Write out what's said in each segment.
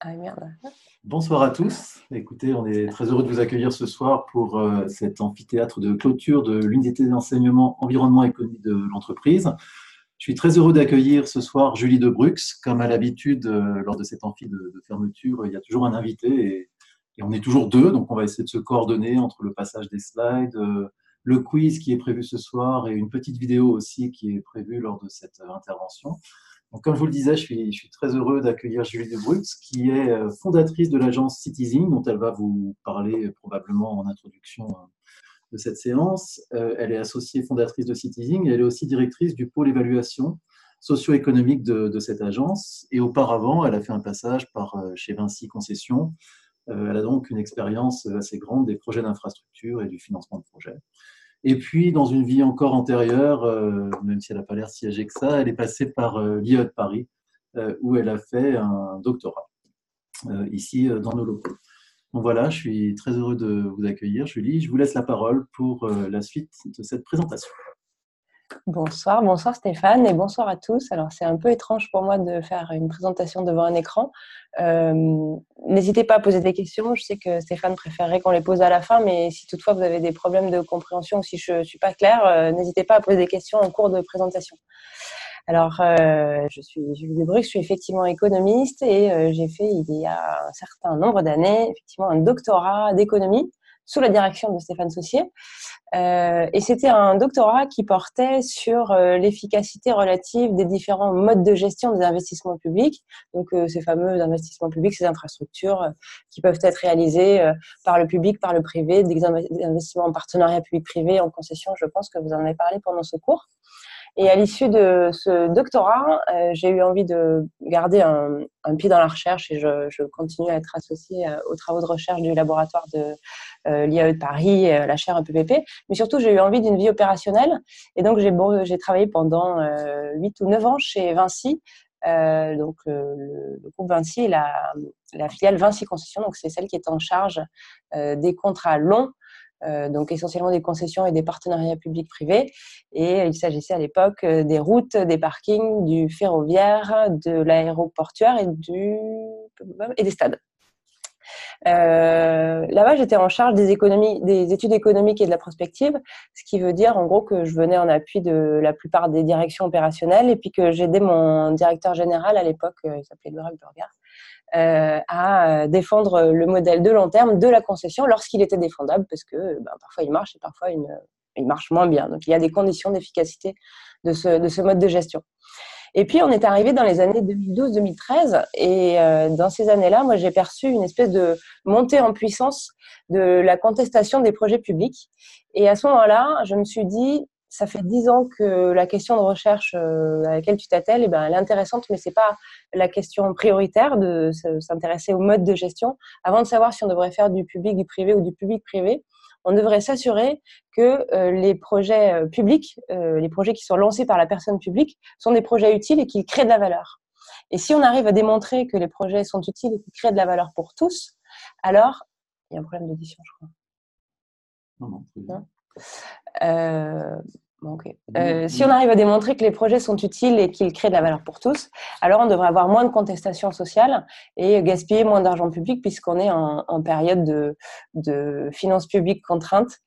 Ah merde. Bonsoir à tous. Écoutez, on est très heureux de vous accueillir ce soir pour cet amphithéâtre de clôture de l'unité d'enseignement environnement et économie de l'entreprise. Je suis très heureux d'accueillir ce soir Julie Debrux. Comme à l'habitude, lors de cet amphi de fermeture, il y a toujours un invité et on est toujours deux, donc on va essayer de se coordonner entre le passage des slides, le quiz qui est prévu ce soir et une petite vidéo aussi qui est prévue lors de cette intervention. Donc, comme je vous le disais, je suis très heureux d'accueillir Julie Debrux, qui est fondatrice de l'agence Citizing, dont elle va vous parler probablement en introduction de cette séance. Elle est associée fondatrice de Citizing et elle est aussi directrice du pôle évaluation socio-économique de cette agence. Et auparavant, elle a fait un passage par chez Vinci Concessions. Elle a donc une expérience assez grande des projets d'infrastructure et du financement de projets. Et puis, dans une vie encore antérieure, même si elle n'a pas l'air si âgée que ça, elle est passée par l'IE de Paris, où elle a fait un doctorat, ici dans nos locaux. Donc voilà, je suis très heureux de vous accueillir, Julie. Je vous laisse la parole pour la suite de cette présentation. Bonsoir Stéphane et bonsoir à tous. Alors c'est un peu étrange pour moi de faire une présentation devant un écran. N'hésitez pas à poser des questions. Je sais que Stéphane préférerait qu'on les pose à la fin, mais si toutefois vous avez des problèmes de compréhension ou si je ne suis pas claire, n'hésitez pas à poser des questions en cours de présentation. Alors, je suis Julie Debrux, je suis effectivement économiste et j'ai fait il y a un certain nombre d'années effectivement un doctorat d'économie sous la direction de Stéphane Saussier. Et c'était un doctorat qui portait sur l'efficacité relative des différents modes de gestion des investissements publics. Donc, ces fameux investissements publics, ces infrastructures qui peuvent être réalisés par le public, par le privé, des investissements en partenariat public-privé, en concession. Je pense que vous en avez parlé pendant ce cours. Et à l'issue de ce doctorat, j'ai eu envie de garder un pied dans la recherche et je continue à être associée aux travaux de recherche du laboratoire de l'IAE de Paris, la chaire EPPP. Mais surtout, j'ai eu envie d'une vie opérationnelle. Et donc, j'ai travaillé pendant 8 ou 9 ans chez Vinci. Donc, le groupe Vinci et la filiale Vinci Concessions. Donc, c'est celle qui est en charge des contrats longs. Donc essentiellement des concessions et des partenariats publics-privés. Et il s'agissait à l'époque des routes, des parkings, du ferroviaire, de l'aéroportuaire et des stades. Là-bas, j'étais en charge des études économiques et de la prospective, ce qui veut dire en gros que je venais en appui de la plupart des directions opérationnelles et puis que j'aidais mon directeur général à l'époque, il s'appelait Laurent Burgard, à défendre le modèle de long terme de la concession lorsqu'il était défendable, parce que parfois il marche et parfois il marche moins bien. Donc il y a des conditions d'efficacité de ce mode de gestion. Et puis on est arrivé dans les années 2012-2013 et dans ces années-là, moi j'ai perçu une espèce de montée en puissance de la contestation des projets publics. Et à ce moment-là, je me suis dit, ça fait 10 ans que la question de recherche à laquelle tu t'attelles, elle est intéressante, mais c'est pas la question prioritaire de s'intéresser au mode de gestion. Avant de savoir si on devrait faire du public, du privé ou du public-privé, on devrait s'assurer que les projets publics, les projets qui sont lancés par la personne publique, sont des projets utiles et qu'ils créent de la valeur. Et si on arrive à démontrer que les projets sont utiles et qu'ils créent de la valeur pour tous, alors il y a un problème d'audition, je crois. Non. Okay. Si on arrive à démontrer que les projets sont utiles et qu'ils créent de la valeur pour tous, alors on devrait avoir moins de contestation sociale et gaspiller moins d'argent public puisqu'on est en période de finances publiques contraintes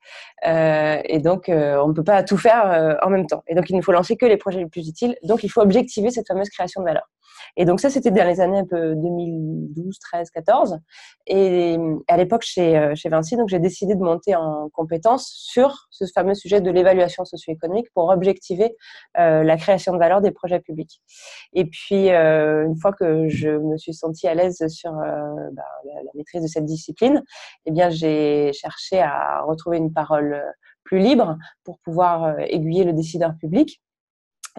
et donc on ne peut pas tout faire en même temps. Et donc il ne faut lancer que les projets les plus utiles. Donc il faut objectiver cette fameuse création de valeur. Et donc ça, c'était dans les années un peu 2012, 13, 14. Et à l'époque, chez Vinci, donc j'ai décidé de monter en compétence sur ce fameux sujet de l'évaluation socio-économique pour objectiver la création de valeur des projets publics. Et puis, une fois que je me suis sentie à l'aise sur la maîtrise de cette discipline, eh bien, j'ai cherché à retrouver une parole plus libre pour pouvoir aiguiller le décideur public.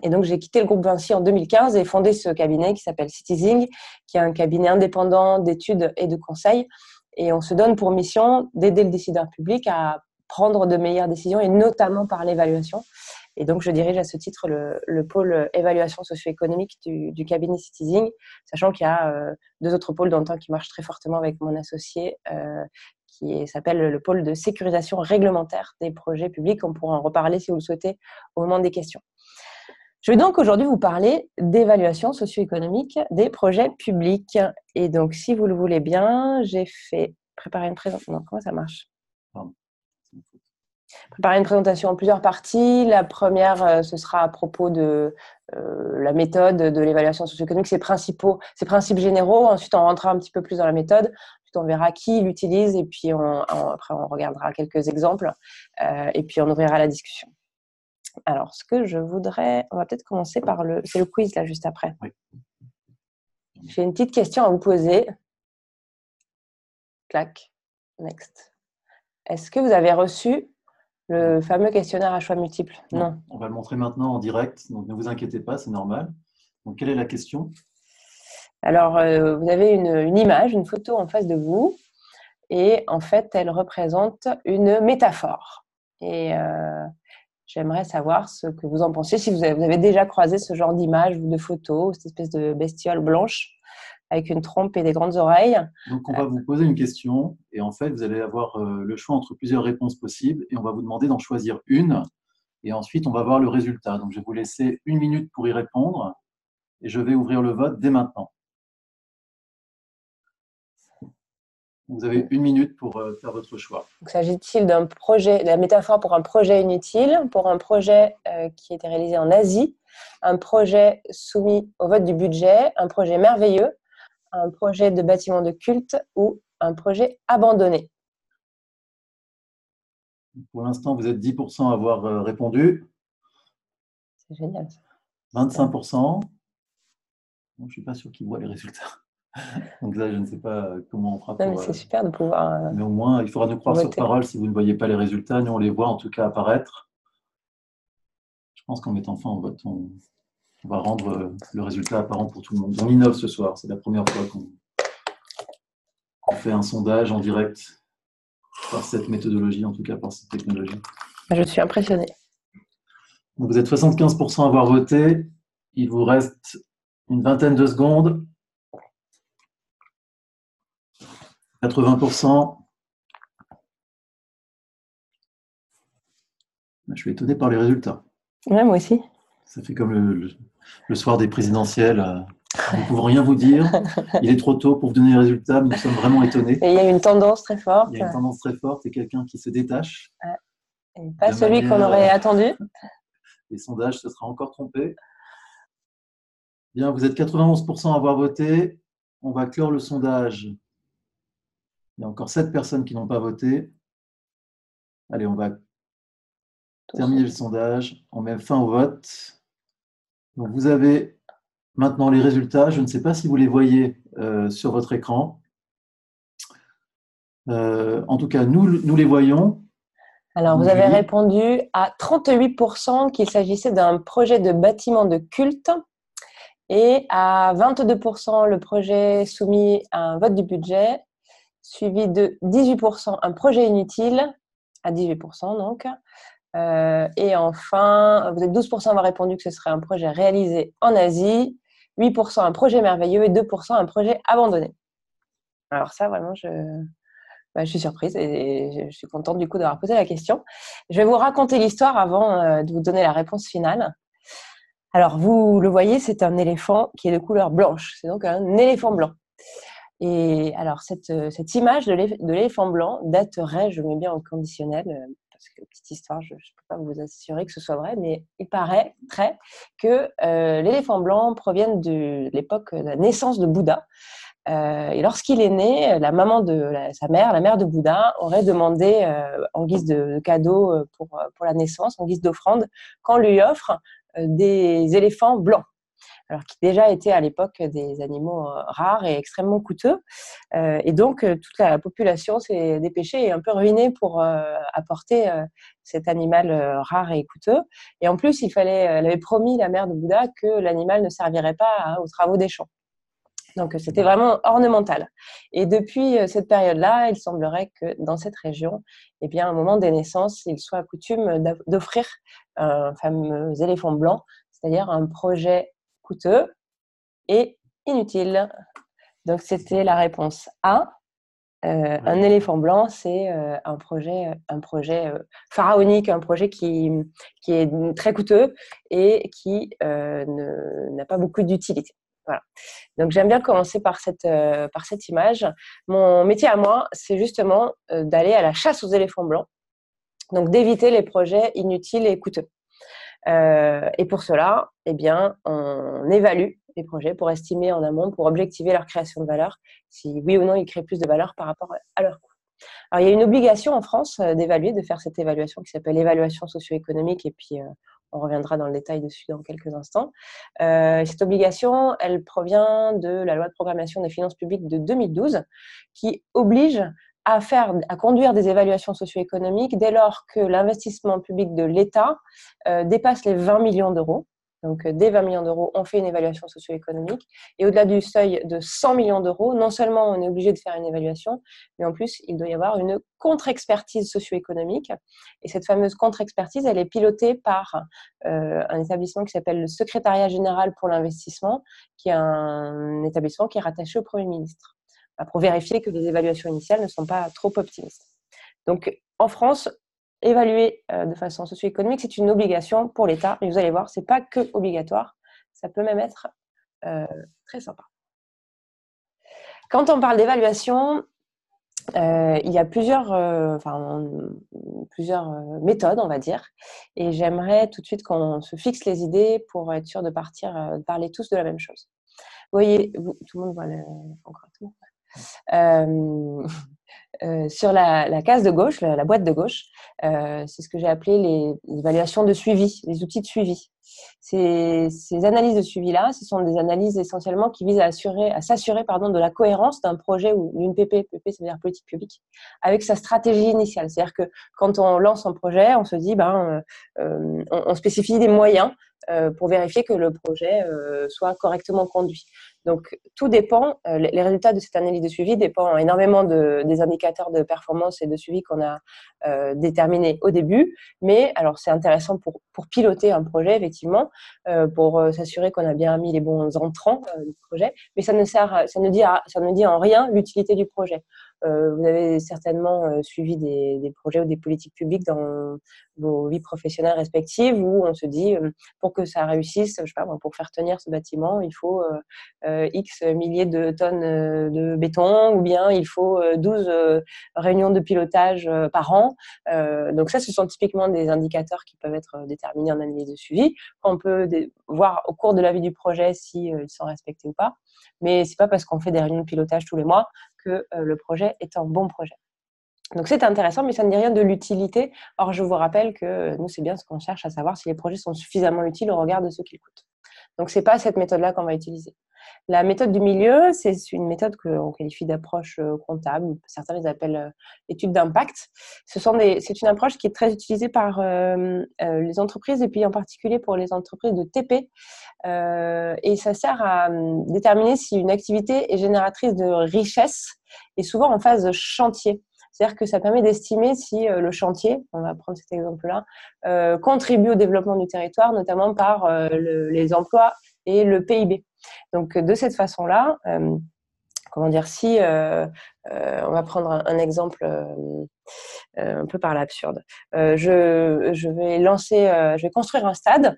Et donc, j'ai quitté le groupe Vinci en 2015 et fondé ce cabinet qui s'appelle Citizing, qui est un cabinet indépendant d'études et de conseils. Et on se donne pour mission d'aider le décideur public à prendre de meilleures décisions et notamment par l'évaluation. Et donc, je dirige à ce titre le pôle évaluation socio-économique du cabinet Citizing, sachant qu'il y a 2 autres pôles dans le temps qui marchent très fortement avec mon associé, qui s'appelle le pôle de sécurisation réglementaire des projets publics. On pourra en reparler si vous le souhaitez au moment des questions. Je vais donc aujourd'hui vous parler d'évaluation socio-économique des projets publics. Et donc, si vous le voulez bien, j'ai préparé une présentation. Non, comment ça marche? Pardon. Préparer une présentation en plusieurs parties. La première, ce sera à propos de la méthode de l'évaluation socio-économique, ses principes généraux. Ensuite, on rentrera un petit peu plus dans la méthode. Ensuite, on verra qui l'utilise et puis après, on regardera quelques exemples et puis on ouvrira la discussion. Alors, on va peut-être commencer par c'est le quiz là juste après. Oui. J'ai une petite question à vous poser. Clac, next. Est-ce que vous avez reçu le fameux questionnaire à choix multiples? Non. On va le montrer maintenant en direct, donc ne vous inquiétez pas, c'est normal. Donc, quelle est la question? Alors, vous avez une image, une photo en face de vous, et en fait, elle représente une métaphore. Et j'aimerais savoir ce que vous en pensez, si vous avez déjà croisé ce genre d'image ou de photo, cette espèce de bestiole blanche avec une trompe et des grandes oreilles. Donc, on va vous poser une question et en fait, vous allez avoir le choix entre plusieurs réponses possibles et on va vous demander d'en choisir une et ensuite, on va voir le résultat. Donc, je vais vous laisser 1 minute pour y répondre et je vais ouvrir le vote dès maintenant. Vous avez 1 minute pour faire votre choix. S'agit-il d'un projet, la métaphore pour un projet inutile, pour un projet qui a été réalisé en Asie, un projet soumis au vote du budget, un projet merveilleux, un projet de bâtiment de culte ou un projet abandonné? Pour l'instant, vous êtes 10% à avoir répondu. C'est génial. 25%. Je ne suis pas sûr qu'ils voient les résultats. Donc là, je ne sais pas comment on fera pour… Non, mais c'est super de pouvoir… mais au moins, il faudra nous croire sur parole si vous ne voyez pas les résultats. Nous, on les voit en tout cas apparaître. Je pense qu'en mettant fin au vote, on va rendre le résultat apparent pour tout le monde. On innove ce soir. C'est la première fois qu'on fait un sondage en direct par cette méthodologie, en tout cas par cette technologie. Je suis impressionnée. Donc vous êtes 75% à avoir voté. Il vous reste une vingtaine de secondes. 80%. Je suis étonné par les résultats. Ouais, moi aussi. Ça fait comme le soir des présidentielles. Nous ne pouvons rien vous dire. Il est trop tôt pour vous donner les résultats, mais nous sommes vraiment étonnés. Et il y a une tendance très forte. Il y a une tendance très forte et quelqu'un qui se détache. Et pas celui qu'on aurait attendu. Les sondages se sera encore trompé. Bien, vous êtes 91% à avoir voté. On va clore le sondage. Il y a encore 7 personnes qui n'ont pas voté. Allez, on va terminer le sondage. On met fin au vote. Donc, vous avez maintenant les résultats. Je ne sais pas si vous les voyez sur votre écran. En tout cas, nous les voyons. Alors, vous avez répondu à 38% qu'il s'agissait d'un projet de bâtiment de culte et à 22% le projet soumis à un vote du budget, suivi de 18% un projet inutile, à 18% donc. Et enfin, vous êtes 12% à avoir répondu que ce serait un projet réalisé en Asie, 8% un projet merveilleux et 2% un projet abandonné. Alors ça, vraiment, je suis surprise et je suis contente du coup d'avoir posé la question. Je vais vous raconter l'histoire avant de vous donner la réponse finale. Alors, vous le voyez, c'est un éléphant qui est de couleur blanche. C'est donc un éléphant blanc. Et alors, cette image de l'éléphant blanc daterait, je mets bien au conditionnel, parce que petite histoire, je ne peux pas vous assurer que ce soit vrai, mais il paraît que l'éléphant blanc provienne de l'époque de la naissance de Bouddha. Et lorsqu'il est né, la maman de sa mère, la mère de Bouddha, aurait demandé en guise de cadeau pour la naissance, en guise d'offrande, qu'on lui offre des éléphants blancs. Alors qui déjà étaient à l'époque des animaux rares et extrêmement coûteux. Et donc, toute la population s'est dépêchée et un peu ruinée pour apporter cet animal rare et coûteux. Et en plus, elle avait promis, la mère de Bouddha, que l'animal ne servirait pas aux travaux des champs. Donc, c'était vraiment ornemental. Et depuis cette période-là, il semblerait que dans cette région, eh bien, au moment des naissances, il soit coutume d'offrir un fameux éléphant blanc, c'est-à-dire un projet coûteux et inutile. Donc, c'était la réponse A. Un éléphant blanc, c'est un projet pharaonique, un projet qui est très coûteux et qui n'a pas beaucoup d'utilité. Voilà. Donc, j'aime bien commencer par cette image. Mon métier à moi, c'est justement d'aller à la chasse aux éléphants blancs, donc d'éviter les projets inutiles et coûteux. Et pour cela, eh bien, on évalue les projets pour estimer en amont, pour objectiver leur création de valeur, si oui ou non ils créent plus de valeur par rapport à leur coût. Alors, il y a une obligation en France d'évaluer, de faire cette évaluation qui s'appelle évaluation socio-économique, et puis on reviendra dans le détail dessus dans quelques instants. Cette obligation, elle provient de la loi de programmation des finances publiques de 2012, qui oblige à conduire des évaluations socio-économiques dès lors que l'investissement public de l'État dépasse les 20 millions d'euros. Donc, dès 20 millions d'euros, on fait une évaluation socio-économique. Et au-delà du seuil de 100 millions d'euros, non seulement on est obligé de faire une évaluation, mais en plus, il doit y avoir une contre-expertise socio-économique. Et cette fameuse contre-expertise, elle est pilotée par un établissement qui s'appelle le Secrétariat général pour l'investissement, qui est un établissement qui est rattaché au Premier ministre, pour vérifier que les évaluations initiales ne sont pas trop optimistes. Donc, en France, évaluer de façon socio-économique, c'est une obligation pour l'État. Mais vous allez voir, ce n'est pas que obligatoire. Ça peut même être très sympa. Quand on parle d'évaluation, il y a plusieurs méthodes, on va dire. Et j'aimerais tout de suite qu'on se fixe les idées pour être sûr de parler tous de la même chose. Vous voyez, tout le monde voit concrètement. Sur la case de gauche, la boîte de gauche, c'est ce que j'ai appelé les évaluations de suivi, les outils de suivi. Ces analyses de suivi-là, ce sont des analyses essentiellement qui visent à s'assurer de la cohérence d'un projet ou d'une PP, PP, ça veut dire politique publique, avec sa stratégie initiale. C'est-à-dire que quand on lance un projet, on se dit, on spécifie des moyens pour vérifier que le projet soit correctement conduit. Donc, tout dépend, les résultats de cette analyse de suivi dépendent énormément des indicateurs de performance et de suivi qu'on a déterminés au début. Mais alors, c'est intéressant pour piloter un projet, effectivement, pour s'assurer qu'on a bien mis les bons entrants du projet. Mais ça ne dit en rien l'utilité du projet. Vous avez certainement suivi des projets ou des politiques publiques dans vos vies professionnelles respectives où on se dit, pour que ça réussisse, je sais pas, pour faire tenir ce bâtiment, il faut X milliers de tonnes de béton, ou bien il faut 12 réunions de pilotage par an. Donc ça, ce sont typiquement des indicateurs qui peuvent être déterminés en analyse de suivi. On peut voir au cours de la vie du projet s'ils sont respectés ou pas. Mais c'est pas parce qu'on fait des réunions de pilotage tous les mois que le projet est un bon projet. Donc c'est intéressant, mais ça ne dit rien de l'utilité. Or, je vous rappelle que nous, c'est bien ce qu'on cherche à savoir si les projets sont suffisamment utiles au regard de ce qu'ils coûtent. Donc, c'est pas cette méthode-là qu'on va utiliser. La méthode du milieu, c'est une méthode qu'on qualifie d'approche comptable. Certains les appellent études d'impact. C'est une approche qui est très utilisée par les entreprises, et puis en particulier pour les entreprises de TP. Et ça sert à déterminer si une activité est génératrice de richesse, et souvent en phase de chantier. C'est-à-dire que ça permet d'estimer si le chantier, on va prendre cet exemple-là, contribue au développement du territoire, notamment par les emplois et le PIB. Donc, de cette façon-là, si on va prendre un exemple un peu par l'absurde. Je vais construire un stade.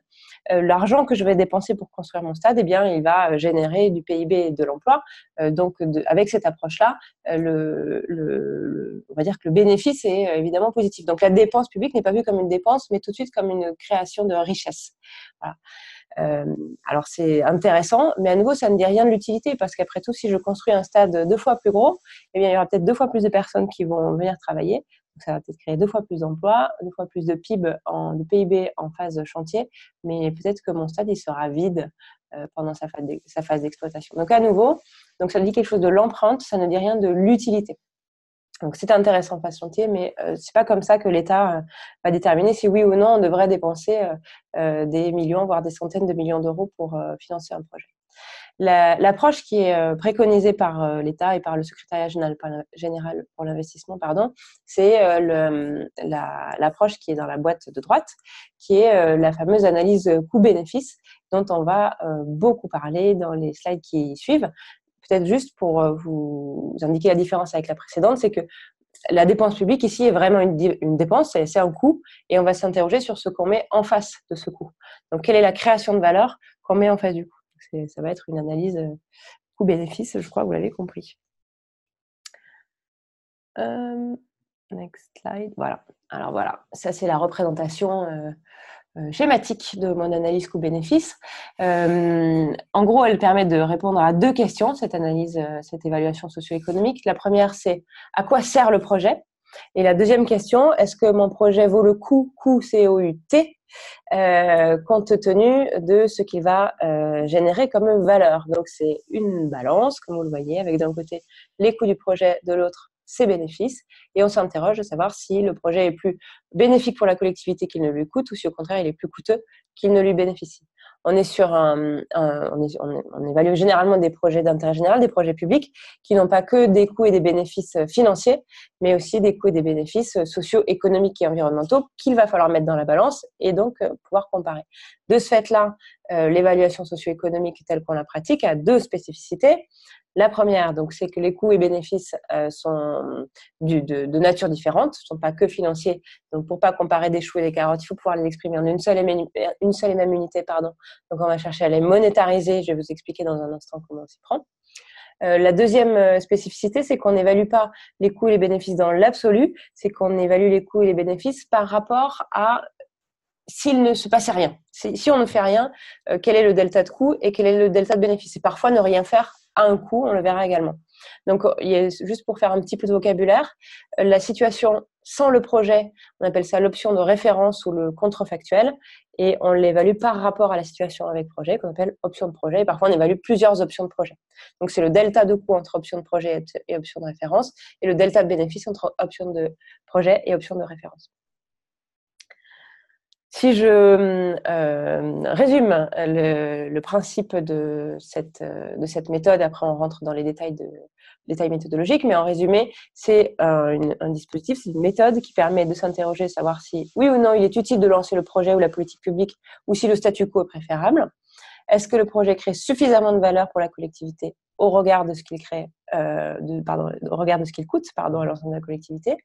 L'argent que je vais dépenser pour construire mon stade, il va générer du PIB et de l'emploi. Donc, avec cette approche-là, on va dire que le bénéfice est évidemment positif. Donc, la dépense publique n'est pas vue comme une dépense, mais tout de suite comme une création de richesse. Voilà. Alors c'est intéressant, mais à nouveau ça ne dit rien de l'utilité, parce qu'après tout, si je construis un stade 2 fois plus gros, il y aura peut-être 2 fois plus de personnes qui vont venir travailler, donc ça va peut-être créer 2 fois plus d'emplois, 2 fois plus de PIB en phase de chantier, mais peut-être que mon stade il sera vide pendant sa phase d'exploitation. Donc à nouveau, ça dit quelque chose de l'empreinte, ça ne dit rien de l'utilité. Donc, c'est intéressant de phase chantier, mais c'est pas comme ça que l'État va déterminer si oui ou non on devrait dépenser des millions, voire des centaines de millions d'euros pour financer un projet. L'approche qui est préconisée par l'État et par le Secrétariat général pour l'investissement, c'est l'approche qui est dans la boîte de droite, qui est la fameuse analyse coût-bénéfice dont on va beaucoup parler dans les slides qui suivent. peut-être juste pour vous indiquer la différence avec la précédente, c'est que la dépense publique ici est vraiment une dépense, c'est un coût, et on va s'interroger sur ce qu'on met en face de ce coût. Donc, quelle est la création de valeur qu'on met en face du coût? Ça va être une analyse coût-bénéfice, je crois que vous l'avez compris. Next slide. Voilà. Alors voilà, ça c'est la représentation schématique de mon analyse coût-bénéfice. En gros, elle permet de répondre à deux questions, cette analyse, cette évaluation socio-économique. La première, c'est à quoi sert le projet? Et la deuxième question, est-ce que mon projet vaut le coût C-O-U-T, compte tenu de ce qu'il va générer comme valeur? Donc, c'est une balance, comme vous le voyez, avec d'un côté les coûts du projet, de l'autre ses bénéfices, et on s'interroge de savoir si le projet est plus bénéfique pour la collectivité qu'il ne lui coûte, ou si au contraire il est plus coûteux qu'il ne lui bénéficie. On est sur on évalue généralement des projets d'intérêt général, des projets publics, qui n'ont pas que des coûts et des bénéfices financiers, mais aussi des coûts et des bénéfices socio-économiques et environnementaux qu'il va falloir mettre dans la balance et donc pouvoir comparer. De ce fait-là, l'évaluation socio-économique telle qu'on la pratique a deux spécificités. La première, donc, c'est que les coûts et bénéfices sont de nature différente, ne sont pas que financiers. Donc, pour ne pas comparer des choux et des carottes, il faut pouvoir les exprimer en une seule et même unité. Donc, on va chercher à les monétariser. Je vais vous expliquer dans un instant comment on s'y prend. La deuxième spécificité, c'est qu'on n'évalue pas les coûts et les bénéfices dans l'absolu, c'est qu'on évalue les coûts et les bénéfices par rapport à s'il ne se passait rien. Si on ne fait rien, quel est le delta de coût et quel est le delta de bénéfice? Et parfois, ne rien faire a un coût, on le verra également. Donc, juste pour faire un petit peu de vocabulaire, la situation sans le projet, on appelle ça l'option de référence ou le contrefactuel, et on l'évalue par rapport à la situation avec projet, qu'on appelle option de projet, et parfois on évalue plusieurs options de projet. Donc, c'est le delta de coût entre option de projet et option de référence, et le delta de bénéfice entre option de projet et option de référence. Si je résume le principe de cette méthode, après on rentre dans les détails méthodologiques, mais en résumé, c'est un dispositif, c'est une méthode qui permet de s'interroger, savoir si oui ou non il est utile de lancer le projet ou la politique publique, ou si le statu quo est préférable. Est-ce que le projet crée suffisamment de valeur pour la collectivité au regard de ce qu'il crée, au regard de ce qu'il coûte, à l'ensemble de la collectivité?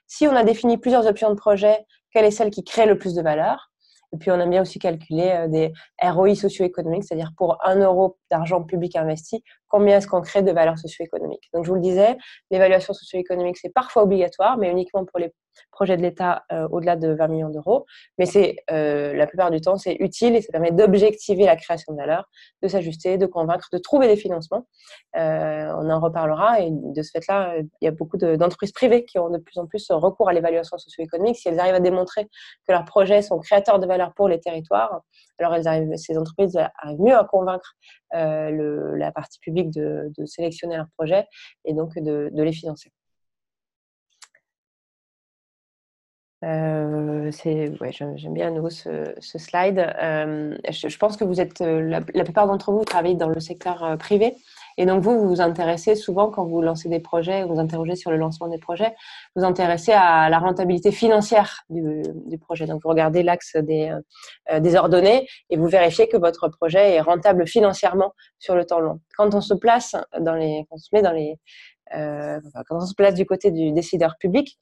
Si on a défini plusieurs options de projet, quelle est celle qui crée le plus de valeur? Et puis, on aime bien aussi calculer des ROI socio-économiques, c'est-à-dire pour 1 euro d'argent public investi, combien est-ce qu'on crée de valeur socio-économique? Donc, je vous le disais, l'évaluation socio-économique, c'est parfois obligatoire, mais uniquement pour les projets de l'État au-delà de 20 millions d'euros. Mais la plupart du temps, c'est utile et ça permet d'objectiver la création de valeur, de s'ajuster, de convaincre, de trouver des financements. On en reparlera, et de ce fait-là, il y a beaucoup d'entreprises privées qui ont de plus en plus recours à l'évaluation socio-économique. Si elles arrivent à démontrer que leurs projets sont créateurs de valeur pour les territoires, alors ces entreprises arrivent mieux à convaincre la partie publique de sélectionner leurs projets et donc de les financer. J'aime bien à nouveau ce slide. Je pense que vous êtes, la plupart d'entre vous travaillent dans le secteur privé, et donc vous vous intéressez souvent, quand vous lancez des projets, vous interrogez sur le lancement des projets, vous intéressez à la rentabilité financière du projet. Donc vous regardez l'axe des ordonnées et vous vérifiez que votre projet est rentable financièrement sur le temps long. Quand on se place quand on se place du côté du décideur public,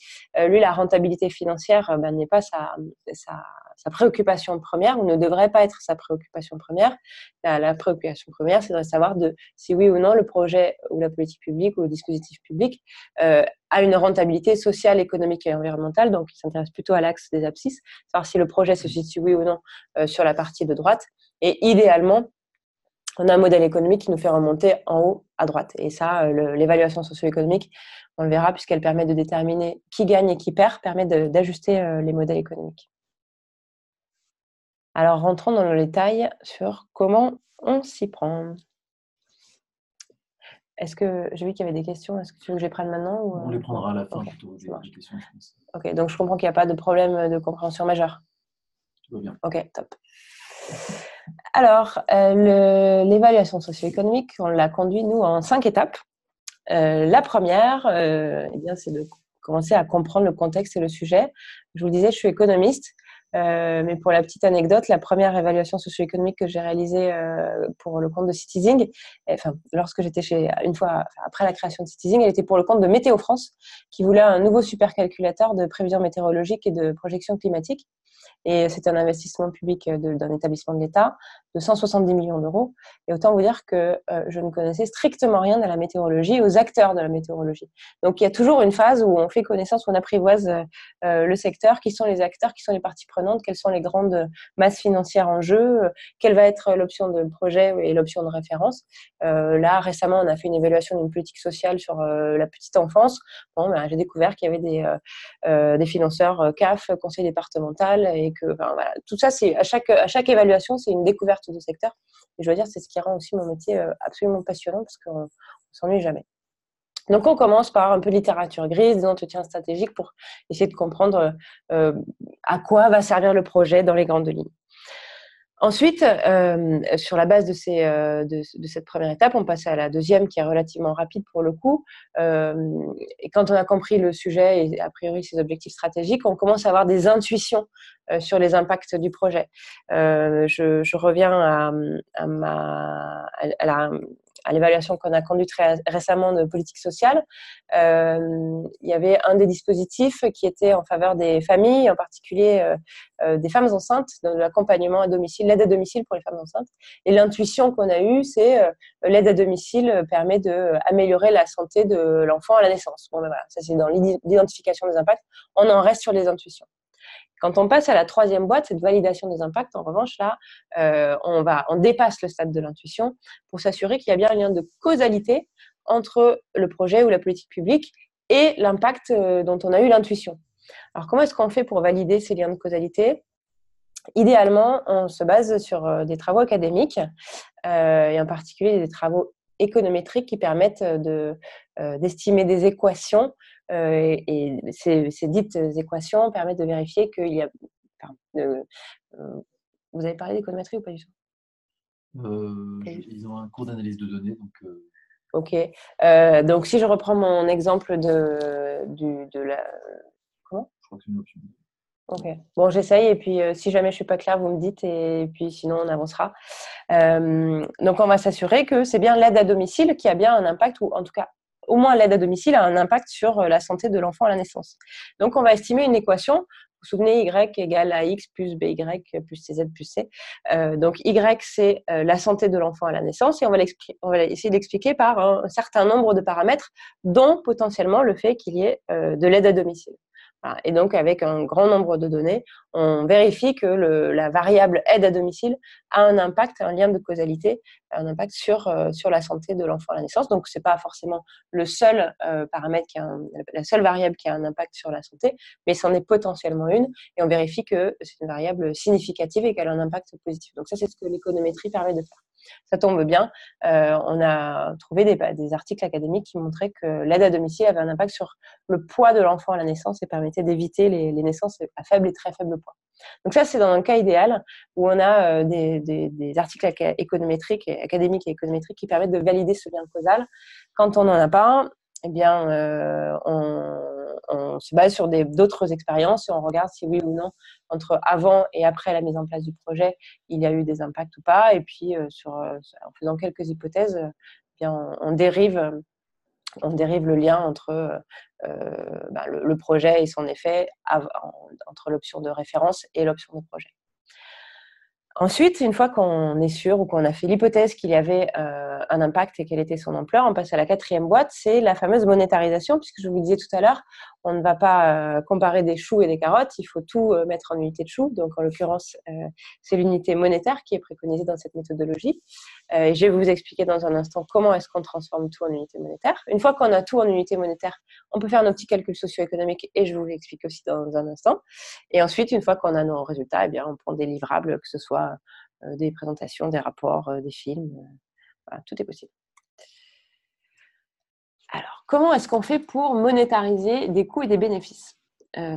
lui, la rentabilité financière n'est pas sa préoccupation première, ou ne devrait pas être sa préoccupation première. La préoccupation première, c'est de savoir si oui ou non le projet ou la politique publique ou le dispositif public a une rentabilité sociale, économique et environnementale. Donc, il s'intéresse plutôt à l'axe des abscisses, savoir si le projet se situe oui ou non sur la partie de droite. Et idéalement, on a un modèle économique qui nous fait remonter en haut à droite. Et ça, l'évaluation socio-économique, on le verra, puisqu'elle permet de déterminer qui gagne et qui perd, permet d'ajuster les modèles économiques. Alors, rentrons dans le détail sur comment on s'y prend. Est-ce que j'ai vu qu'il y avait des questions? Est-ce que tu veux que je les prenne maintenant ou... On les prendra à la fin, okay, plutôt, des questions, je pense. Ok, donc je comprends qu'il n'y a pas de problème de compréhension majeur. Tout va bien. Ok, top. Alors, l'évaluation socio-économique, on l'a conduit, nous, en 5 étapes. La première, c'est de commencer à comprendre le contexte et le sujet. Je vous le disais, je suis économiste. Mais pour la petite anecdote, la première évaluation socio-économique que j'ai réalisée pour le compte de Citizing, enfin, lorsque j'étais après la création de Citizing, elle était pour le compte de Météo France, qui voulait un nouveau supercalculateur de prévision météorologique et de projection climatique. Et c'était un investissement public d'un établissement de l'État de 170 millions d'euros. Et autant vous dire que je ne connaissais strictement rien à la météorologie, aux acteurs de la météorologie. Donc il y a toujours une phase où on fait connaissance, où on apprivoise le secteur, qui sont les acteurs, qui sont les parties prenantes, quelles sont les grandes masses financières en jeu, quelle va être l'option de projet et l'option de référence. Là, récemment, on a fait une évaluation d'une politique sociale sur la petite enfance. Bon, ben, j'ai découvert qu'il y avait des financeurs CAF, conseil départemental, et que voilà, tout ça, c'est à chaque évaluation, c'est une découverte de secteur. Et je dois dire, c'est ce qui rend aussi mon métier absolument passionnant, parce qu'on ne s'ennuie jamais. Donc, on commence par un peu de littérature grise, des entretiens stratégiques pour essayer de comprendre à quoi va servir le projet dans les grandes lignes. Ensuite, sur la base de cette première étape, on passe à la deuxième qui est relativement rapide pour le coup. Et quand on a compris le sujet et a priori ses objectifs stratégiques, on commence à avoir des intuitions sur les impacts du projet. Je reviens à l'évaluation qu'on a conduite récemment de politique sociale. Il y avait un des dispositifs qui était en faveur des familles, en particulier des femmes enceintes, de l'accompagnement à domicile, l'aide à domicile pour les femmes enceintes. Et l'intuition qu'on a eue, c'est l'aide à domicile permet d'améliorer la santé de l'enfant à la naissance. Bon, ben voilà, ça c'est dans l'identification des impacts. On en reste sur les intuitions. Quand on passe à la troisième boîte, cette validation des impacts, en revanche, là, on dépasse le stade de l'intuition pour s'assurer qu'il y a bien un lien de causalité entre le projet ou la politique publique et l'impact dont on a eu l'intuition. Alors, comment est-ce qu'on fait pour valider ces liens de causalité ? Idéalement, on se base sur des travaux académiques et en particulier des travaux économétriques qui permettent d'estimer des équations et ces dites équations permettent de vérifier qu'il y a… vous avez parlé d'économétrie ou pas du tout ? Ils ont un cours d'analyse de données. Ok. Donc, si je reprends mon exemple de la… Comment ? Je crois que c'est une option. Ok. Bon, j'essaye et puis si jamais je suis pas claire, vous me dites et puis sinon on avancera. Donc, on va s'assurer que c'est bien l'aide à domicile qui a bien un impact, ou en tout cas, au moins l'aide à domicile a un impact sur la santé de l'enfant à la naissance. Donc, on va estimer une équation. Vous vous souvenez, Y égale AX plus BY plus CZ plus C. Donc, Y, c'est la santé de l'enfant à la naissance et on va essayer d'expliquer par un certain nombre de paramètres, dont potentiellement le fait qu'il y ait de l'aide à domicile. Voilà. Et donc, avec un grand nombre de données, on vérifie que la variable aide à domicile a un impact, un lien de causalité, un impact sur la santé de l'enfant à la naissance. Donc, ce n'est pas forcément le seul paramètre la seule variable qui a un impact sur la santé, mais c'en est potentiellement une. Et on vérifie que c'est une variable significative et qu'elle a un impact positif. Donc, ça, c'est ce que l'économétrie permet de faire. Ça tombe bien. On a trouvé des articles académiques qui montraient que l'aide à domicile avait un impact sur le poids de l'enfant à la naissance et permettait d'éviter les naissances à faible et très faible poids. Donc ça, c'est dans un cas idéal où on a des articles économétriques, académiques et économétriques qui permettent de valider ce lien causal. Quand on n'en a pas, eh bien, on se base sur d'autres expériences et on regarde si oui ou non, entre avant et après la mise en place du projet, il y a eu des impacts ou pas. Et puis, en faisant quelques hypothèses, eh bien, on dérive le lien entre le projet et son effet entre l'option de référence et l'option de projet. Ensuite, une fois qu'on est sûr ou qu'on a fait l'hypothèse qu'il y avait un impact et quelle était son ampleur, on passe à la quatrième boîte, c'est la fameuse monétarisation, puisque je vous le disais tout à l'heure, on ne va pas comparer des choux et des carottes, il faut tout mettre en unité de choux. Donc, en l'occurrence, c'est l'unité monétaire qui est préconisée dans cette méthodologie. Je vais vous expliquer dans un instant comment est-ce qu'on transforme tout en unité monétaire. Une fois qu'on a tout en unité monétaire, on peut faire nos petits calculs socio-économiques et je vous l'explique aussi dans un instant. Et ensuite, une fois qu'on a nos résultats, eh bien, on prend des livrables, que ce soit des présentations, des rapports, des films. Voilà, tout est possible. Alors, comment est-ce qu'on fait pour monétariser des coûts et des bénéfices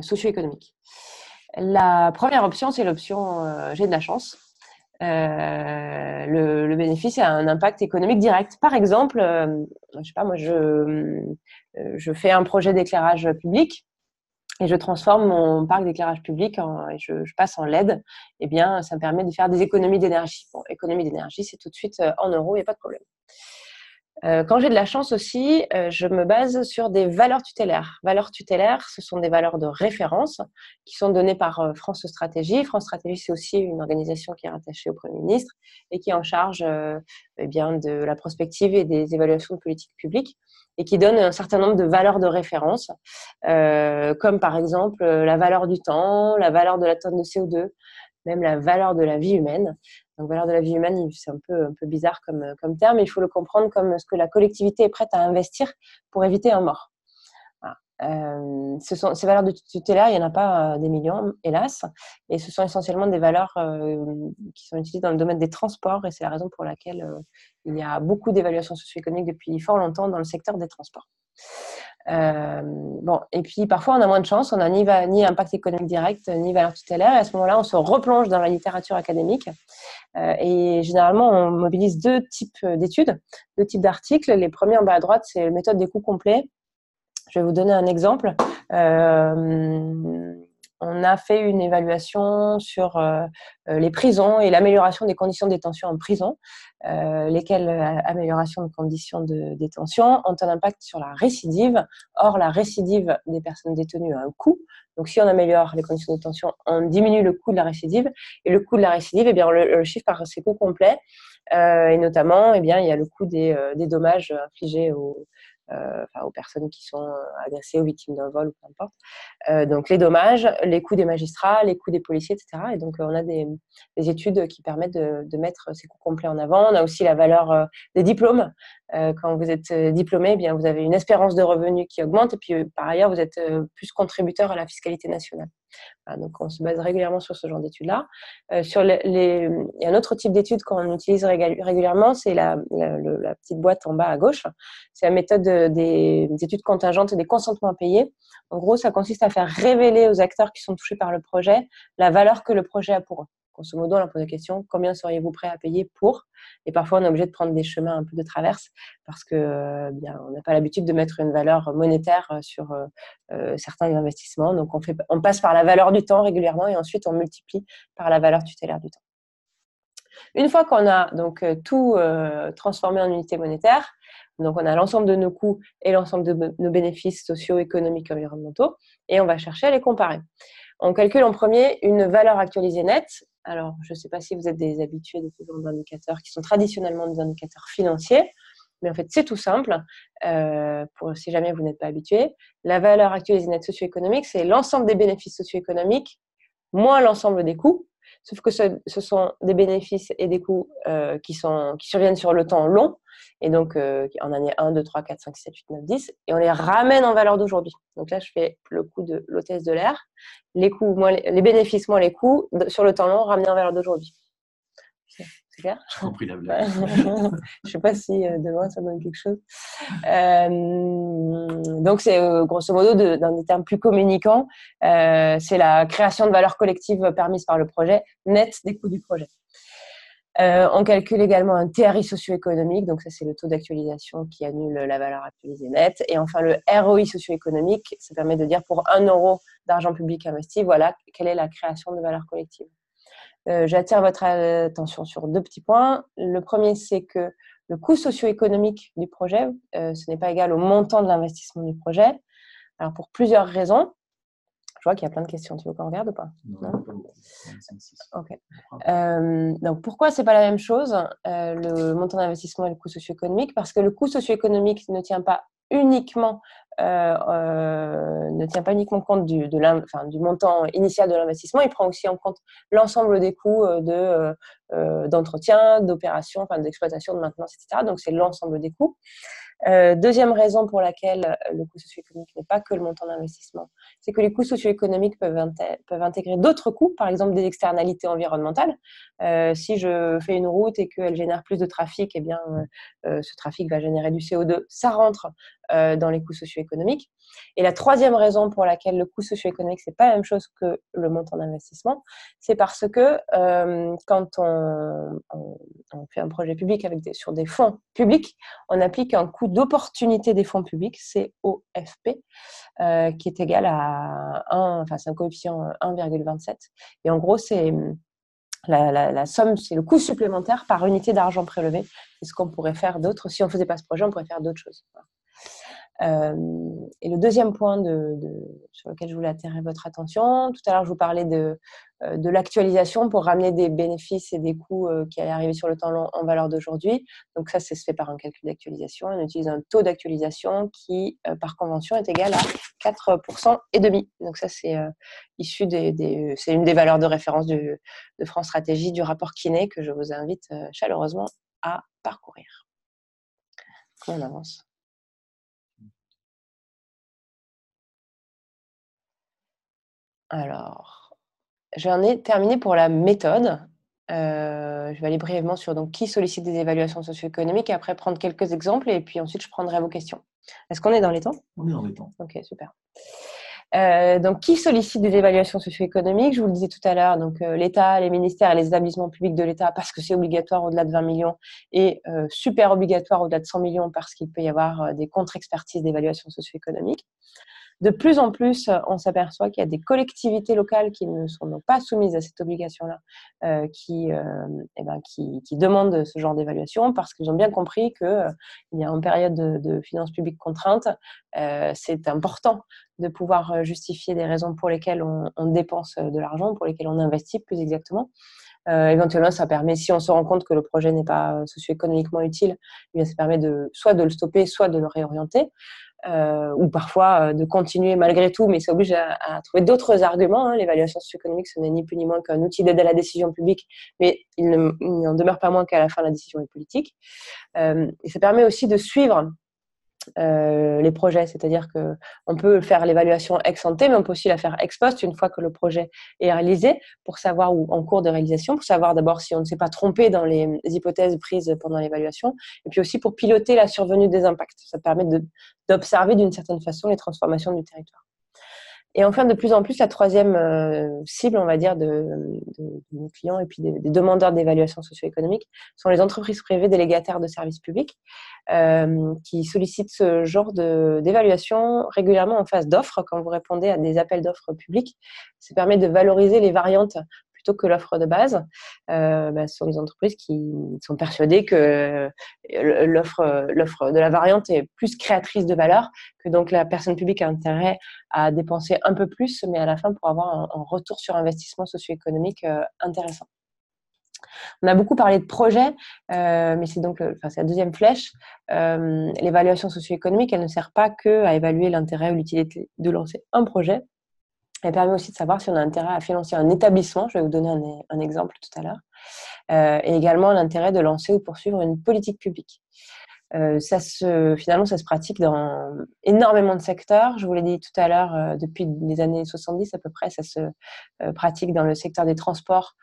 socio-économiques ? La première option, c'est l'option j'ai de la chance. Le bénéfice a un impact économique direct. Par exemple, je sais pas, moi, je fais un projet d'éclairage public. et je transforme mon parc d'éclairage public et je passe en LED, eh bien, ça me permet de faire des économies d'énergie. Bon, économie d'énergie, c'est tout de suite en euros, il n'y a pas de problème. Quand j'ai de la chance aussi, je me base sur des valeurs tutélaires. Valeurs tutélaires, ce sont des valeurs de référence qui sont données par France Stratégie. France Stratégie, c'est aussi une organisation qui est rattachée au Premier ministre et qui est en charge eh bien, de la prospective et des évaluations de politique publique et qui donne un certain nombre de valeurs de référence, comme par exemple la valeur du temps, la valeur de la tonne de CO2, même la valeur de la vie humaine. Donc, valeur de la vie humaine, c'est un peu bizarre comme terme, mais il faut le comprendre comme ce que la collectivité est prête à investir pour éviter un mort. Voilà. Ces valeurs de tutélaire, il n'y en a pas des millions, hélas, et ce sont essentiellement des valeurs qui sont utilisées dans le domaine des transports, et c'est la raison pour laquelle il y a beaucoup d'évaluations socio-économiques depuis fort longtemps dans le secteur des transports. Bon, et puis parfois on a moins de chance, on n'a ni impact économique direct, ni valeur tutélaire, et à ce moment-là on se replonge dans la littérature académique, et généralement on mobilise deux types d'études, deux types d'articles. Les premiers en bas à droite, c'est la méthode des coûts complets. Je vais vous donner un exemple. On a fait une évaluation sur les prisons et l'amélioration des conditions de détention en prison, lesquelles améliorations de conditions de détention ont un impact sur la récidive. Or, la récidive des personnes détenues a un coût. Donc, si on améliore les conditions de détention, on diminue le coût de la récidive. Et le coût de la récidive, eh bien, on le chiffre par ses coûts complets. Et notamment, eh bien, il y a le coût des dommages infligés aux personnes qui sont agressées, aux victimes d'un vol ou peu importe. Donc les dommages, les coûts des magistrats, les coûts des policiers, etc. Et donc on a des études qui permettent de mettre ces coûts complets en avant. On a aussi la valeur des diplômes. Quand vous êtes diplômé, eh bien, vous avez une espérance de revenu qui augmente et puis par ailleurs, vous êtes plus contributeur à la fiscalité nationale. Voilà, donc on se base régulièrement sur ce genre d'études-là. Il y a un autre type d'études qu'on utilise régulièrement, c'est la petite boîte en bas à gauche. C'est la méthode des études contingentes et des consentements à payer. En gros, ça consiste à faire révéler aux acteurs qui sont touchés par le projet la valeur que le projet a pour eux. Grosso modo, on leur pose la question, combien seriez-vous prêt à payer pour? Et parfois, on est obligé de prendre des chemins un peu de traverse parce que bien, on n'a pas l'habitude de mettre une valeur monétaire sur certains investissements. Donc, on passe par la valeur du temps régulièrement et ensuite, on multiplie par la valeur tutélaire du temps. Une fois qu'on a donc tout transformé en unité monétaire, donc on a l'ensemble de nos coûts et l'ensemble de nos bénéfices sociaux, économiques, environnementaux, et on va chercher à les comparer. On calcule en premier une valeur actualisée nette. Alors, je ne sais pas si vous êtes des habitués de ce genre d'indicateurs qui sont traditionnellement des indicateurs financiers, mais en fait, c'est tout simple. Si jamais vous n'êtes pas habitué, la valeur actualisée nette socio-économique, c'est l'ensemble des bénéfices socio-économiques moins l'ensemble des coûts. Sauf que ce sont des bénéfices et des coûts qui surviennent sur le temps long, et donc en année 1, 2, 3, 4, 5, 6, 7, 8, 9, 10, et on les ramène en valeur d'aujourd'hui. Donc là, je fais le coût de l'hôtesse de l'air, les bénéfices moins les coûts sur le temps long ramenés en valeur d'aujourd'hui. C'est clair ? J'ai compris la blague. Je ne sais pas si demain ça donne quelque chose. Donc c'est grosso modo, dans des termes plus communicants, c'est la création de valeur collective permise par le projet, net des coûts du projet. On calcule également un TRI socio-économique, donc ça c'est le taux d'actualisation qui annule la valeur actualisée nette. Et enfin le ROI socio-économique, ça permet de dire pour 1 euro d'argent public investi, voilà quelle est la création de valeur collective. J'attire votre attention sur 2 petits points. Le premier, c'est que le coût socio-économique du projet, ce n'est pas égal au montant de l'investissement du projet. Alors, pour plusieurs raisons. Je vois qu'il y a plein de questions. Tu veux qu'on regarde ou pas ? Non. Ok. Donc, pourquoi ce n'est pas la même chose, le montant d'investissement et le coût socio-économique ? Parce que le coût socio-économique ne tient pas uniquement compte du montant initial de l'investissement, il prend aussi en compte l'ensemble des coûts d'entretien, d'opération, d'exploitation, de maintenance, etc. Donc, c'est l'ensemble des coûts. Deuxième raison pour laquelle le coût socio-économique n'est pas que le montant d'investissement, c'est que les coûts socio-économiques peuvent intégrer d'autres coûts, par exemple des externalités environnementales. Si je fais une route et qu'elle génère plus de trafic, eh bien, ce trafic va générer du CO2. Ça rentre dans les coûts socio-économiques. Et la troisième raison pour laquelle le coût socio-économique, c'est pas la même chose que le montant d'investissement, c'est parce que quand on fait un projet public sur des fonds publics, on applique un coût d'opportunité des fonds publics, COFP, qui est égal à 1, enfin c'est un coefficient 1,27. Et en gros, c'est la somme, c'est le coût supplémentaire par unité d'argent prélevé. C'est ce qu'on pourrait faire d'autre. Si on ne faisait pas ce projet, on pourrait faire d'autres choses. Et le deuxième point sur lequel je voulais attirer votre attention, tout à l'heure, je vous parlais de l'actualisation pour ramener des bénéfices et des coûts qui allaient arriver sur le temps long en valeur d'aujourd'hui. Donc ça, c'est se fait par un calcul d'actualisation. On utilise un taux d'actualisation qui, par convention, est égal à 4,5%. Donc ça, c'est issu c'est une des valeurs de référence de France Stratégie, du rapport Kiné, que je vous invite chaleureusement à parcourir. Comment on avance ? Alors, j'en ai terminé pour la méthode. Je vais aller brièvement sur donc, qui sollicite des évaluations socio-économiques et après prendre quelques exemples et puis ensuite je prendrai vos questions. Est-ce qu'on est dans les temps ? On est dans les temps. Ok, super. Donc, qui sollicite des évaluations socio-économiques ? Je vous le disais tout à l'heure, donc l'État, les ministères et les établissements publics de l'État parce que c'est obligatoire au-delà de 20 millions et super obligatoire au-delà de 100 millions parce qu'il peut y avoir des contre-expertises d'évaluation socio-économique. De plus en plus, on s'aperçoit qu'il y a des collectivités locales qui ne sont donc pas soumises à cette obligation-là, qui demandent ce genre d'évaluation parce qu'ils ont bien compris qu'il y a une période de finances publiques contraintes. C'est important de pouvoir justifier des raisons pour lesquelles on dépense de l'argent, pour lesquelles on investit plus exactement. Éventuellement, ça permet, si on se rend compte que le projet n'est pas socio-économiquement utile, eh bien, ça permet soit de le stopper, soit de le réorienter. Ou parfois de continuer malgré tout, mais ça oblige à trouver d'autres arguments. L'évaluation socio-économique, ce n'est ni plus ni moins qu'un outil d'aide à la décision publique, mais il n'en demeure pas moins qu'à la fin, la décision est politique. Et ça permet aussi de suivre les projets, c'est-à-dire qu'on peut faire l'évaluation ex ante, mais on peut aussi la faire ex post une fois que le projet est réalisé, pour savoir où en cours de réalisation, pour savoir d'abord si on ne s'est pas trompé dans les hypothèses prises pendant l'évaluation, et puis aussi pour piloter la survenue des impacts. Ça permet d'observer d'une certaine façon les transformations du territoire. Et enfin, de plus en plus, la troisième cible, on va dire, de nos clients et puis des demandeurs d'évaluation socio-économique sont les entreprises privées délégataires de services publics qui sollicitent ce genre d'évaluation régulièrement en phase d'offres quand vous répondez à des appels d'offres publics. Ça permet de valoriser les variantes plutôt que l'offre de base. Ce sont des entreprises qui sont persuadées que l'offre de la variante est plus créatrice de valeur, que donc la personne publique a intérêt à dépenser un peu plus, mais à la fin pour avoir un retour sur investissement socio-économique intéressant. On a beaucoup parlé de projets, mais c'est donc c'est la deuxième flèche. L'évaluation socio-économique, elle ne sert pas qu'à évaluer l'intérêt ou l'utilité de lancer un projet. Elle permet aussi de savoir si on a intérêt à financer un établissement. Je vais vous donner un exemple tout à l'heure. Et également l'intérêt de lancer ou poursuivre une politique publique. Finalement, ça se pratique dans énormément de secteurs. Je vous l'ai dit tout à l'heure, depuis les années 70 à peu près, ça se pratique dans le secteur des transports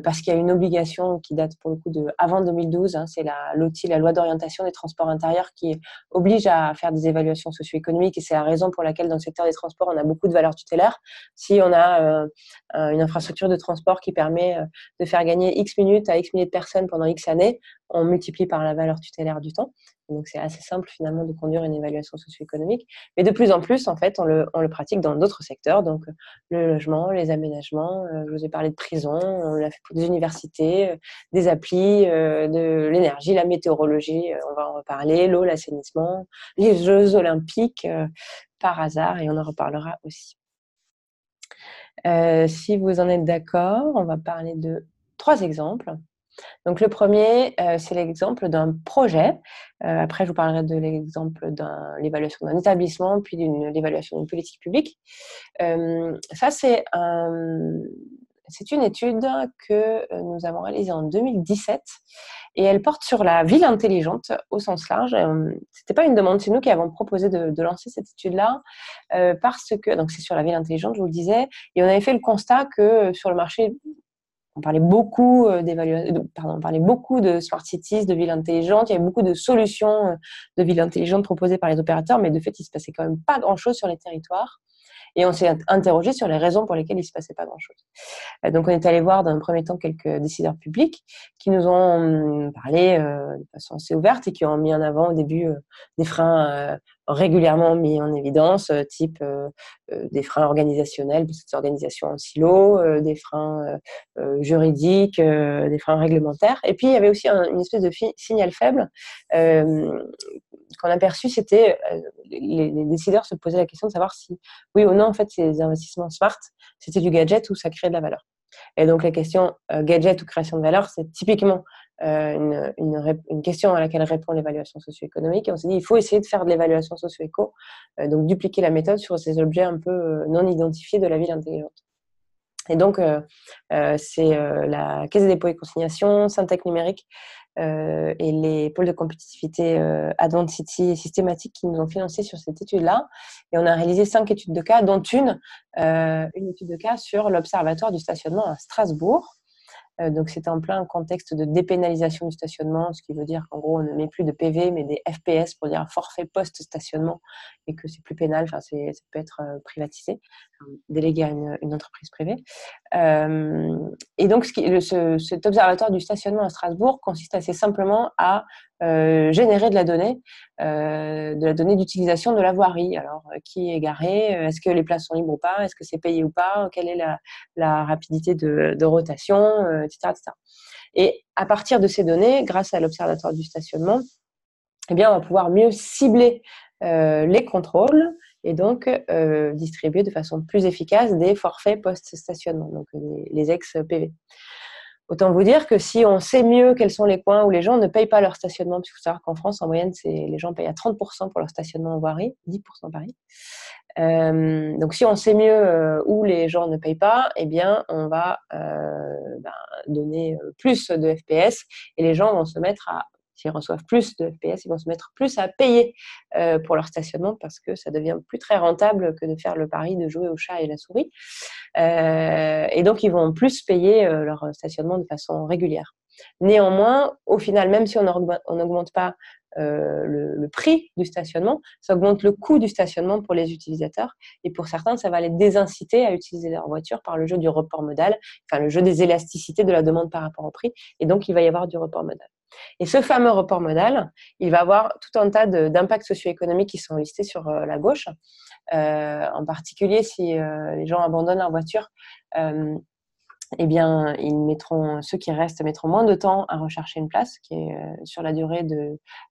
parce qu'il y a une obligation qui date pour le coup avant 2012. C'est la loi d'orientation des transports intérieurs qui oblige à faire des évaluations socio-économiques et c'est la raison pour laquelle dans le secteur des transports, on a beaucoup de valeurs tutélaires. Si on a une infrastructure de transport qui permet de faire gagner X minutes à X milliers de personnes pendant X années, on multiplie par la valeur tutélaire du temps. Donc, c'est assez simple finalement de conduire une évaluation socio-économique. Mais de plus en plus, en fait, on le pratique dans d'autres secteurs. Donc, le logement, les aménagements, je vous ai parlé de prison, on l'a fait pour des universités, des applis, de l'énergie, la météorologie, on va en reparler, l'eau, l'assainissement, les Jeux olympiques, par hasard, et on en reparlera aussi. Si vous en êtes d'accord, on va parler de 3 exemples. Donc, le premier, c'est l'exemple d'un projet. Après, je vous parlerai de l'exemple de l'évaluation d'un établissement, puis de l'évaluation d'une politique publique. Ça, c'est une étude que nous avons réalisée en 2017 et elle porte sur la ville intelligente au sens large. C'était pas une demande, c'est nous qui avons proposé de lancer cette étude-là parce que, donc c'est sur la ville intelligente, je vous le disais, et on avait fait le constat que sur le marché on parlait beaucoup on parlait beaucoup de smart cities, de villes intelligentes. Il y avait beaucoup de solutions de villes intelligentes proposées par les opérateurs, mais de fait, il se passait quand même pas grand-chose sur les territoires. Et on s'est interrogé sur les raisons pour lesquelles il se passait pas grand-chose. Donc, on est allé voir dans un premier temps quelques décideurs publics qui nous ont parlé de façon assez ouverte et qui ont mis en avant au début des freins régulièrement mis en évidence, type des freins organisationnels, cette organisation en silo, des freins juridiques, des freins réglementaires. Et puis, il y avait aussi une espèce de signal faible qu'on a perçu, c'était les décideurs se posaient la question de savoir si, oui ou non, en fait, ces investissements smart, c'était du gadget ou ça créait de la valeur. Et donc, la question gadget ou création de valeur, c'est typiquement une question à laquelle répond l'évaluation socio-économique. Et on s'est dit, il faut essayer de faire de l'évaluation socio-éco, donc dupliquer la méthode sur ces objets un peu non identifiés de la ville intelligente. Et donc, c'est la Caisse des dépôts et consignations, Syntec Numérique et les pôles de compétitivité Advanced City et Systématique qui nous ont financé sur cette étude-là. Et on a réalisé 5 études de cas, dont une étude de cas sur l'Observatoire du stationnement à Strasbourg. Donc, c'était en plein contexte de dépénalisation du stationnement, ce qui veut dire qu'en gros, on ne met plus de PV, mais des FPS pour dire forfait post-stationnement et que c'est plus pénal, enfin, ça peut être privatisé, délégué à une entreprise privée. Et donc, cet observatoire du stationnement à Strasbourg consiste assez simplement à générer de la donnée d'utilisation de la voirie. Alors, qui est garé? Est-ce que les places sont libres ou pas? Est-ce que c'est payé ou pas? Quelle est la rapidité de rotation, etc., etc. Et à partir de ces données, grâce à l'observatoire du stationnement, eh bien, on va pouvoir mieux cibler les contrôles et donc distribuer de façon plus efficace des forfaits post-stationnement, donc les ex-PV. Autant vous dire que si on sait mieux quels sont les coins où les gens ne payent pas leur stationnement, parce qu'il faut savoir qu'en France, en moyenne, les gens payent à 30% pour leur stationnement en voirie, 10% Paris. Donc, si on sait mieux où les gens ne payent pas, eh bien, on va donner plus de FPS et les gens vont se mettre s'ils reçoivent plus de FPS, ils vont se mettre plus à payer pour leur stationnement parce que ça devient plus très rentable que de faire le pari de jouer au chat et la souris. Et donc, ils vont plus payer leur stationnement de façon régulière. Néanmoins, au final, même si on n'augmente pas le prix du stationnement, ça augmente le coût du stationnement pour les utilisateurs. Et pour certains, ça va les désinciter à utiliser leur voiture par le jeu du report modal, enfin le jeu des élasticités de la demande par rapport au prix. Et donc, il va y avoir du report modal. Et ce fameux report modal, il va avoir tout un tas d'impacts socio-économiques qui sont listés sur la gauche. En particulier, si les gens abandonnent leur voiture, eh bien, ceux qui restent mettront moins de temps à rechercher une place, qui est sur la durée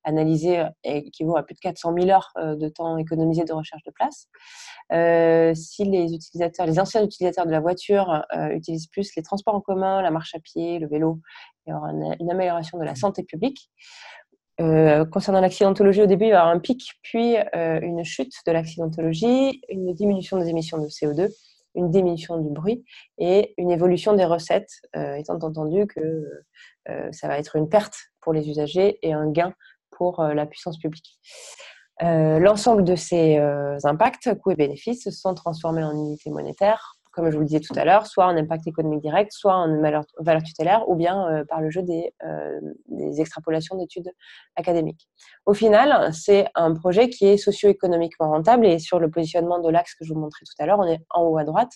analysée équivaut à plus de 400 000 heures de temps économisé de recherche de place. Si les anciens utilisateurs de la voiture utilisent plus les transports en commun, la marche à pied, le vélo, il y aura une amélioration de la santé publique. Concernant l'accidentologie, au début, il va y avoir un pic, puis une chute de l'accidentologie, une diminution des émissions de CO2, une diminution du bruit et une évolution des recettes, étant entendu que ça va être une perte pour les usagers et un gain pour la puissance publique. L'ensemble de ces impacts, coûts et bénéfices, sont transformés en unités monétaires, comme je vous le disais tout à l'heure, soit en impact économique direct, soit en valeur tutélaire, ou bien par le jeu des extrapolations d'études académiques. Au final, c'est un projet qui est socio-économiquement rentable, et sur le positionnement de l'axe que je vous montrais tout à l'heure, on est en haut à droite.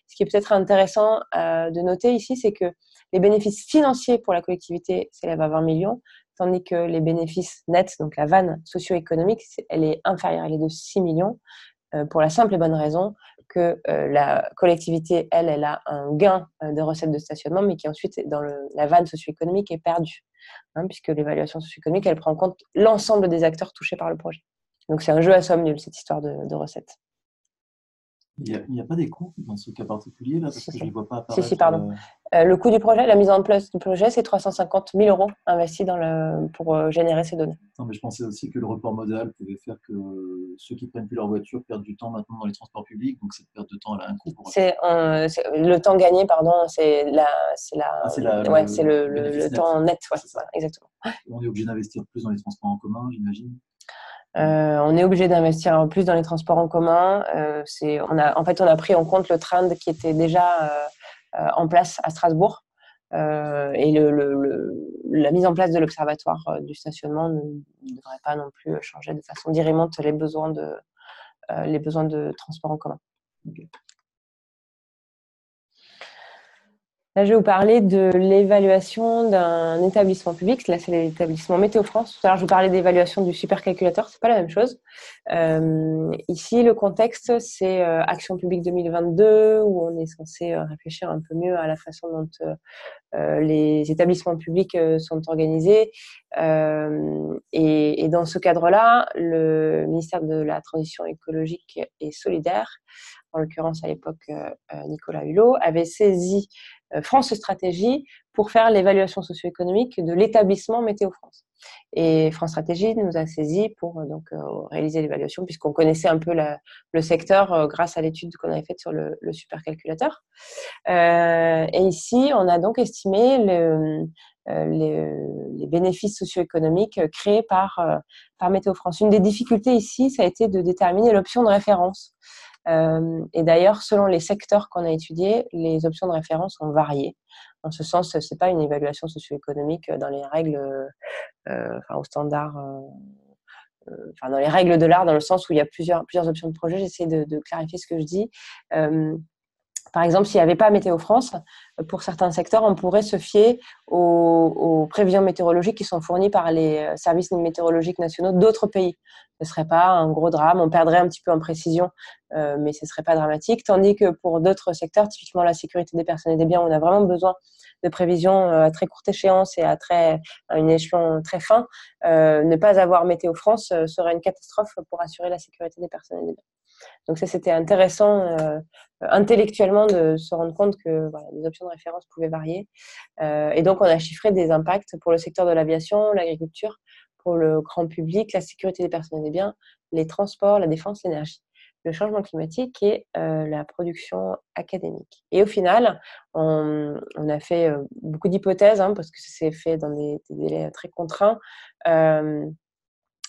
Ce qui est peut-être intéressant de noter ici, c'est que les bénéfices financiers pour la collectivité s'élèvent à 20 millions, tandis que les bénéfices nets, donc la vanne socio-économique, elle est inférieure, elle est de 6 millions, pour la simple et bonne raison que la collectivité, elle a un gain de recettes de stationnement, mais qui ensuite, dans la vanne socio-économique, est perdue, puisque l'évaluation socio-économique, elle prend en compte l'ensemble des acteurs touchés par le projet. Donc, c'est un jeu à somme nulle, cette histoire de recettes. Il n'y a pas des coûts dans ce cas particulier, là, parce que je ne les vois pas apparaître. Si, pardon. Le coût du projet, la mise en place du projet, c'est 350 000 € investis pour générer ces données. Non, mais je pensais aussi que le report modal pouvait faire que ceux qui ne prennent plus leur voiture perdent du temps maintenant dans les transports publics, donc cette perte de temps, elle a un coût. Le temps gagné, pardon, c'est le temps net. Ouais, voilà, exactement. On est obligé d'investir plus dans les transports en commun, j'imagine. On est obligé d'investir plus dans les transports en commun. On a pris en compte le trend qui était déjà en place à Strasbourg. Et la mise en place de l'observatoire du stationnement ne devrait pas non plus changer de façon dirimante les besoins de transport en commun. Okay. Là, je vais vous parler de l'évaluation d'un établissement public. Là, c'est l'établissement Météo France. Tout à l'heure, je vous parlais d'évaluation du supercalculateur. C'est pas la même chose. Ici, le contexte, c'est Action publique 2022, où on est censé réfléchir un peu mieux à la façon dont les établissements publics sont organisés. Et dans ce cadre-là, le ministère de la Transition écologique et solidaire, en l'occurrence à l'époque Nicolas Hulot, avait saisi France Stratégie pour faire l'évaluation socio-économique de l'établissement Météo France. Et France Stratégie nous a saisi pour réaliser l'évaluation, puisqu'on connaissait un peu le secteur grâce à l'étude qu'on avait faite sur le supercalculateur. Et ici, on a donc estimé les bénéfices socio-économiques créés par Météo France. Une des difficultés ici, ça a été de déterminer l'option de référence. Et d'ailleurs, selon les secteurs qu'on a étudiés, les options de référence ont varié. En ce sens, ce n'est pas une évaluation socio-économique dans les règles, au standard, dans les règles de l'art, dans le sens où il y a plusieurs options de projet. J'essaie de clarifier ce que je dis. Par exemple, s'il n'y avait pas Météo France, pour certains secteurs, on pourrait se fier aux prévisions météorologiques qui sont fournies par les services météorologiques nationaux d'autres pays. Ce ne serait pas un gros drame, on perdrait un petit peu en précision, mais ce ne serait pas dramatique. Tandis que pour d'autres secteurs, typiquement la sécurité des personnes et des biens, on a vraiment besoin de prévisions à très courte échéance et à une échelon très fin. Ne pas avoir Météo France serait une catastrophe pour assurer la sécurité des personnes et des biens. Donc ça, c'était intéressant intellectuellement de se rendre compte que les options de référence pouvaient varier. Et donc, on a chiffré des impacts pour le secteur de l'aviation, l'agriculture, pour le grand public, la sécurité des personnes et des biens, les transports, la défense, l'énergie, le changement climatique et la production académique. Et au final, on a fait beaucoup d'hypothèses, parce que ça s'est fait dans des délais très contraints.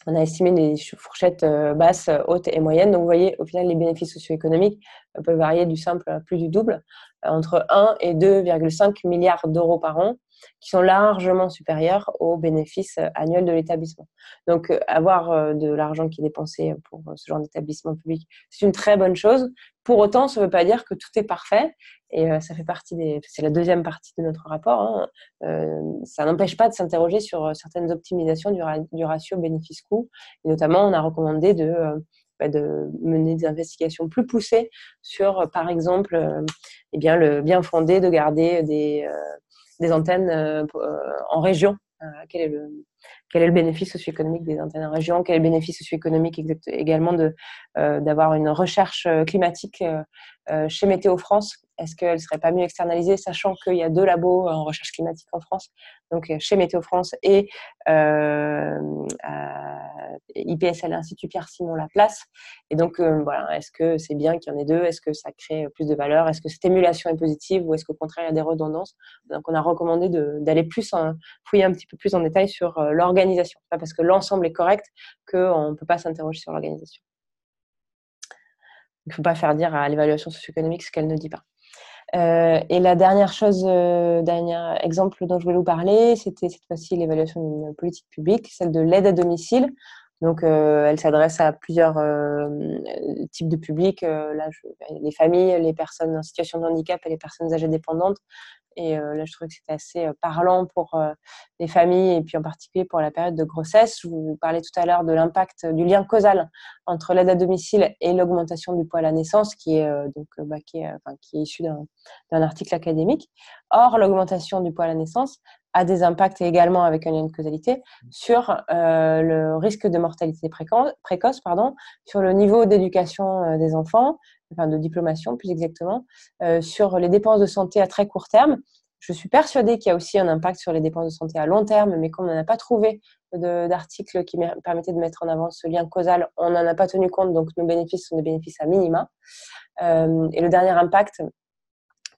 On a estimé les fourchettes basses, hautes et moyennes. Donc, vous voyez, au final, les bénéfices socio-économiques peuvent varier du simple à plus du double, entre 1 et 2,5 milliards d'euros par an, qui sont largement supérieurs aux bénéfices annuels de l'établissement. Donc, avoir de l'argent qui est dépensé pour ce genre d'établissement public, c'est une très bonne chose. Pour autant, ça ne veut pas dire que tout est parfait. Et ça fait c'est la deuxième partie de notre rapport. Ça n'empêche pas de s'interroger sur certaines optimisations du ratio bénéfice-coût. Et notamment, on a recommandé de mener des investigations plus poussées sur, par exemple, le bien fondé de garder des antennes en région. Quel est le bénéfice socio-économique des antennes en région? Quel est le bénéfice socio-économique également d'avoir une recherche climatique chez Météo France? Est-ce qu'elle ne serait pas mieux externalisée, sachant qu'il y a 2 labos en recherche climatique en France, donc chez Météo France et IPSL, Institut Pierre-Simon Laplace. Et donc, est-ce que c'est bien qu'il y en ait 2? Est-ce que ça crée plus de valeur? Est-ce que cette émulation est positive ou est-ce qu'au contraire, il y a des redondances? Donc, on a recommandé d'aller fouiller un petit peu plus en détail sur l'organisation. Pas parce que l'ensemble est correct qu'on ne peut pas s'interroger sur l'organisation. Il ne faut pas faire dire à l'évaluation socio-économique ce qu'elle ne dit pas. Et la dernier exemple dont je voulais vous parler, c'était cette fois-ci l'évaluation d'une politique publique, celle de l'aide à domicile. Donc, elle s'adresse à plusieurs types de publics. Les familles, les personnes en situation de handicap et les personnes âgées dépendantes. Et là, je trouvais que c'était assez parlant pour les familles et puis en particulier pour la période de grossesse. Je vous parlais tout à l'heure de l'impact du lien causal entre l'aide à domicile et l'augmentation du poids à la naissance, qui est issu d'un article académique. Or, l'augmentation du poids à la naissance a des impacts également avec un lien de causalité sur le risque de mortalité précoce, sur le niveau d'éducation des enfants, de diplomation plus exactement, sur les dépenses de santé à très court terme. Je suis persuadée qu'il y a aussi un impact sur les dépenses de santé à long terme, mais comme on n'a pas trouvé d'article qui permettait de mettre en avant ce lien causal, on n'en a pas tenu compte, donc nos bénéfices sont des bénéfices à minima. Et le dernier impact,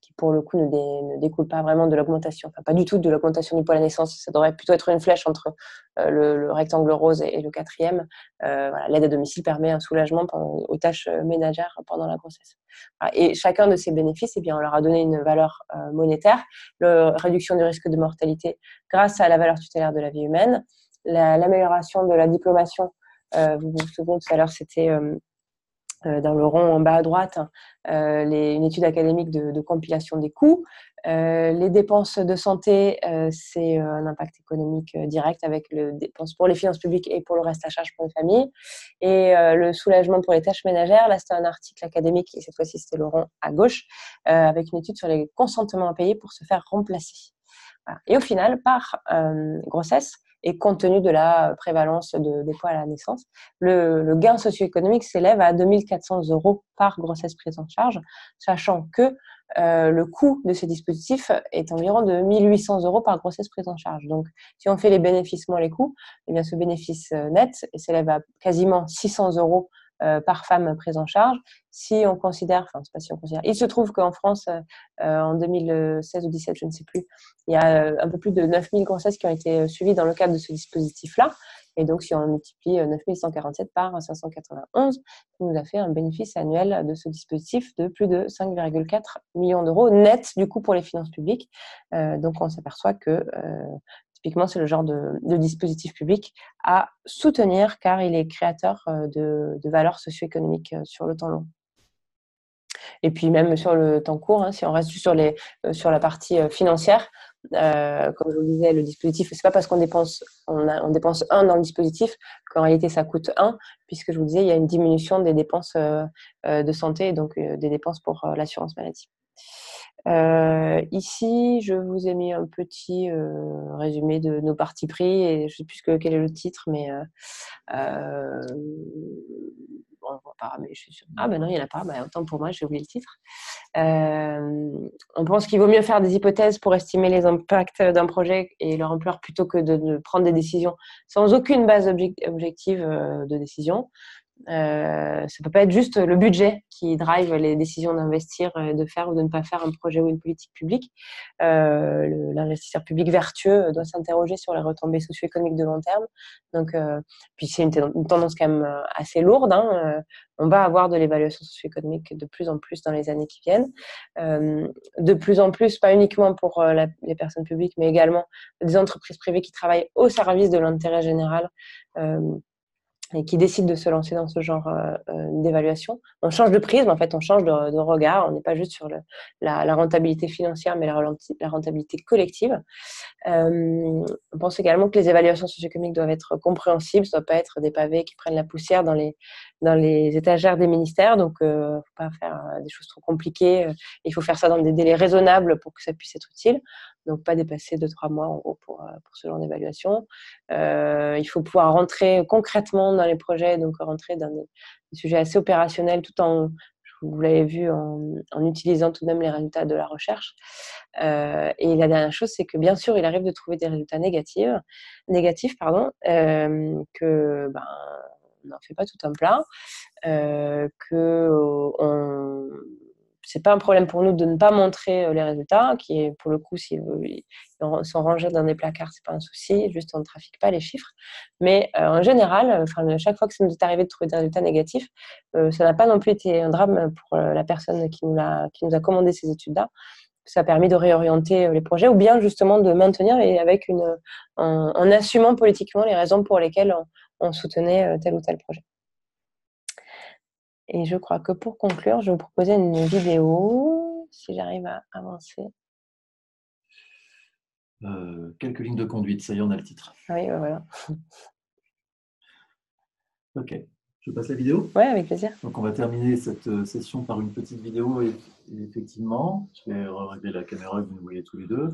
qui pour le coup, ne découle pas vraiment de l'augmentation, enfin pas du tout de l'augmentation du poids à la naissance. Ça devrait plutôt être une flèche entre le rectangle rose et le quatrième. Voilà, l'aide à domicile permet un soulagement aux tâches ménagères pendant la grossesse. Voilà. Et chacun de ces bénéfices, eh bien, on leur a donné une valeur monétaire, la réduction du risque de mortalité grâce à la valeur tutélaire de la vie humaine, l'amélioration de la diplomation. Vous vous souvenez tout à l'heure, c'était dans le rond en bas à droite, une étude académique de compilation des coûts. Les dépenses de santé, c'est un impact économique direct avec les dépenses pour les finances publiques et pour le reste à charge pour les familles. Et le soulagement pour les tâches ménagères, là c'était un article académique et cette fois-ci c'était le rond à gauche, avec une étude sur les consentements à payer pour se faire remplacer. Voilà. Et au final, par grossesse, et compte tenu de la prévalence des poids à la naissance, le gain socio-économique s'élève à 2 400 € par grossesse prise en charge, sachant que le coût de ces dispositifs est environ de 1 800 € par grossesse prise en charge. Donc, si on fait les bénéfices moins les coûts, eh bien, ce bénéfice net s'élève à quasiment 600 € par femme prise en charge. Si on considère, enfin, c'est pas si on considère, il se trouve qu'en France, en 2016 ou 2017, je ne sais plus, il y a un peu plus de 9000 grossesses qui ont été suivies dans le cadre de ce dispositif-là. Et donc, si on multiplie 9147 par 591, ça nous a fait un bénéfice annuel de ce dispositif de plus de 5,4 millions d'euros net du coup pour les finances publiques. Donc, on s'aperçoit que typiquement, c'est le genre de dispositif public à soutenir car il est créateur de valeurs socio-économiques sur le temps long. Et puis même sur le temps court, hein, si on reste juste sur la partie financière, comme je vous le disais, le dispositif, c'est pas parce qu'on dépense 1 dans le dispositif qu'en réalité ça coûte 1, puisque je vous disais, il y a une diminution des dépenses de santé et donc des dépenses pour l'assurance maladie. Ici, je vous ai mis un petit résumé de nos partis pris et je ne sais plus quel est le titre, mais bon, on voit pas, mais je suis sûre. Ah ben non, il n'y en a pas. Ben, autant pour moi, j'ai oublié le titre. On pense qu'il vaut mieux faire des hypothèses pour estimer les impacts d'un projet et leur ampleur plutôt que de prendre des décisions sans aucune base objective de décision. Ça peut pas être juste le budget qui drive les décisions d'investir, de faire ou de ne pas faire un projet ou une politique publique. L'investisseur public vertueux doit s'interroger sur les retombées socio-économiques de long terme. Donc, puis c'est une tendance quand même assez lourde. Hein. On va avoir de l'évaluation socio-économique de plus en plus dans les années qui viennent. De plus en plus, pas uniquement pour les personnes publiques, mais également des entreprises privées qui travaillent au service de l'intérêt général. Et qui décident de se lancer dans ce genre d'évaluation. On change de prisme, en fait, on change de regard. On n'est pas juste sur la rentabilité financière, mais la rentabilité collective. On pense également que les évaluations socio-économiques doivent être compréhensibles, ça ne doit pas être des pavés qui prennent la poussière dans les étagères des ministères. Donc, il ne faut pas faire des choses trop compliquées. Il faut faire ça dans des délais raisonnables pour que ça puisse être utile. Donc, pas dépasser 2-3 mois en gros pour ce genre d'évaluation. Il faut pouvoir rentrer concrètement dans les projets, donc rentrer dans des sujets assez opérationnels tout en, vous l'avez vu, en utilisant tout de même les résultats de la recherche. Et la dernière chose, c'est que bien sûr, il arrive de trouver des résultats négatifs, que on n'en fait pas tout un plat, c'est pas un problème pour nous de ne pas montrer les résultats, qui est pour le coup, s'ils sont rangés dans des placards, c'est pas un souci, juste on ne trafique pas les chiffres. Mais en général, chaque fois que ça nous est arrivé de trouver des résultats négatifs, ça n'a pas non plus été un drame pour la personne qui nous a commandé ces études-là. Ça a permis de réorienter les projets ou bien justement de maintenir et en assumant politiquement les raisons pour lesquelles on soutenait tel ou tel projet. Et je crois que pour conclure, je vais vous proposer une vidéo, si j'arrive à avancer. Quelques lignes de conduite, ça y est, on a le titre. Oui, voilà. Ok, je passe la vidéo? Oui, avec plaisir. Donc on va terminer cette session par une petite vidéo et effectivement, je vais régler la caméra que vous nous voyez tous les deux.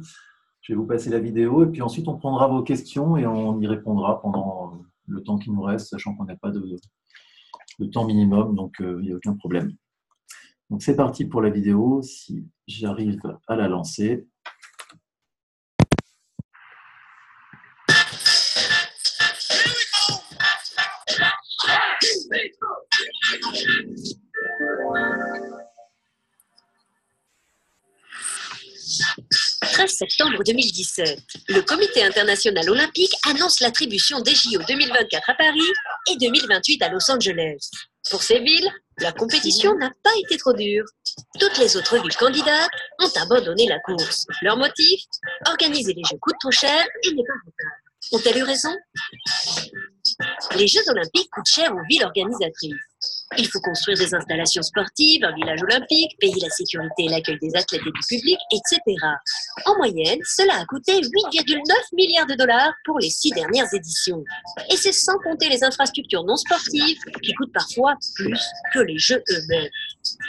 Je vais vous passer la vidéo et puis ensuite on prendra vos questions et on y répondra pendant le temps qui nous reste, sachant qu'on n'a pas de temps minimum, donc il n'y a aucun problème. Donc c'est parti pour la vidéo, si j'arrive à la lancer. 13 septembre 2017, le Comité international olympique annonce l'attribution des JO 2024 à Paris et 2028 à Los Angeles. Pour ces villes, la compétition n'a pas été trop dure. Toutes les autres villes candidates ont abandonné la course. Leur motif? Organiser les Jeux coûte trop cher et n'est pas rentable. Ont-elles eu raison? Les Jeux olympiques coûtent cher aux villes organisatrices. Il faut construire des installations sportives, un village olympique, payer la sécurité et l'accueil des athlètes et du public, etc. En moyenne, cela a coûté 8,9 milliards de dollars pour les 6 dernières éditions. Et c'est sans compter les infrastructures non sportives qui coûtent parfois plus que les Jeux eux-mêmes.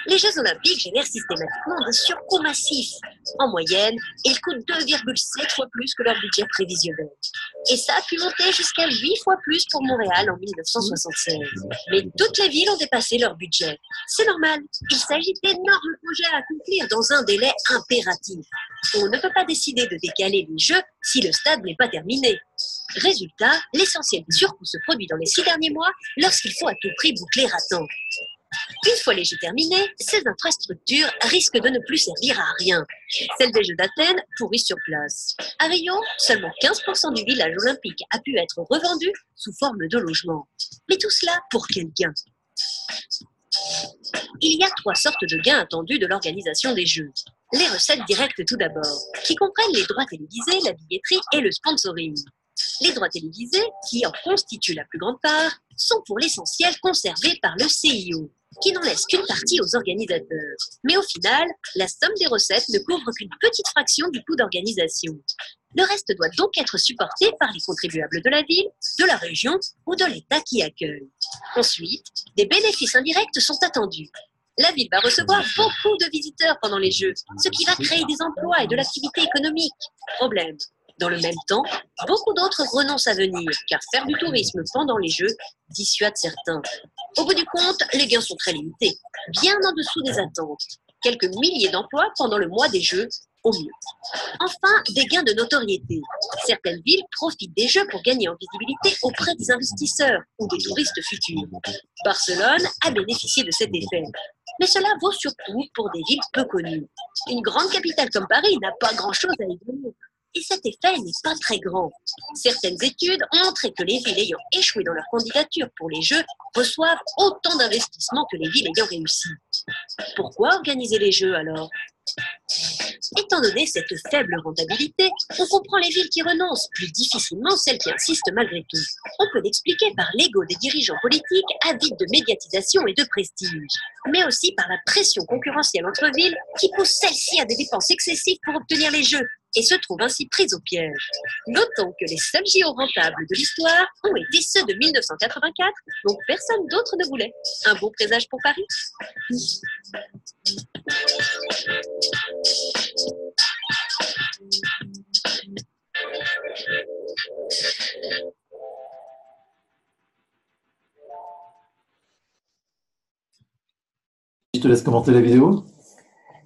Les Jeux olympiques génèrent systématiquement des surcoûts massifs. En moyenne, ils coûtent 2,7 fois plus que leur budget prévisionnel. Et ça a pu monter jusqu'à 8 fois plus pour Montréal en 1976. Mais toutes les villes ont dépassé leur budget. C'est normal, il s'agit d'énormes projets à accomplir dans un délai impératif. On ne peut pas décider de décaler les Jeux si le stade n'est pas terminé. Résultat, l'essentiel des surcoûts se produit dans les 6 derniers mois lorsqu'il faut à tout prix boucler à temps. Une fois les Jeux terminés, ces infrastructures risquent de ne plus servir à rien. Celle des Jeux d'Athènes pourrit sur place. À Rio, seulement 15% du village olympique a pu être revendu sous forme de logement. Mais tout cela pour quel gain? Il y a 3 sortes de gains attendus de l'organisation des Jeux. Les recettes directes tout d'abord, qui comprennent les droits télévisés, la billetterie et le sponsoring. Les droits télévisés, qui en constituent la plus grande part, sont pour l'essentiel conservés par le CIO, qui n'en laisse qu'une partie aux organisateurs. Mais au final, la somme des recettes ne couvre qu'une petite fraction du coût d'organisation. Le reste doit donc être supporté par les contribuables de la ville, de la région ou de l'État qui accueille. Ensuite, des bénéfices indirects sont attendus. La ville va recevoir beaucoup de visiteurs pendant les Jeux, ce qui va créer des emplois et de l'activité économique. Problème. Dans le même temps, beaucoup d'autres renoncent à venir, car faire du tourisme pendant les Jeux dissuade certains. Au bout du compte, les gains sont très limités, bien en dessous des attentes. Quelques milliers d'emplois pendant le mois des Jeux, au mieux. Enfin, des gains de notoriété. Certaines villes profitent des Jeux pour gagner en visibilité auprès des investisseurs ou des touristes futurs. Barcelone a bénéficié de cet effet. Mais cela vaut surtout pour des villes peu connues. Une grande capitale comme Paris n'a pas grand-chose à y gagner. Et cet effet n'est pas très grand. Certaines études ont montré que les villes ayant échoué dans leur candidature pour les Jeux reçoivent autant d'investissements que les villes ayant réussi. Pourquoi organiser les Jeux alors? Étant donné cette faible rentabilité, on comprend les villes qui renoncent, plus difficilement celles qui insistent malgré tout. On peut l'expliquer par l'ego des dirigeants politiques avides de médiatisation et de prestige, mais aussi par la pression concurrentielle entre villes qui pousse celles-ci à des dépenses excessives pour obtenir les Jeux et se trouvent ainsi prises au piège. Notons que les seuls JO rentables de l'histoire ont été ceux de 1984, dont personne d'autre ne voulait. Un bon présage pour Paris? Je te laisse commenter la vidéo.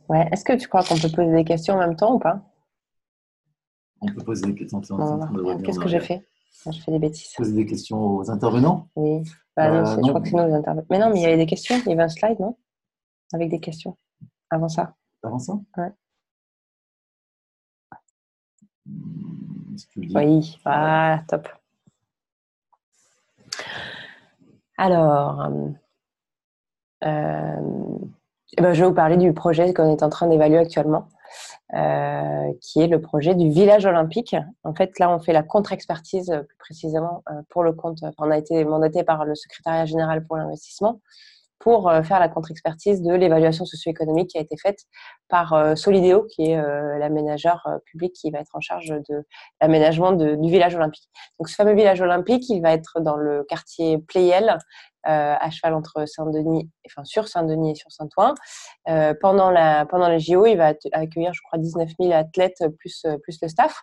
Ouais. Est-ce que tu crois qu'on peut poser des questions en même temps ou pas? On peut poser des questions. Qu'est-ce que j'ai fait? Je fais des bêtises. Poser des questions aux intervenants? Oui. Non, je crois que c'est nous les intervenants. Mais non, mais il y avait des questions. Il y avait un slide, non? Avec des questions. Avant ça. Avant ça? Ouais. Si tu le dis. Oui. Voilà, top. Alors, je vais vous parler du projet qu'on est en train d'évaluer actuellement, qui est le projet du village olympique. En fait, là, on fait la contre-expertise, plus précisément, pour le compte. On a été mandaté par le secrétariat général pour l'investissement pour faire la contre-expertise de l'évaluation socio-économique qui a été faite par Solideo, qui est l'aménageur public qui va être en charge de l'aménagement du village olympique. Donc, ce fameux village olympique, il va être dans le quartier Pleyel, à cheval entre Saint-Denis, enfin sur Saint-Denis et sur Saint-Ouen. Pendant les JO, il va accueillir, je crois, 19 000 athlètes plus le staff.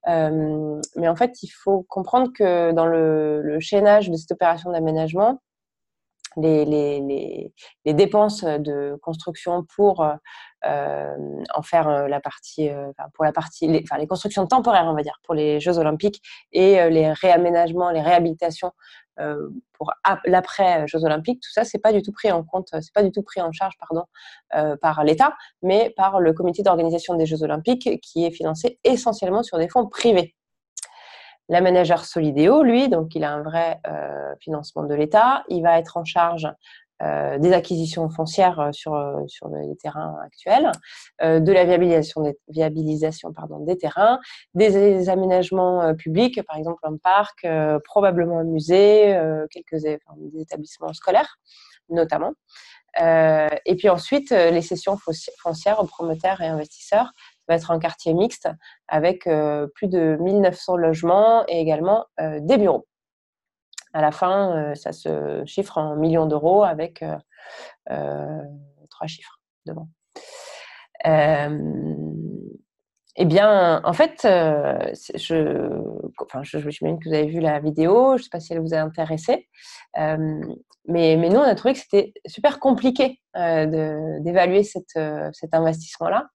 Mais en fait, il faut comprendre que dans le chaînage de cette opération d'aménagement, les dépenses de construction pour en faire la partie, les constructions temporaires, on va dire, pour les Jeux Olympiques et les réaménagements, les réhabilitations pour l'après Jeux Olympiques, tout ça, c'est pas du tout pris en compte, c'est pas du tout pris en charge, par l'État, mais par le comité d'organisation des Jeux Olympiques qui est financé essentiellement sur des fonds privés. L'aménageur Solideo, lui, donc il a un vrai financement de l'État. Il va être en charge des acquisitions foncières sur les terrains actuels, de la viabilisation des terrains, des aménagements publics, par exemple un parc, probablement un musée, des établissements scolaires notamment. Et puis ensuite, les cessions foncières aux promoteurs et investisseurs. Ça va être un quartier mixte avec plus de 1900 logements et également des bureaux. À la fin, ça se chiffre en millions d'euros avec 3 chiffres devant. Eh bien, en fait, j'imagine que vous avez vu la vidéo, je ne sais pas si elle vous a intéressé, mais nous, on a trouvé que c'était super compliqué d'évaluer cet investissement-là.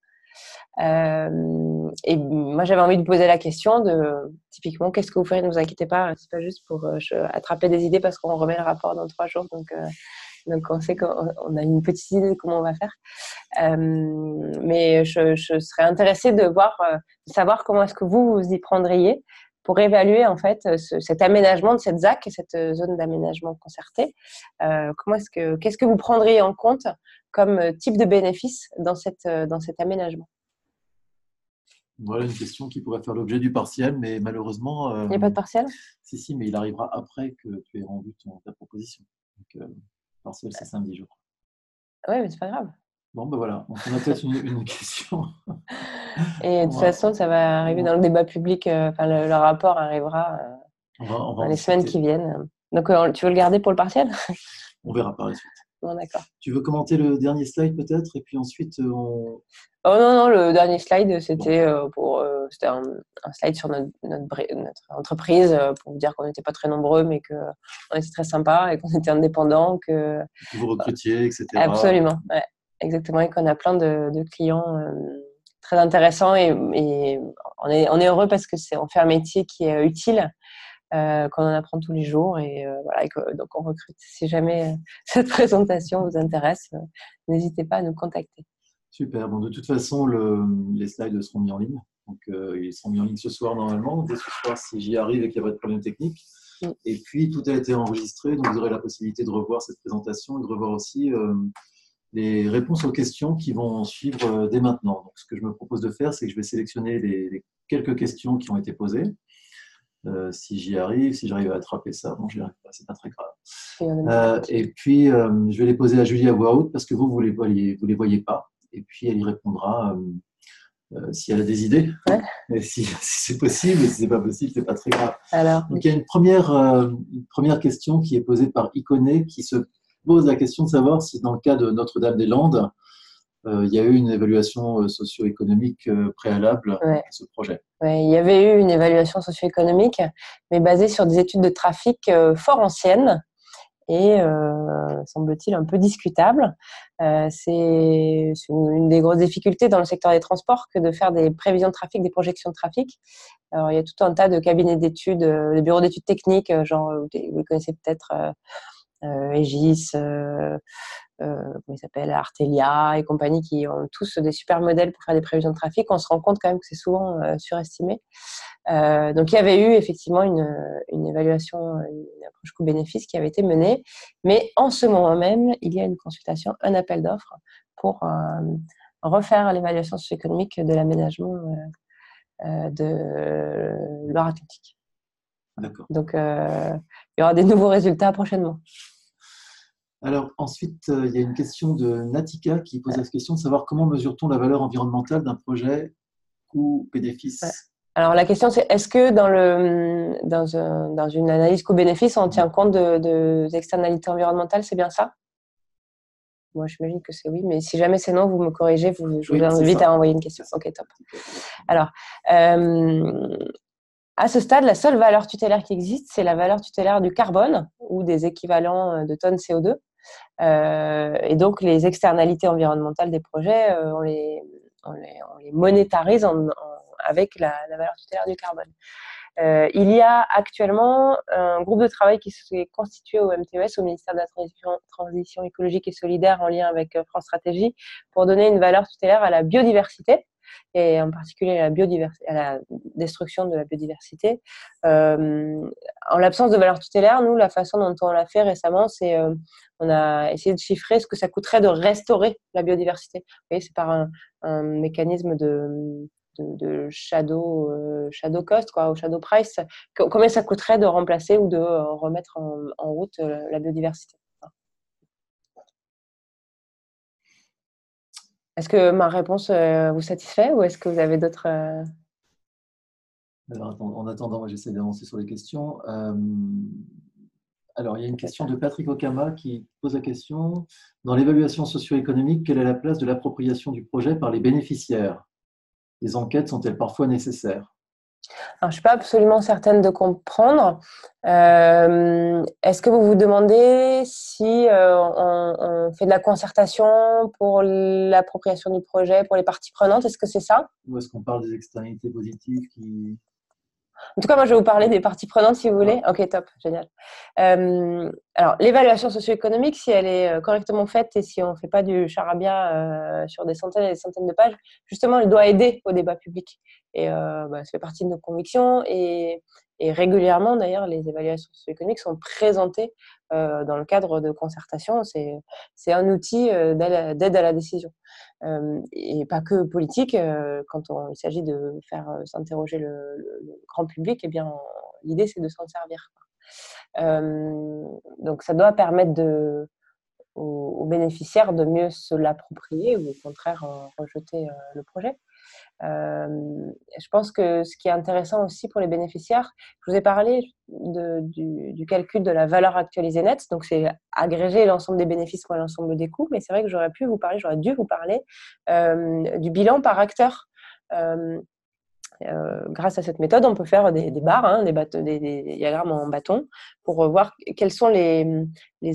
Et moi, j'avais envie de poser la question typiquement, qu'est-ce que vous ferez? Ne vous inquiétez pas, c'est pas juste pour attraper des idées parce qu'on remet le rapport dans 3 jours, donc on sait qu'on a une petite idée de comment on va faire. Mais je serais intéressée de savoir comment est-ce que vous y prendriez pour évaluer en fait cet aménagement de cette ZAC, cette zone d'aménagement concerté. Qu'est-ce que vous prendriez en compte comme type de bénéfice dans cet aménagement? Voilà une question qui pourrait faire l'objet du partiel, mais malheureusement… Il n'y a pas de partiel? Si, mais il arrivera après que tu aies rendu ta proposition. Donc, partiel, c'est samedi, je crois. Oui, mais c'est pas grave. Bon, ben voilà, donc on a peut-être une question. Et de toute façon, ça va arriver dans le débat public, le rapport arrivera dans les semaines qui viennent. Donc, tu veux le garder pour le partiel? On verra par la suite. Bon, d'accord. Tu veux commenter le dernier slide peut-être, et puis ensuite on… Oh non, le dernier slide, c'était c'était un slide sur notre entreprise pour vous dire qu'on n'était pas très nombreux, mais qu'on était très sympa et qu'on était indépendants. Que vous recrutiez, etc. Absolument, ouais, exactement, et qu'on a plein de clients très intéressants et on est heureux parce que on fait un métier qui est utile. Qu'on en apprend tous les jours et voilà, donc on recrute. Si jamais cette présentation vous intéresse, n'hésitez pas à nous contacter. Super. Bon, de toute façon, les slides seront mis en ligne. Donc, ils seront mis en ligne ce soir normalement. Dès ce soir, si j'y arrive et qu'il n'y a pas de problème technique. Et puis, tout a été enregistré. Donc, vous aurez la possibilité de revoir cette présentation et de revoir aussi les réponses aux questions qui vont suivre dès maintenant. Donc, ce que je me propose de faire, c'est que je vais sélectionner les quelques questions qui ont été posées. Si j'y arrive, si j'arrive à attraper ça, bon, j'y arrive pas, c'est pas très grave. Et puis, je vais les poser à Julie à voix haute parce que vous les voyez pas. Et puis, elle y répondra si elle a des idées. Ouais. Et si c'est possible, et si c'est pas possible, c'est pas très grave. Alors, donc, il y a une première question qui est posée par Iconé qui se pose la question de savoir si dans le cas de Notre-Dame-des-Landes, il y a eu une évaluation socio-économique préalable à ce projet. Ouais, il y avait eu une évaluation socio-économique, mais basée sur des études de trafic fort anciennes et, semble-t-il, un peu discutables. C'est une des grosses difficultés dans le secteur des transports que de faire des prévisions de trafic, des projections de trafic. Alors, il y a tout un tas de cabinets d'études, des bureaux d'études techniques, genre, vous connaissez peut-être Aegis, comment il s'appelle, Artelia et compagnie, qui ont tous des super modèles pour faire des prévisions de trafic. On se rend compte quand même que c'est souvent surestimé. Donc il y avait eu effectivement une évaluation, une approche coût-bénéfice qui avait été menée, mais en ce moment même, il y a une consultation, un appel d'offres pour refaire l'évaluation socio-économique de l'aménagement de Loire-Atlantique. D'accord. Donc il y aura des nouveaux résultats prochainement. Alors ensuite, il y a une question de Natika qui pose la question de savoir comment mesure-t-on la valeur environnementale d'un projet coût-bénéfice. Ouais. Alors la question c'est, est-ce que dans une analyse coût-bénéfice, on tient compte des externalités environnementales, c'est bien ça? Moi j'imagine que c'est oui, mais si jamais c'est non, vous me corrigez, je vous invite à envoyer une question. Ok, top. Alors, à ce stade, la seule valeur tutélaire qui existe, c'est la valeur tutélaire du carbone ou des équivalents de tonnes CO2. Et donc, les externalités environnementales des projets, on les monétarise avec la valeur tutélaire du carbone. Il y a actuellement un groupe de travail qui s'est constitué au MTES, au ministère de la Transition écologique et solidaire, en lien avec France Stratégie, pour donner une valeur tutélaire à la biodiversité, et en particulier à la destruction de la biodiversité. En l'absence de valeur tutélaire, nous, la façon dont on l'a fait récemment, c'est on a essayé de chiffrer ce que ça coûterait de restaurer la biodiversité. Vous voyez, c'est par un mécanisme de shadow cost, quoi, ou shadow price. Combien ça coûterait de remplacer ou de remettre en route la biodiversité. Est-ce que ma réponse vous satisfait, ou est-ce que vous avez d'autres... Alors, en attendant, moi j'essaie d'avancer sur les questions. Alors, il y a une question de Patrick Okama qui pose la question: dans l'évaluation socio-économique, quelle est la place de l'appropriation du projet par les bénéficiaires? Les enquêtes sont-elles parfois nécessaires? Alors, je ne suis pas absolument certaine de comprendre. Est-ce que vous vous demandez si on fait de la concertation pour l'appropriation du projet, pour les parties prenantes? Est-ce que c'est ça? Ou est-ce qu'on parle des externalités positives qui... En tout cas, moi, je vais vous parler des parties prenantes, si vous voulez. Ok, top, génial. Alors, l'évaluation socio-économique, si elle est correctement faite et si on ne fait pas du charabia sur des centaines et des centaines de pages, justement, elle doit aider au débat public. Et ça fait partie de nos convictions. Et régulièrement, d'ailleurs, les évaluations socio-économiques sont présentées dans le cadre de concertation. C'est un outil d'aide à la décision. Et pas que politique. Quand il s'agit de faire s'interroger le grand public, eh bien, l'idée, c'est de s'en servir, quoi. Donc, ça doit permettre aux bénéficiaires de mieux se l'approprier, ou au contraire rejeter le projet. Je pense que ce qui est intéressant aussi pour les bénéficiaires, je vous ai parlé du calcul de la valeur actualisée nette, donc c'est agréger l'ensemble des bénéfices moins l'ensemble des coûts, mais c'est vrai que j'aurais dû vous parler du bilan par acteur. Grâce à cette méthode, on peut faire des barres, des diagrammes en bâton, pour voir quels sont les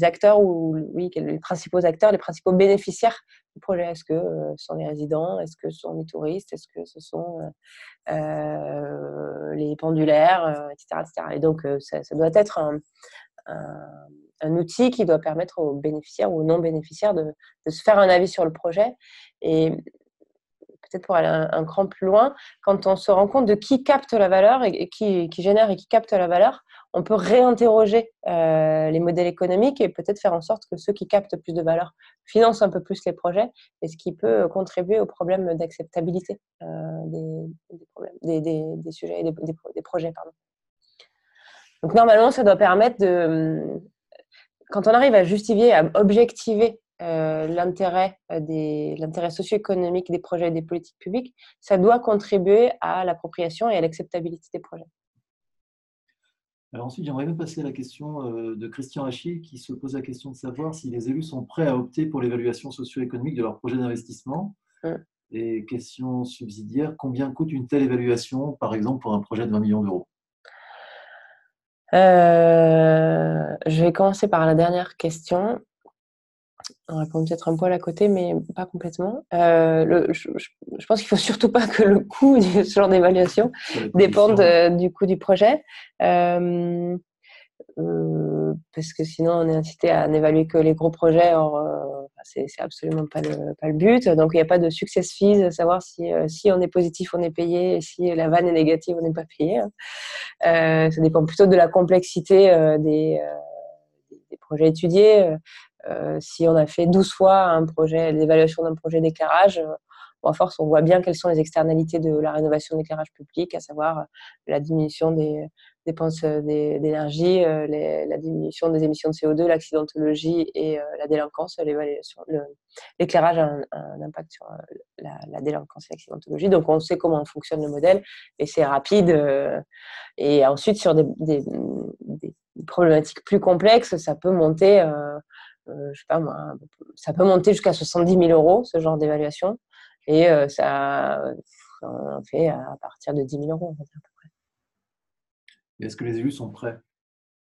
acteurs, les principaux acteurs, les principaux bénéficiaires du projet. Est-ce que ce sont les résidents? Est-ce que ce sont les touristes? Est-ce que ce sont les pendulaires, etc., etc. Et donc, ça doit être un outil qui doit permettre aux bénéficiaires ou aux non-bénéficiaires de se faire un avis sur le projet. Et peut-être pour aller un cran plus loin, quand on se rend compte de qui capte la valeur et qui génère et qui capte la valeur, on peut réinterroger les modèles économiques et peut-être faire en sorte que ceux qui captent plus de valeur financent un peu plus les projets, et ce qui peut contribuer au problème d'acceptabilité des sujets et des projets. Pardon. Donc normalement, ça doit permettre quand on arrive à justifier, à objectiver l'intérêt socio-économique des projets et des politiques publiques, ça doit contribuer à l'appropriation et à l'acceptabilité des projets. Alors ensuite, j'aimerais bien passer à la question de Christian Hachi, qui se pose la question de savoir si les élus sont prêts à opter pour l'évaluation socio-économique de leur projet d'investissement. Et question subsidiaire, combien coûte une telle évaluation, par exemple, pour un projet de 20 millions d'euros? Je vais commencer par la dernière question. On répond peut-être un poil à côté, mais pas complètement. Je pense qu'il ne faut surtout pas que le coût de ce genre d'évaluation dépende du coût du projet. Parce que sinon, on est incité à n'évaluer que les gros projets. Or, c'est absolument pas le but. Donc, il n'y a pas de success fees, savoir si on est positif, on est payé, et si la vanne est négative, on n'est pas payé. Ça dépend plutôt de la complexité des projets étudiés. Si on a fait 12 fois l'évaluation d'un projet d'éclairage, à force, on voit bien quelles sont les externalités de la rénovation d'éclairage public, à savoir la diminution des dépenses d'énergie, la diminution des émissions de CO2, l'accidentologie et la délinquance. L'éclairage a un impact sur la délinquance et l'accidentologie. Donc, on sait comment fonctionne le modèle et c'est rapide. Et ensuite, sur des problématiques plus complexes, ça peut monter, je sais pas moi, ça peut monter jusqu'à 70 000 euros, ce genre d'évaluation. Et ça on fait à partir de 10 000 euros, on va dire, à peu près. Est-ce que les élus sont prêts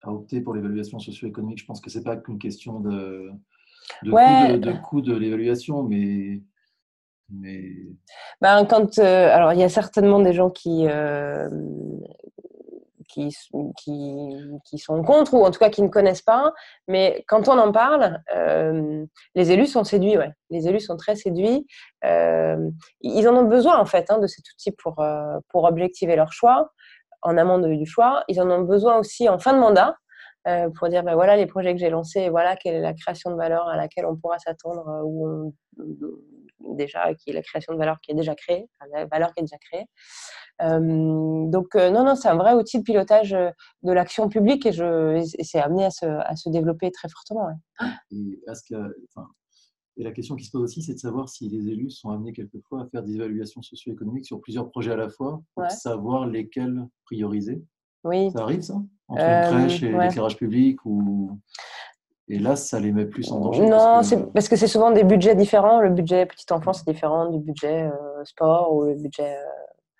à opter pour l'évaluation socio-économique? Je pense que ce n'est pas qu'une question de coût de l'évaluation, mais... Alors, il y a certainement des gens qui qui sont contre, ou en tout cas qui ne connaissent pas. Mais quand on en parle, les élus sont séduits. Ouais. Les élus sont très séduits. Ils en ont besoin, en fait, de cet outil pour objectiver leur choix, en amont du choix. Ils en ont besoin aussi en fin de mandat, pour dire voilà les projets que j'ai lancés, voilà quelle est la création de valeur à laquelle on pourra s'attendre, déjà, qui est la création de valeur qui est déjà créée, la valeur qui est déjà créée. Donc non, c'est un vrai outil de pilotage de l'action publique, et c'est amené à se développer très fortement. Ouais. Et la question qui se pose aussi, c'est de savoir si les élus sont amenés quelquefois à faire des évaluations socio-économiques sur plusieurs projets à la fois pour savoir lesquels prioriser. Oui. Ça arrive, ça? Entre une crèche et l'éclairage public Et là, ça les met plus en danger. Non, parce que c'est souvent des budgets différents. Le budget petite enfance est différent du budget sport, ou le budget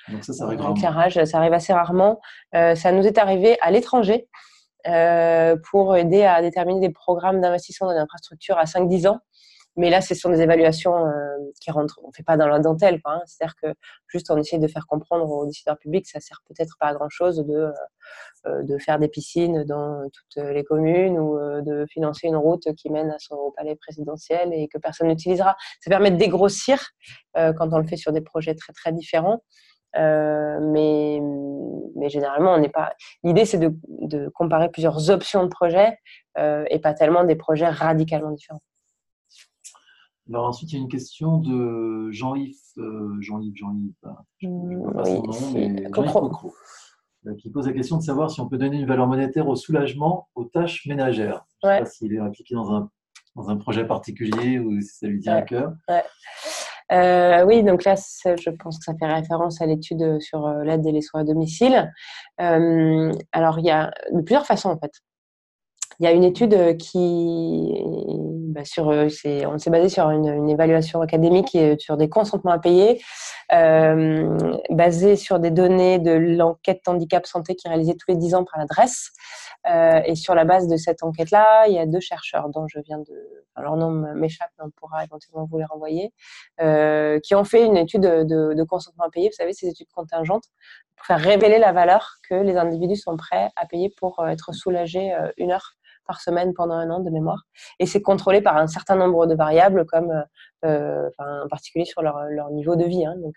donc ça arrive éclairage. Ça arrive assez rarement. Ça nous est arrivé à l'étranger pour aider à déterminer des programmes d'investissement dans l'infrastructure à 5-10 ans. Mais là, ce sont des évaluations qui rentrent, on ne fait pas dans la dentelle, quoi. C'est-à-dire que juste on essaie de faire comprendre aux décideurs publics, ça ne sert peut-être pas à grand-chose de faire des piscines dans toutes les communes, ou de financer une route qui mène au palais présidentiel et que personne n'utilisera. Ça permet de dégrossir quand on le fait sur des projets très, très différents. Mais généralement, on n'est pas. L'idée, c'est de comparer plusieurs options de projets et pas tellement des projets radicalement différents. Alors ensuite, il y a une question de Jean-Yves, je ne vois pas son nom, mais Jean-Yves Cocro, qui pose la question de savoir si on peut donner une valeur monétaire au soulagement aux tâches ménagères. Je ne sais pas s'il est impliqué dans un projet particulier ou si ça lui tient à cœur. Oui, donc là, je pense que ça fait référence à l'étude sur l'aide et les soins à domicile. Alors, il y a de plusieurs façons, en fait. Il y a une étude on s'est basé sur une évaluation académique sur des consentements à payer, basée sur des données de l'enquête handicap santé qui est réalisée tous les 10 ans par l'adresse. Et sur la base de cette enquête-là, il y a 2 chercheurs dont leur nom m'échappe, mais on pourra éventuellement vous les renvoyer, qui ont fait une étude de consentement à payer, vous savez, ces études contingentes, pour faire révéler la valeur que les individus sont prêts à payer pour être soulagés 1 heure par semaine pendant 1 an de mémoire. Et c'est contrôlé par un certain nombre de variables, comme en particulier sur leur niveau de vie. Donc,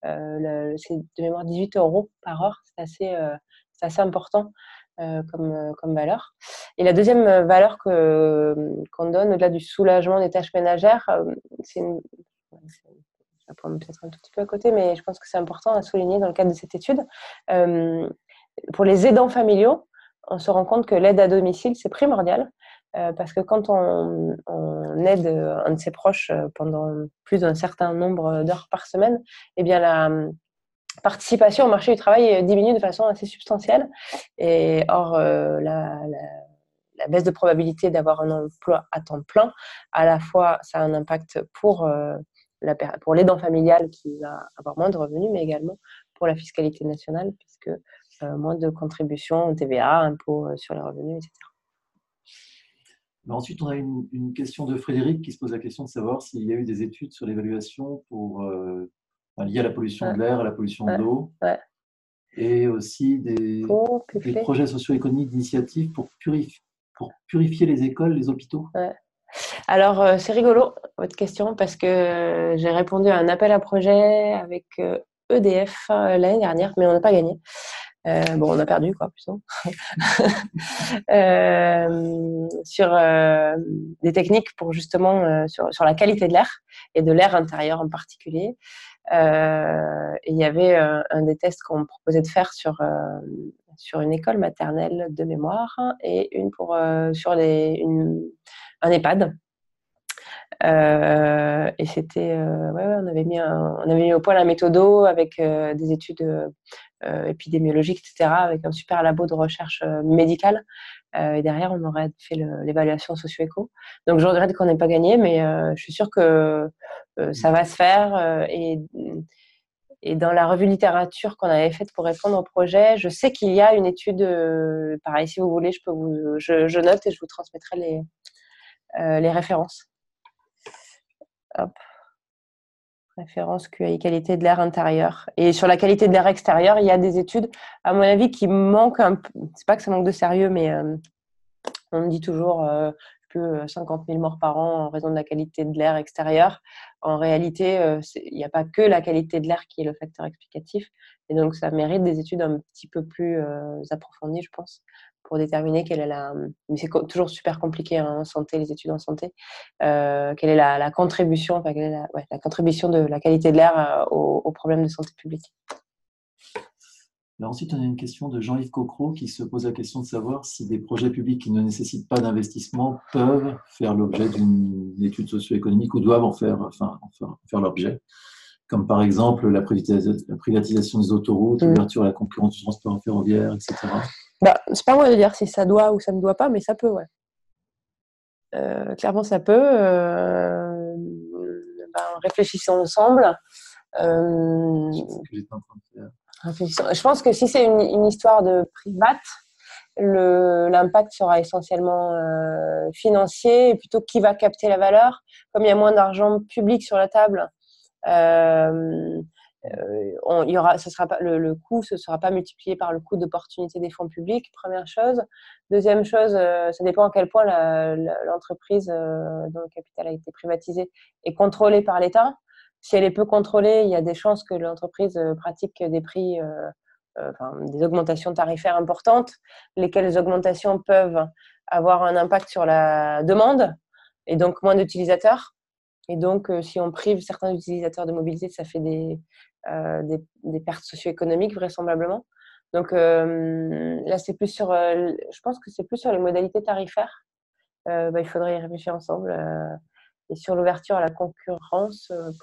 c'est de mémoire 18 € par heure. C'est assez important comme valeur. Et la deuxième valeur qu'on donne, au-delà du soulagement des tâches ménagères, ça prend peut-être un tout petit peu à côté, mais je pense que c'est important à souligner dans le cadre de cette étude. Pour les aidants familiaux, on se rend compte que l'aide à domicile, c'est primordial, parce que quand on aide un de ses proches pendant plus d'un certain nombre d'heures par semaine, eh bien la participation au marché du travail diminue de façon assez substantielle. Et or, la baisse de probabilité d'avoir un emploi à temps plein, à la fois, ça a un impact pour l'aidant familial qui va avoir moins de revenus, mais également pour la fiscalité nationale, puisque moins de contributions, TVA, impôts sur les revenus, etc. Mais ensuite, on a une question de Frédéric qui se pose la question de savoir s'il y a eu des études sur l'évaluation liées à la pollution de l'air, à la pollution de l'eau, et aussi des projets socio-économiques d'initiatives pour purifier les écoles, les hôpitaux. Alors, c'est rigolo, votre question, parce que j'ai répondu à un appel à projet avec EDF l'année dernière, mais on n'a pas gagné. On a perdu, quoi, plutôt. Sur des techniques pour justement sur la qualité de l'air, et de l'air intérieur en particulier. Et il y avait un des tests qu'on proposait de faire sur une école maternelle de mémoire, et une sur un EHPAD. Et c'était on avait mis au point la méthodo avec des études épidémiologiques, etc., avec un super labo de recherche médicale, et derrière on aurait fait l'évaluation socio-éco. Donc je regrette qu'on n'ait pas gagné, mais je suis sûre que ça va se faire, et dans la revue littérature qu'on avait faite pour répondre au projet, je sais qu'il y a une étude, pareil, si vous voulez, je note et je vous transmettrai les références. Hop. Référence QAI, qualité de l'air intérieur. Et sur la qualité de l'air extérieur, il y a des études, à mon avis, qui manquent un peu. C'est pas que ça manque de sérieux, mais on me dit toujours que 50 000 morts par an en raison de la qualité de l'air extérieur. En réalité, il n'y a pas que la qualité de l'air qui est le facteur explicatif. Et donc, ça mérite des études un petit peu plus approfondies, je pense, pour déterminer quelle est la… Mais c'est toujours super compliqué hein, en santé, les études en santé. Quelle est la contribution, enfin, quelle est la contribution de la qualité de l'air aux problèmes de santé publique. Alors ensuite, on a une question de Jean-Yves Cocro qui se pose la question de savoir si des projets publics qui ne nécessitent pas d'investissement peuvent faire l'objet d'une étude socio-économique ou doivent en faire l'objet, comme par exemple la privatisation des autoroutes, l'ouverture à la concurrence du transport ferroviaire, etc. C'est pas moi de dire si ça doit ou ça ne doit pas, mais ça peut, ouais. Clairement, ça peut. Réfléchissons ensemble. C'est ce que j'étais en train de faire. Je pense que si c'est une histoire de private, l'impact sera essentiellement financier et plutôt qui va capter la valeur. Comme il y a moins d'argent public sur la table, le coût ne sera pas multiplié par le coût d'opportunité des fonds publics, première chose. Deuxième chose, ça dépend à quel point l'entreprise dont le capital a été privatisé est contrôlée par l'État. Si elle est peu contrôlée, il y a des chances que l'entreprise pratique des prix, des augmentations tarifaires importantes, lesquelles augmentations peuvent avoir un impact sur la demande et donc moins d'utilisateurs. Et donc, si on prive certains utilisateurs de mobilité, ça fait des pertes socio-économiques vraisemblablement. Donc là, c'est plus sur, je pense que c'est plus sur les modalités tarifaires. Il faudrait y réfléchir ensemble. Et sur l'ouverture à la concurrence, je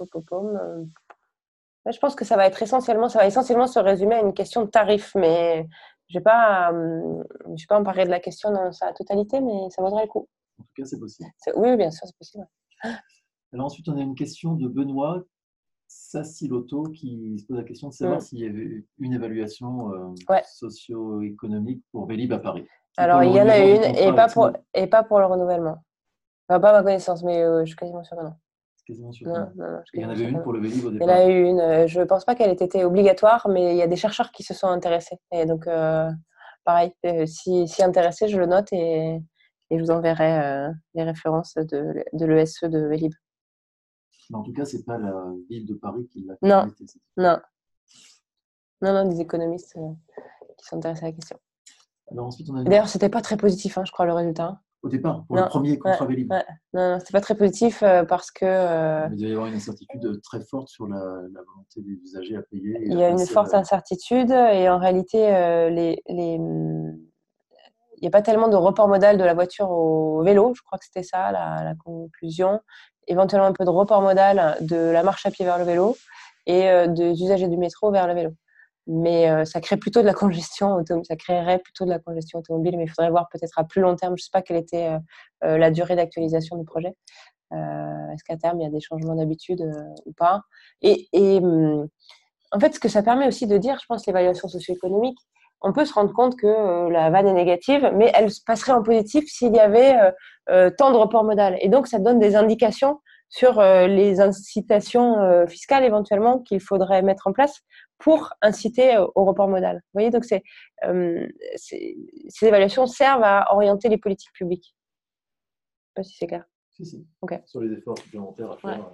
pense que ça va essentiellement se résumer à une question de tarif, mais je ne vais pas emparer de la question dans sa totalité, mais ça vaudrait le coup. En tout cas, c'est possible. Oui, bien sûr, c'est possible. Alors ensuite, on a une question de Benoît Sassiloto qui se pose la question de savoir s'il y avait une évaluation socio-économique pour Vélib à Paris. Alors, il y en a une, et pas pour le renouvellement. Enfin, pas à ma connaissance, mais je suis quasiment sûre que non. Quasiment sûr. Il y en avait une pour le Vélib au départ. Il y en a eu une. Je ne pense pas qu'elle ait été obligatoire, mais il y a des chercheurs qui se sont intéressés. Et donc, pareil, si intéressé, je le note et je vous enverrai les références de l'ESE de Vélib. Mais en tout cas, ce n'est pas la ville de Paris qui l'a fait. Non, des économistes qui sont intéressés à la question. Alors ensuite, D'ailleurs, ce n'était pas très positif, je crois, le résultat. Au départ, pour le premier contrat Vélib. Non, c'était pas très positif parce que… Il doit y avoir une incertitude très forte sur la volonté des usagers à payer. Il y a une forte incertitude et en réalité, il n'y a pas tellement de report modal de la voiture au vélo. Je crois que c'était ça la conclusion. Éventuellement un peu de report modal de la marche à pied vers le vélo et des usagers du métro vers le vélo. Mais ça crée plutôt de la congestion ça créerait plutôt de la congestion automobile, mais il faudrait voir peut-être à plus long terme. Je ne sais pas quelle était la durée d'actualisation du projet. Est-ce qu'à terme, il y a des changements d'habitude ou pas? Et en fait, ce que ça permet aussi de dire, je pense, l'évaluation socio-économique, on peut se rendre compte que la vanne est négative, mais elle passerait en positif s'il y avait tant de report modal. Et donc, ça donne des indications sur les incitations fiscales éventuellement qu'il faudrait mettre en place pour inciter au report modal. Vous voyez, donc ces évaluations servent à orienter les politiques publiques. Je ne sais pas si c'est clair. Si. Okay. Sur les efforts supplémentaires à faire.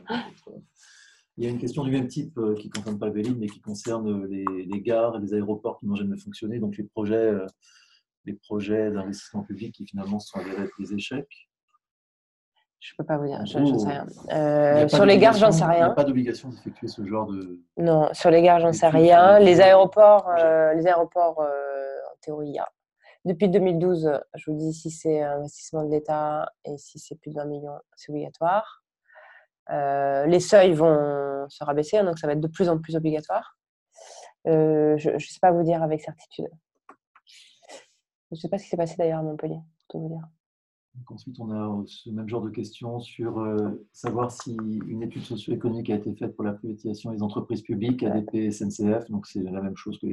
Il y a une question du même type qui ne concerne pas Vélib, mais qui concerne les gares et les aéroports qui n'ont jamais fonctionné, donc les projets d'investissement public qui finalement se sont avérés être des échecs. Je ne peux pas vous dire, j'en sais rien. Sur les gares, j'en sais rien. Il n'y a pas d'obligation d'effectuer ce genre de… Non, sur les gares, j'en sais rien. Les aéroports, en théorie, il y a. Depuis 2012, je vous dis, si c'est un investissement de l'État et si c'est plus de 20 millions, c'est obligatoire. Les seuils vont se rabaisser, donc ça va être de plus en plus obligatoire. Je ne sais pas vous dire avec certitude. Je ne sais pas ce qui s'est passé d'ailleurs à Montpellier, pour tout vous dire. Donc ensuite, on a ce même genre de questions sur savoir si une étude socio-économique a été faite pour la privatisation des entreprises publiques, ADP, SNCF, donc c'est la même chose que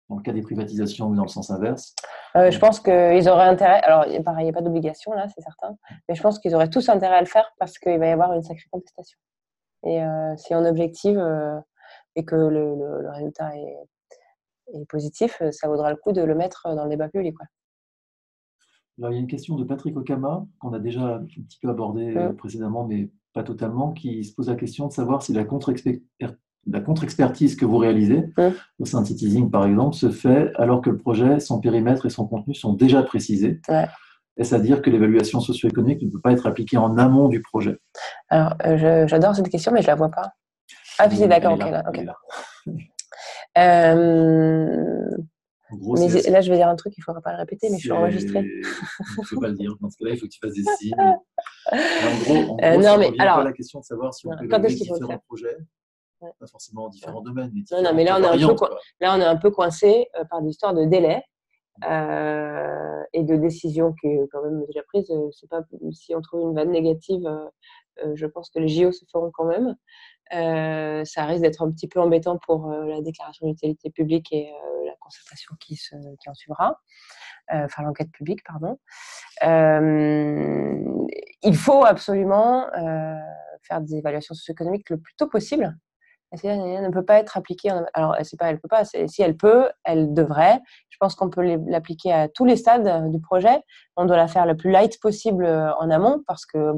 dans le cas des privatisations, mais dans le sens inverse. Je pense qu'ils auraient intérêt, alors pareil, il n'y a pas d'obligation là, c'est certain, mais je pense qu'ils auraient tous intérêt à le faire parce qu'il va y avoir une sacrée contestation. Et si on objective et que le résultat est positif, ça vaudra le coup de le mettre dans le débat public, quoi. Alors, il y a une question de Patrick Okama, qu'on a déjà un petit peu abordée précédemment, mais pas totalement, qui se pose la question de savoir si la contre-expertise que vous réalisez au sein de Citizen, par exemple, se fait alors que le projet, son périmètre et son contenu sont déjà précisés. Ouais. Est-ce à dire que l'évaluation socio-économique ne peut pas être appliquée en amont du projet? Alors, j'adore cette question, mais je ne la vois pas. Ah, puis c'est d'accord, ok. Gros, mais là, je vais dire un truc, il ne faudra pas le répéter, mais je suis enregistrée. Il ne faut pas le dire. Dans ce cas-là, il faut que tu fasses des signes. En gros, non, si on mais revient alors, à la question de savoir si on peut évaluer différents projets, pas forcément en différents domaines, mais différents mais là, on est un peu coincé par l'histoire de délai et de décision qui est quand même déjà prise. C'est pas, si on trouve une vanne négative, je pense que les JO se feront quand même. Ça risque d'être un petit peu embêtant pour la déclaration d'utilité publique et la concertation qui en suivra, enfin l'enquête publique, pardon. Il faut absolument faire des évaluations socio-économiques le plus tôt possible. Elle ne peut pas être appliquée. Alors, c'est pas, elle peut pas. Si elle peut, elle devrait. Je pense qu'on peut l'appliquer à tous les stades du projet. On doit la faire le plus light possible en amont parce que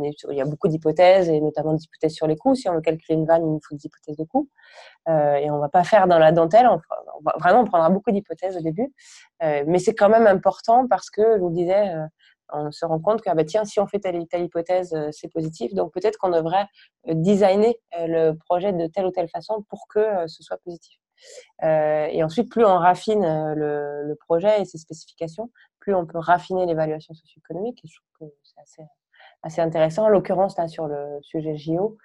il y a beaucoup d'hypothèses et notamment d'hypothèses sur les coûts. Si on veut calculer une vanne, il nous faut des hypothèses de coûts. Et on va pas faire dans la dentelle. On prendra beaucoup d'hypothèses au début. Mais c'est quand même important parce que, je vous le disais, on se rend compte que tiens, si on fait telle hypothèse, c'est positif. Donc peut-être qu'on devrait designer le projet de telle ou telle façon pour que ce soit positif. Et ensuite, plus on raffine le projet et ses spécifications, plus on peut raffiner l'évaluation socio-économique. Et je trouve que c'est assez intéressant. En l'occurrence, là, sur le sujet JO,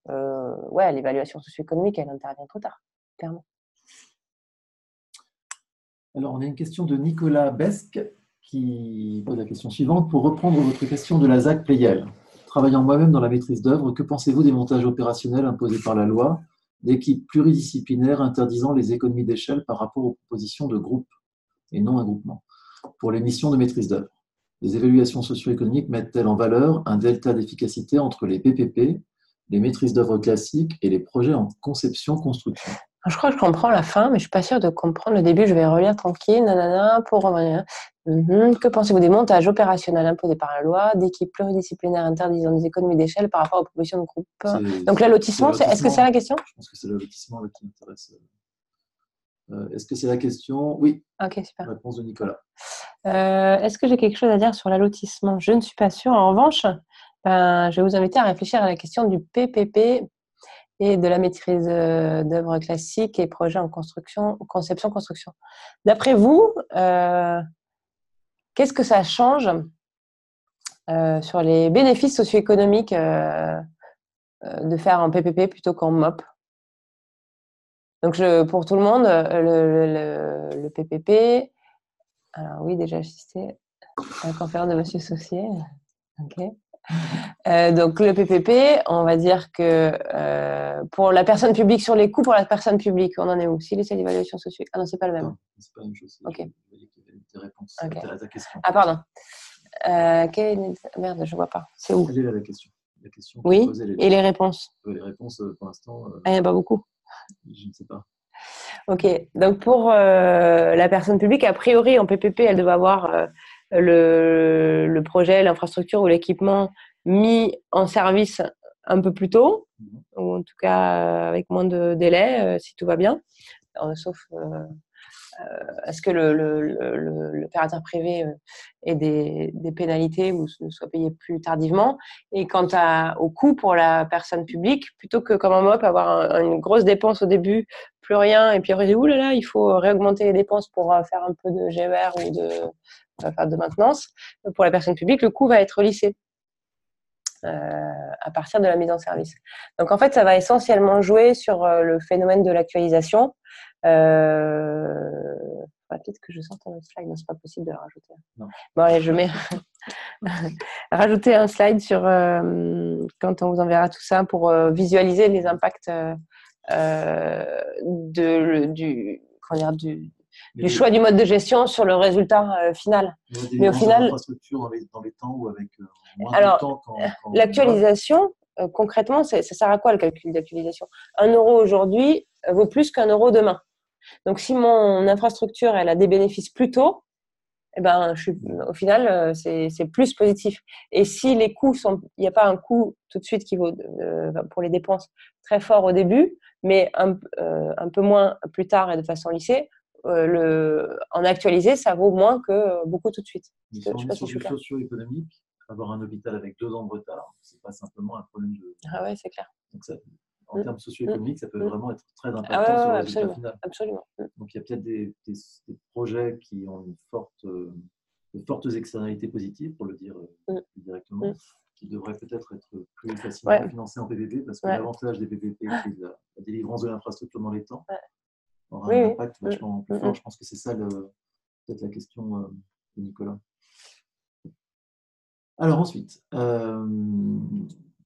l'évaluation socio-économique, elle intervient trop tard, clairement. Alors, on a une question de Nicolas Besque qui pose la question suivante. Pour reprendre votre question de la ZAC Playel, travaillant moi-même dans la maîtrise d'œuvre, que pensez-vous des montages opérationnels imposés par la loi, d'équipes pluridisciplinaires interdisant les économies d'échelle par rapport aux propositions de groupe et non un groupement pour les missions de maîtrise d'œuvre? Les évaluations socio-économiques mettent-elles en valeur un delta d'efficacité entre les PPP, les maîtrises d'œuvre classiques et les projets en conception-construction? Je crois que je comprends la fin, mais je ne suis pas sûre de comprendre le début. Je vais relire tranquille. Pour revenir. Que pensez-vous des montages opérationnels imposés par la loi, d'équipes pluridisciplinaires interdisant des économies d'échelle par rapport aux propositions de groupe? Donc l'allotissement, est-ce que c'est la question? Je pense que c'est l'allotissement qui m'intéresse. Est-ce que c'est la question? Oui. Ok, super. Réponse de Nicolas. Est-ce que j'ai quelque chose à dire sur l'allotissement? Je ne suis pas sûre. En revanche, je vais vous inviter à réfléchir à la question du PPP et de la maîtrise d'œuvre classique et projets en conception-construction. D'après vous, qu'est-ce que ça change sur les bénéfices socio-économiques de faire en PPP plutôt qu'en MOP? Donc, pour tout le monde, le PPP, alors oui, déjà assisté à la conférence de Monsieur Saucier. Ok. Donc le PPP, on va dire que pour la personne publique, sur les coûts pour la personne publique, on en est où? S'il essaie d'évaluation sociale. Ah non, c'est pas le même. Non, c'est pas la même chose. Ok. Il y avait des réponses à ta question. Ah pardon. Merde, je vois pas. C'est où? Elle est là la question. La question oui. Posée, et les réponses? Les réponses, pour l'instant. Il n'y en a pas beaucoup. Je ne sais pas. Ok. Donc pour la personne publique, a priori en PPP, elle devait avoir le projet, l'infrastructure ou l'équipement mis en service un peu plus tôt, ou en tout cas avec moins de délai, si tout va bien, sauf à ce que l'opérateur privé ait des pénalités ou soit payé plus tardivement. Et quant au coût pour la personne publique, plutôt que comme un MOP, avoir une grosse dépense au début, plus rien, et puis après, oulala, il faut réaugmenter les dépenses pour faire un peu de GER ou de maintenance. Pour la personne publique, le coût va être lissé à partir de la mise en service. Donc en fait, ça va essentiellement jouer sur le phénomène de l'actualisation. Peut-être que je sorte un autre slide, non, c'est pas possible de le rajouter. Non. Bon, allez, je mets rajouter un slide sur quand on vous enverra tout ça pour visualiser les impacts du choix du mode de gestion sur le résultat final. Mais au final, infrastructure dans les temps ou avec moins de temps l'actualisation, concrètement, ça sert à quoi le calcul d'actualisation? 1 € aujourd'hui vaut plus qu'1 € demain. Donc, si mon infrastructure elle a des bénéfices plus tôt, eh ben, au final, c'est plus positif. Et si les coûts il n'y a pas un coût tout de suite qui vaut pour les dépenses très fort au début, mais un peu moins plus tard et de façon lissée, en actualisé, ça vaut moins que beaucoup tout de suite. Si on est sur du socio-économique, avoir un hôpital avec 2 ans de retard, c'est pas simplement un problème de. Ah ouais, c'est clair. Donc en termes socio-économiques, ça peut vraiment être très impactant Ah ouais, sur le résultat absolument, final. absolument. Donc il y a peut-être des projets qui ont de fortes externalités positives, pour le dire plus directement, qui devraient peut-être être plus facilement financés en PPP, parce que l'avantage des PPP, qui est la délivrance de l'infrastructure dans les temps, aura un impact vachement plus fort. Je pense que c'est ça peut-être la question de Nicolas. Alors ensuite,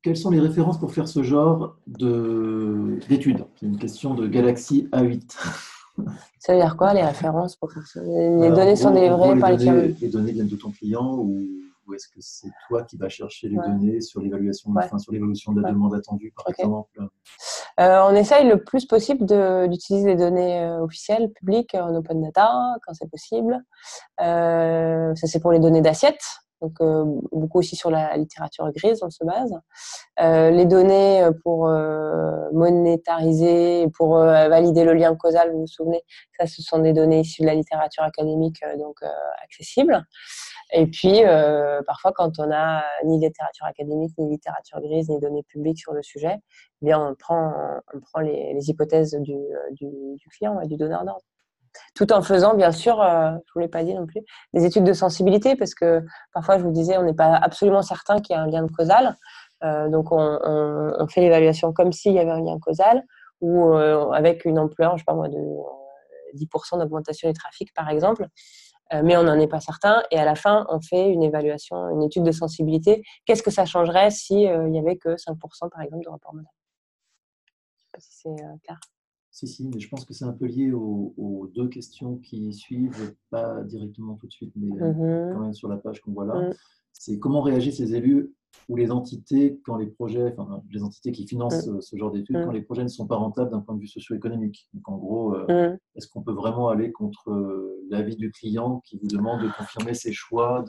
quelles sont les références pour faire ce genre d'études? C'est une question de Galaxy A8. Ça veut dire quoi, les références pour faire ça? Les données sont délivrées par les clients? Les données viennent de ton client ou est-ce que c'est toi qui vas chercher les données sur l'évaluation de la demande attendue, par exemple? On essaye le plus possible d'utiliser les données officielles, publiques, en open data, quand c'est possible. Ça, c'est pour les données d'assiette. Donc, beaucoup aussi sur la littérature grise, on se base. Les données pour monétariser, pour valider le lien causal, vous vous souvenez, ça, ce sont des données issues de la littérature académique, donc accessibles. Et puis, parfois, quand on n'a ni littérature académique, ni littérature grise, ni données publiques sur le sujet, eh bien, on prend les hypothèses du client et du donneur d'ordre. Tout en faisant, bien sûr, je ne vous l'ai pas dit non plus, des études de sensibilité, parce que parfois, je vous disais, on n'est pas absolument certain qu'il y a un lien de causal. Donc, on fait l'évaluation comme s'il y avait un lien causal, ou avec une ampleur, je ne sais pas moi, de 10% d'augmentation du trafic, par exemple. Mais on n'en est pas certain. Et à la fin, on fait une évaluation, une étude de sensibilité. Qu'est-ce que ça changerait s'il n'y avait que 5%, par exemple, de rapport modal? Je ne sais pas si c'est clair. Si, mais je pense que c'est un peu lié aux 2 questions qui suivent, pas directement tout de suite, mais quand même sur la page qu'on voit là. C'est comment réagissent les élus ou les entités quand les entités qui financent ce genre d'études, quand les projets ne sont pas rentables d'un point de vue socio-économique. Donc en gros, est-ce qu'on peut vraiment aller contre l'avis du client qui vous demande de confirmer ses choix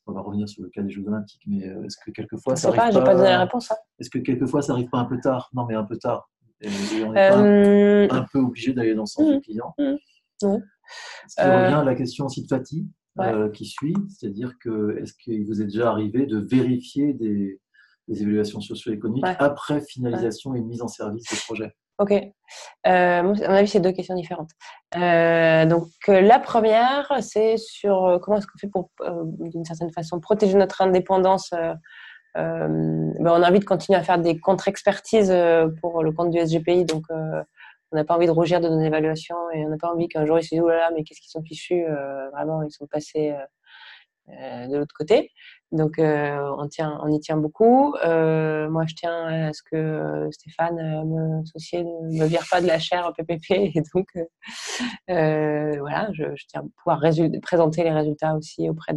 On va revenir sur le cas des Jeux Olympiques, mais est-ce que quelquefois ça arrive pas? J'ai pas donné la réponse. Est-ce que quelquefois ça arrive pas un peu tard? Non, mais un peu tard. Et on n'est pas un peu obligé d'aller dans le sens du client. Ce qui revient à la question aussi de Fatih, qui suit, c'est-à-dire est-ce qu'il vous est déjà arrivé de vérifier des évaluations socio-économiques après finalisation et mise en service des projets? Ok. À mon avis, c'est 2 questions différentes. Donc, la première, c'est sur comment est-ce qu'on fait pour, d'une certaine façon, protéger notre indépendance. On a envie de continuer à faire des contre-expertises pour le compte du SGPI, donc on n'a pas envie de rougir de nos évaluations et on n'a pas envie qu'un jour ils se disent « Oh là là, mais qu'est-ce qu'ils sont fichus vraiment, ils sont passés de l'autre côté ». Donc on y tient beaucoup. Moi, je tiens à ce que Stéphane, mon associé, ne me vire pas de la chaire PPP, et donc voilà, je tiens à pouvoir présenter les résultats aussi auprès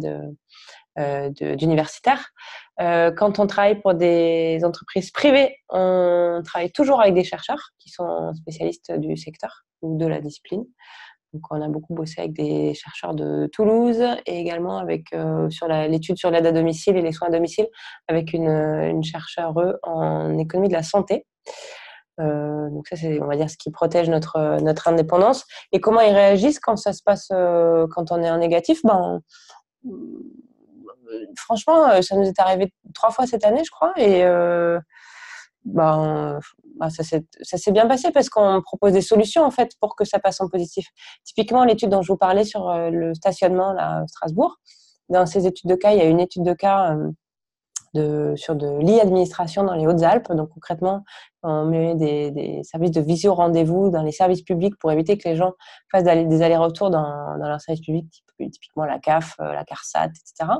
d'universitaires. Quand on travaille pour des entreprises privées, on travaille toujours avec des chercheurs qui sont spécialistes du secteur ou de la discipline. Donc, on a beaucoup bossé avec des chercheurs de Toulouse et également avec sur l'étude sur l'aide à domicile et les soins à domicile avec une chercheure en économie de la santé. Donc ça, c'est, on va dire, ce qui protège notre indépendance. Et comment ils réagissent quand ça se passe, quand on est en négatif? Franchement, ça nous est arrivé 3 fois cette année, je crois, et ça s'est bien passé parce qu'on propose des solutions en fait pour que ça passe en positif. Typiquement, l'étude dont je vous parlais sur le stationnement là, à Strasbourg, dans ces études de cas, il y a une étude de cas sur de l'e-administration dans les Hautes-Alpes. Donc concrètement, on met des services de visio-rendez-vous dans les services publics pour éviter que les gens fassent des allers-retours dans leurs services publics, typiquement la CAF, la CARSAT, etc.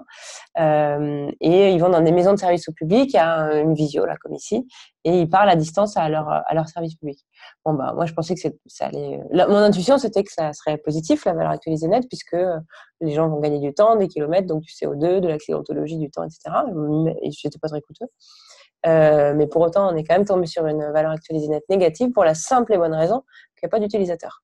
Et ils vont dans des maisons de services au public, il y a une visio, là, comme ici, et ils parlent à distance à leur service public. Moi, je pensais que ça allait. Mon intuition, c'était que ça serait positif, la valeur actualisée nette, puisque les gens vont gagner du temps, des kilomètres, donc du CO2, de l'accidentologie, du temps, etc. Et je n'étais pas très coûteux. Mais pour autant, on est quand même tombé sur une valeur actualisée nette négative pour la simple et bonne raison qu'il n'y a pas d'utilisateurs.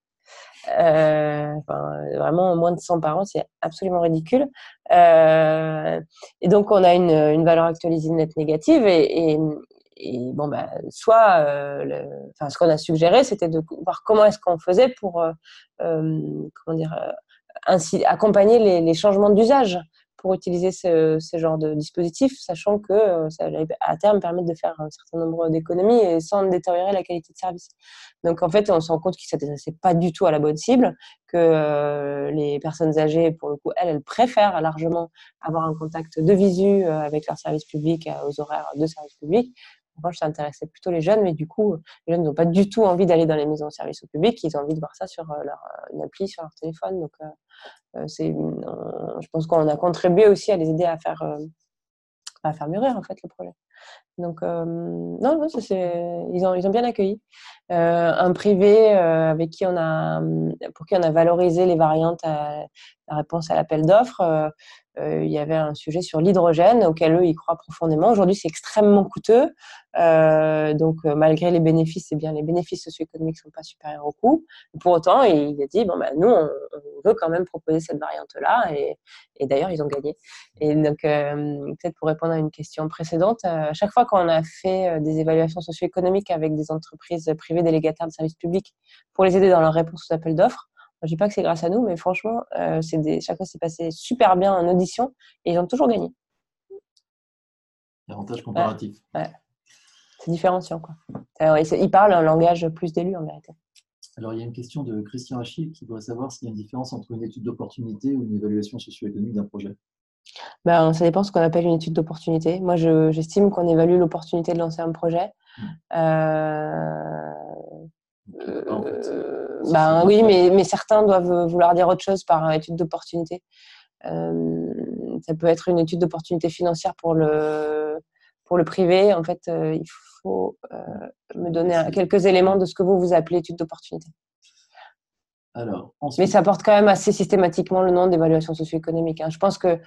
Vraiment, moins de 100 par an, c'est absolument ridicule. Et donc, on a une valeur actualisée nette négative et bon, soit, ce qu'on a suggéré, c'était de voir comment est-ce qu'on faisait pour, ainsi accompagner les changements d'usage pour utiliser ce genre de dispositif, sachant que ça allait à terme permettre de faire un certain nombre d'économies et sans détériorer la qualité de service. Donc en fait, on se rend compte que ça ne s'adressait pas du tout à la bonne cible, que les personnes âgées, pour le coup, elles préfèrent largement avoir un contact de visu avec leur service public aux horaires de service public. En revanche, ça intéressait plutôt les jeunes, mais du coup, les jeunes n'ont pas du tout envie d'aller dans les maisons de service au public, ils ont envie de voir ça sur une appli sur leur téléphone. Donc, je pense qu'on a contribué aussi à les aider à faire mûrir en fait le projet. Donc non, ils ont bien accueilli. Un privé pour qui on a valorisé les variantes à la réponse à l'appel d'offres. Il y avait un sujet sur l'hydrogène auquel eux ils croient profondément. Aujourd'hui, c'est extrêmement coûteux. Donc malgré les bénéfices, les bénéfices socio-économiques sont pas supérieurs au coût. Pour autant, il a dit nous on veut quand même proposer cette variante-là et d'ailleurs ils ont gagné. Et donc peut-être pour répondre à une question précédente, à chaque fois qu'on a fait des évaluations socio-économiques avec des entreprises privées délégataires de services publics pour les aider dans leur réponse aux appels d'offres, je dis pas que c'est grâce à nous, mais franchement, chaque fois c'est passé super bien en audition et ils ont toujours gagné. Avantage comparatif. Ouais. C'est différenciant, quoi. Ils parlent un langage plus d'élu, en vérité. Alors, il y a une question de Christian Achille qui voudrait savoir s'il y a une différence entre une étude d'opportunité ou une évaluation socio-économique d'un projet. Ça dépend de ce qu'on appelle une étude d'opportunité. Moi, j'estime qu'on évalue l'opportunité de lancer un projet. Oui, mais certains doivent vouloir dire autre chose par étude d'opportunité. Ça peut être une étude d'opportunité financière pour le privé. En fait, il faut me donner quelques éléments de ce que vous appelez étude d'opportunité. Alors, mais ça porte quand même assez systématiquement le nom d'évaluation socio-économique. Je pense que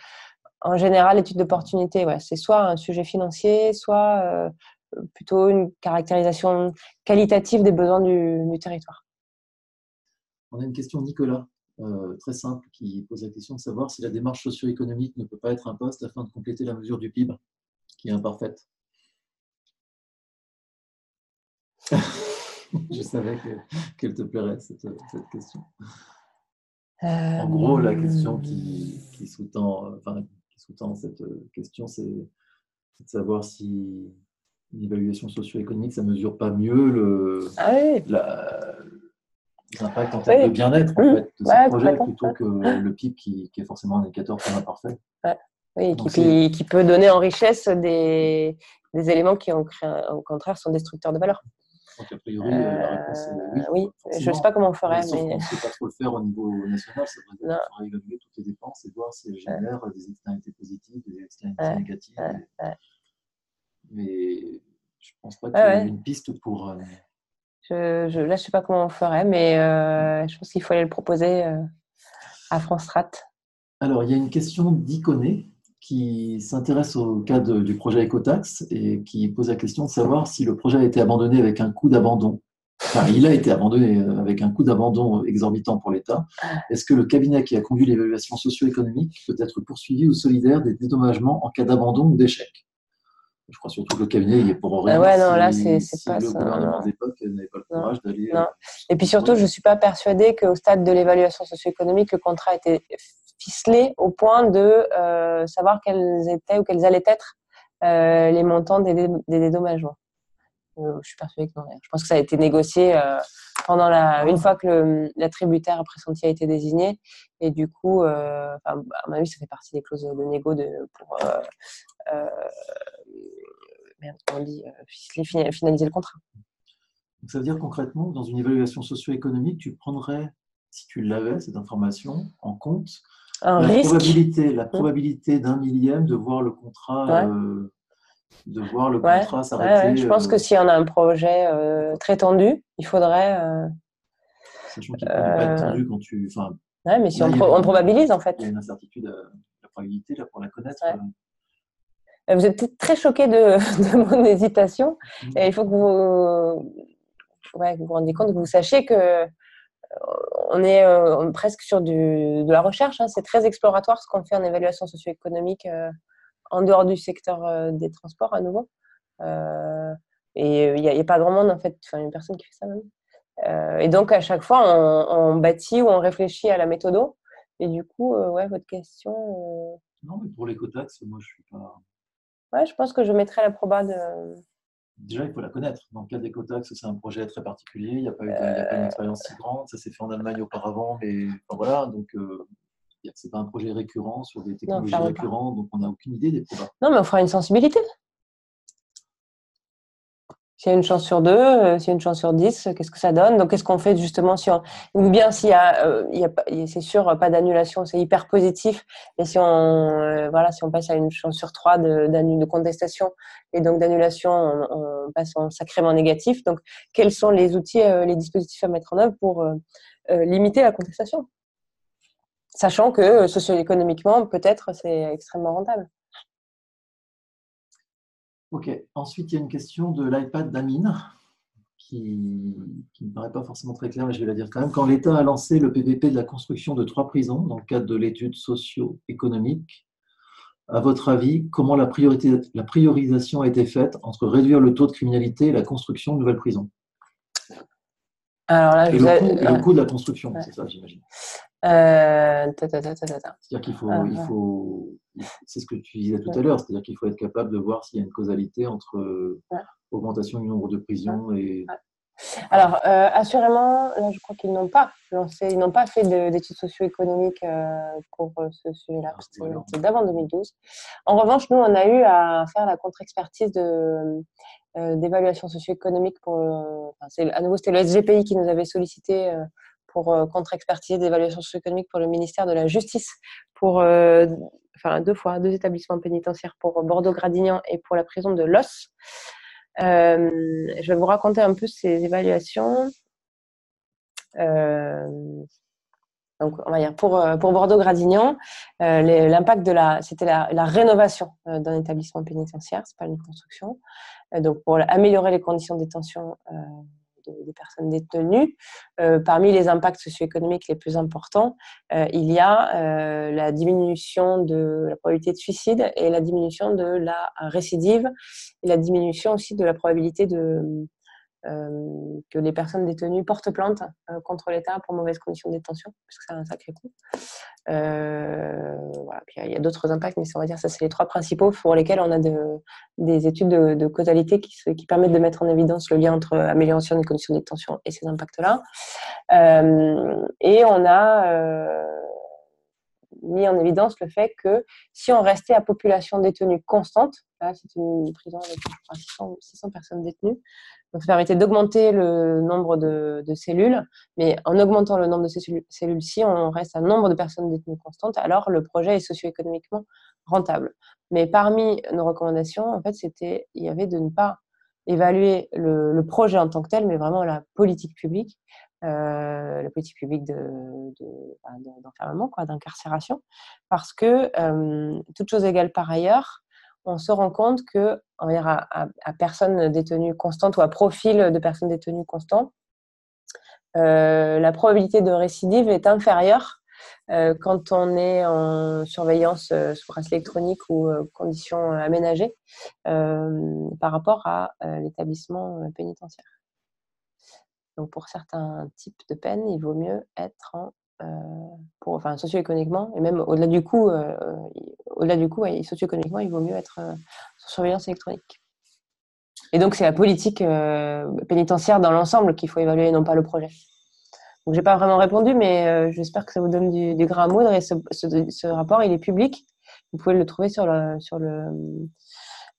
en général, l'étude d'opportunité, c'est soit un sujet financier, soit plutôt une caractérisation qualitative des besoins du territoire. On a une question de Nicolas, très simple, qui pose la question de savoir si la démarche socio-économique ne peut pas être un poste afin de compléter la mesure du PIB, qui est imparfaite. Je savais qu'elle te plairait, cette question. En gros, la question qui sous-tend cette question, c'est de savoir si une évaluation socio-économique, ça ne mesure pas mieux l'impact en termes de bien-être en fait, de ce projet plutôt que le PIB qui est forcément un indicateur très imparfait. Oui, qui peut donner en richesse des éléments qui, au contraire, sont destructeurs de valeur. Donc, a priori, la réponse est oui. Oui, je ne sais pas comment on ferait. Sauf qu'on ne sait pas trop le faire au niveau national. Ça veut dire qu'il faudrait évaluer toutes les dépenses et voir si elles génèrent des externalités positives, des externalités négatives. Mais je ne pense pas qu'il y ait une piste pour… Là, je ne sais pas comment on ferait, mais je pense qu'il faut aller le proposer à France Strat. Alors, il y a une question d'Iconé qui s'intéresse au cas du projet Ecotax et qui pose la question de savoir si le projet a été abandonné avec un coût d'abandon. Enfin, il a été abandonné avec un coût d'abandon exorbitant pour l'État. Est-ce que le cabinet qui a conduit l'évaluation socio-économique peut être poursuivi ou solidaire des dédommagements en cas d'abandon ou d'échec? Je crois surtout que le cabinet il est pour rien. C'est pas le ça. gouvernement de l'époque n'avait pas le courage d'aller… Et puis surtout, je ne suis pas persuadée qu'au stade de l'évaluation socio-économique, le contrat était ficelé au point de savoir quels étaient ou quels allaient être les montants des dédommagements. Je suis persuadée que non. Je pense que ça a été négocié une fois que l'attributaire pressenti a été désigné. Et du coup, à mon avis, ça fait partie des clauses de négo pour finaliser le contrat. Donc, ça veut dire concrètement, dans une évaluation socio-économique, tu prendrais, si tu l'avais, cette information, en compte la probabilité d'un millième de voir le contrat, s'arrêter. Je pense que si on a un projet très tendu, il faudrait… Sachant qu'il ne peut pas être tendu quand tu… mais si on probabilise, en fait. Il y a une incertitude, la probabilité, là, pour la connaître. Vous êtes peut-être très choqué de mon hésitation. Et il faut que que vous vous rendiez compte, que vous sachiez que on est presque sur de la recherche. Hein. C'est très exploratoire ce qu'on fait en évaluation socio-économique en dehors du secteur des transports à nouveau. Et il n'y a pas grand monde, en fait, enfin, une personne qui fait ça même. Et donc, à chaque fois, on bâtit ou on réfléchit à la méthodo. Et du coup, ouais, votre question. Non, mais pour l'écotaxe, moi, je suis pas. Ouais, je pense que je mettrai la proba de. Déjà, il faut la connaître. Dans le cas d'Ecotax, c'est un projet très particulier. Il n'y a pas une expérience si grande. Ça s'est fait en Allemagne auparavant, mais enfin, voilà. Donc, c'est pas un projet récurrent sur des technologies récurrentes, donc on n'a aucune idée des probas. Non, mais on fera une sensibilité. S'il y a une chance sur 2, s'il y a une chance sur 10, qu'est-ce que ça donne? Donc, qu'est-ce qu'on fait justement ou bien s'il y a, c'est sûr, pas d'annulation, c'est hyper positif. Mais si on passe à une chance sur 3 de contestation et donc d'annulation, on passe en sacrément négatif. Donc, quels sont les outils, les dispositifs à mettre en œuvre pour limiter la contestation? Sachant que socio-économiquement, peut-être, c'est extrêmement rentable. Ok. Ensuite, il y a une question de l'iPad d'Amine qui ne me paraît pas forcément très claire, mais je vais la dire quand même. Quand l'État a lancé le PPP de la construction de 3 prisons dans le cadre de l'étude socio-économique, à votre avis, comment la priorisation a été faite entre réduire le taux de criminalité et la construction de nouvelles prisons? Alors là, le coût de la construction, c'est ça, j'imagine. C'est-à-dire qu'il faut, c'est ce que tu disais tout à l'heure, c'est-à-dire qu'il faut être capable de voir s'il y a une causalité entre augmentation du nombre de prisons et… Alors, assurément, là, je crois qu'ils n'ont pas lancé, ils n'ont pas fait d'études socio-économiques pour ce sujet-là, parce que c'est d'avant 2012. En revanche, nous, on a eu à faire la contre-expertise d'évaluation socio-économique à nouveau, c'était le SGPI qui nous avait sollicité pour contre-expertise d'évaluation socio-économique pour le ministère de la Justice, pour 2 établissements pénitentiaires pour Bordeaux-Gradignan et pour la prison de Los. Je vais vous raconter un peu ces évaluations. Donc, on va dire pour Bordeaux-Gradignan, l'impact c'était la rénovation d'un établissement pénitentiaire, c'est pas une construction. Donc, pour améliorer les conditions de détention des personnes détenues, parmi les impacts socio-économiques les plus importants, il y a la diminution de la probabilité de suicide et la diminution de la récidive et la diminution aussi de la probabilité que les personnes détenues portent plainte contre l'État pour mauvaises conditions de détention, parce que c'est un sacré coût. Voilà. Puis il y a d'autres impacts, mais on va dire ça, c'est les 3 principaux pour lesquels on a des études de causalité qui permettent de mettre en évidence le lien entre amélioration des conditions de détention et ces impacts-là. Et on a mis en évidence le fait que si on restait à population détenue constante, là c'est une prison avec 600 personnes détenues, donc ça permettait d'augmenter le nombre de cellules, mais en augmentant le nombre de ces cellules, si on reste à un nombre de personnes détenues constante, alors le projet est socio-économiquement rentable. Mais parmi nos recommandations, en fait, il y avait de ne pas évaluer le projet en tant que tel, mais vraiment la politique publique d'enfermement, d'incarcération, parce que, toute chose égale par ailleurs, on se rend compte que, on va dire à personnes détenues constantes ou à profil de personnes détenues constantes, la probabilité de récidive est inférieure quand on est en surveillance sous bracelet électronique ou conditions aménagées par rapport à l'établissement pénitentiaire. Donc, pour certains types de peines, il vaut mieux être socio-économiquement, et même au-delà du coût, socio-économiquement, il vaut mieux être sous surveillance électronique. Et donc, c'est la politique pénitentiaire dans l'ensemble qu'il faut évaluer, non pas le projet. Donc, j'ai pas vraiment répondu, mais j'espère que ça vous donne du grain à moudre. Et ce rapport, il est public. Vous pouvez le trouver sur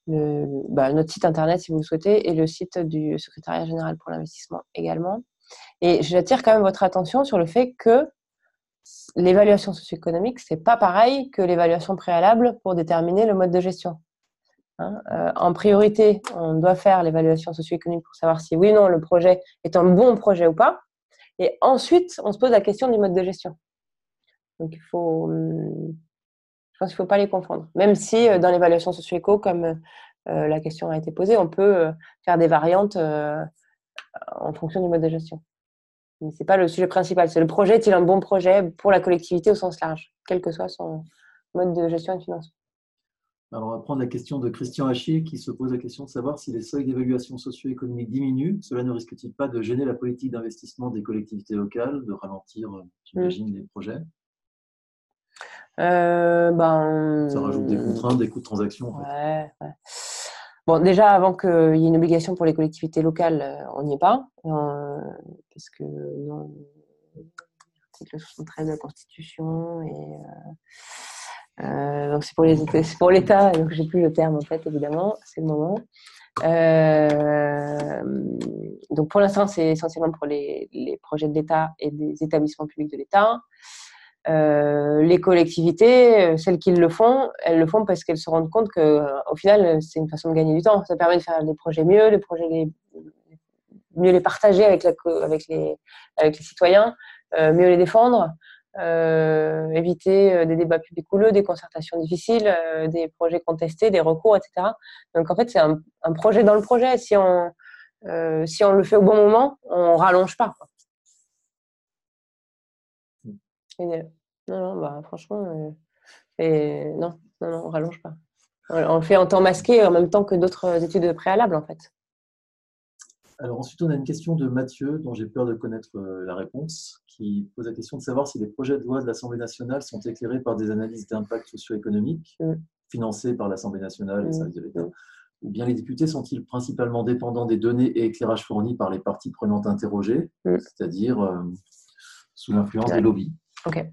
notre site internet si vous le souhaitez, et le site du secrétariat général pour l'investissement également. Et j'attire quand même votre attention sur le fait que l'évaluation socio-économique, c'est pas pareil que l'évaluation préalable pour déterminer le mode de gestion. En priorité, on doit faire l'évaluation socio-économique pour savoir si oui ou non le projet est un bon projet ou pas. Et ensuite, on se pose la question du mode de gestion. Donc, il faut Je pense qu'il ne faut pas les confondre. Même si dans l'évaluation socio-éco, comme la question a été posée, on peut faire des variantes en fonction du mode de gestion. Mais ce n'est pas le sujet principal. C'est le projet, est-il un bon projet pour la collectivité au sens large, quel que soit son mode de gestion et de financement. Alors, on va prendre la question de Christian Hachier qui se pose la question de savoir si les seuils d'évaluation socio-économique diminuent, cela ne risque-t-il pas de gêner la politique d'investissement des collectivités locales, de ralentir, j'imagine, les projets? Ça rajoute des contraintes, des coûts de transaction. En fait. Ouais. Bon, déjà, avant qu'il y ait une obligation pour les collectivités locales, on n'y est pas. Parce que non, l'article 73 de la Constitution et donc c'est pour l'État, donc j'ai plus le terme en fait, évidemment, c'est le moment. Donc pour l'instant, c'est essentiellement pour les projets de l'État et des établissements publics de l'État. Les collectivités, celles qui le font, elles le font parce qu'elles se rendent compte qu'au final, c'est une façon de gagner du temps. Ça permet de faire des projets mieux, mieux les partager avec les citoyens, mieux les défendre, éviter des débats publics houleux, des concertations difficiles, des projets contestés, des recours, etc. Donc en fait, c'est un projet dans le projet. Si on le fait au bon moment, on rallonge pas. Non, franchement, non, on rallonge pas. On le fait en temps masqué en même temps que d'autres études préalables, en fait. Alors ensuite, on a une question de Mathieu, dont j'ai peur de connaître la réponse, qui pose la question de savoir si les projets de loi de l'Assemblée nationale sont éclairés par des analyses d'impact socio-économique financées par l'Assemblée nationale et les services de l'État, ou bien les députés sont-ils principalement dépendants des données et éclairages fournis par les parties prenantes interrogées, c'est-à-dire sous l'influence des lobbies? Ok.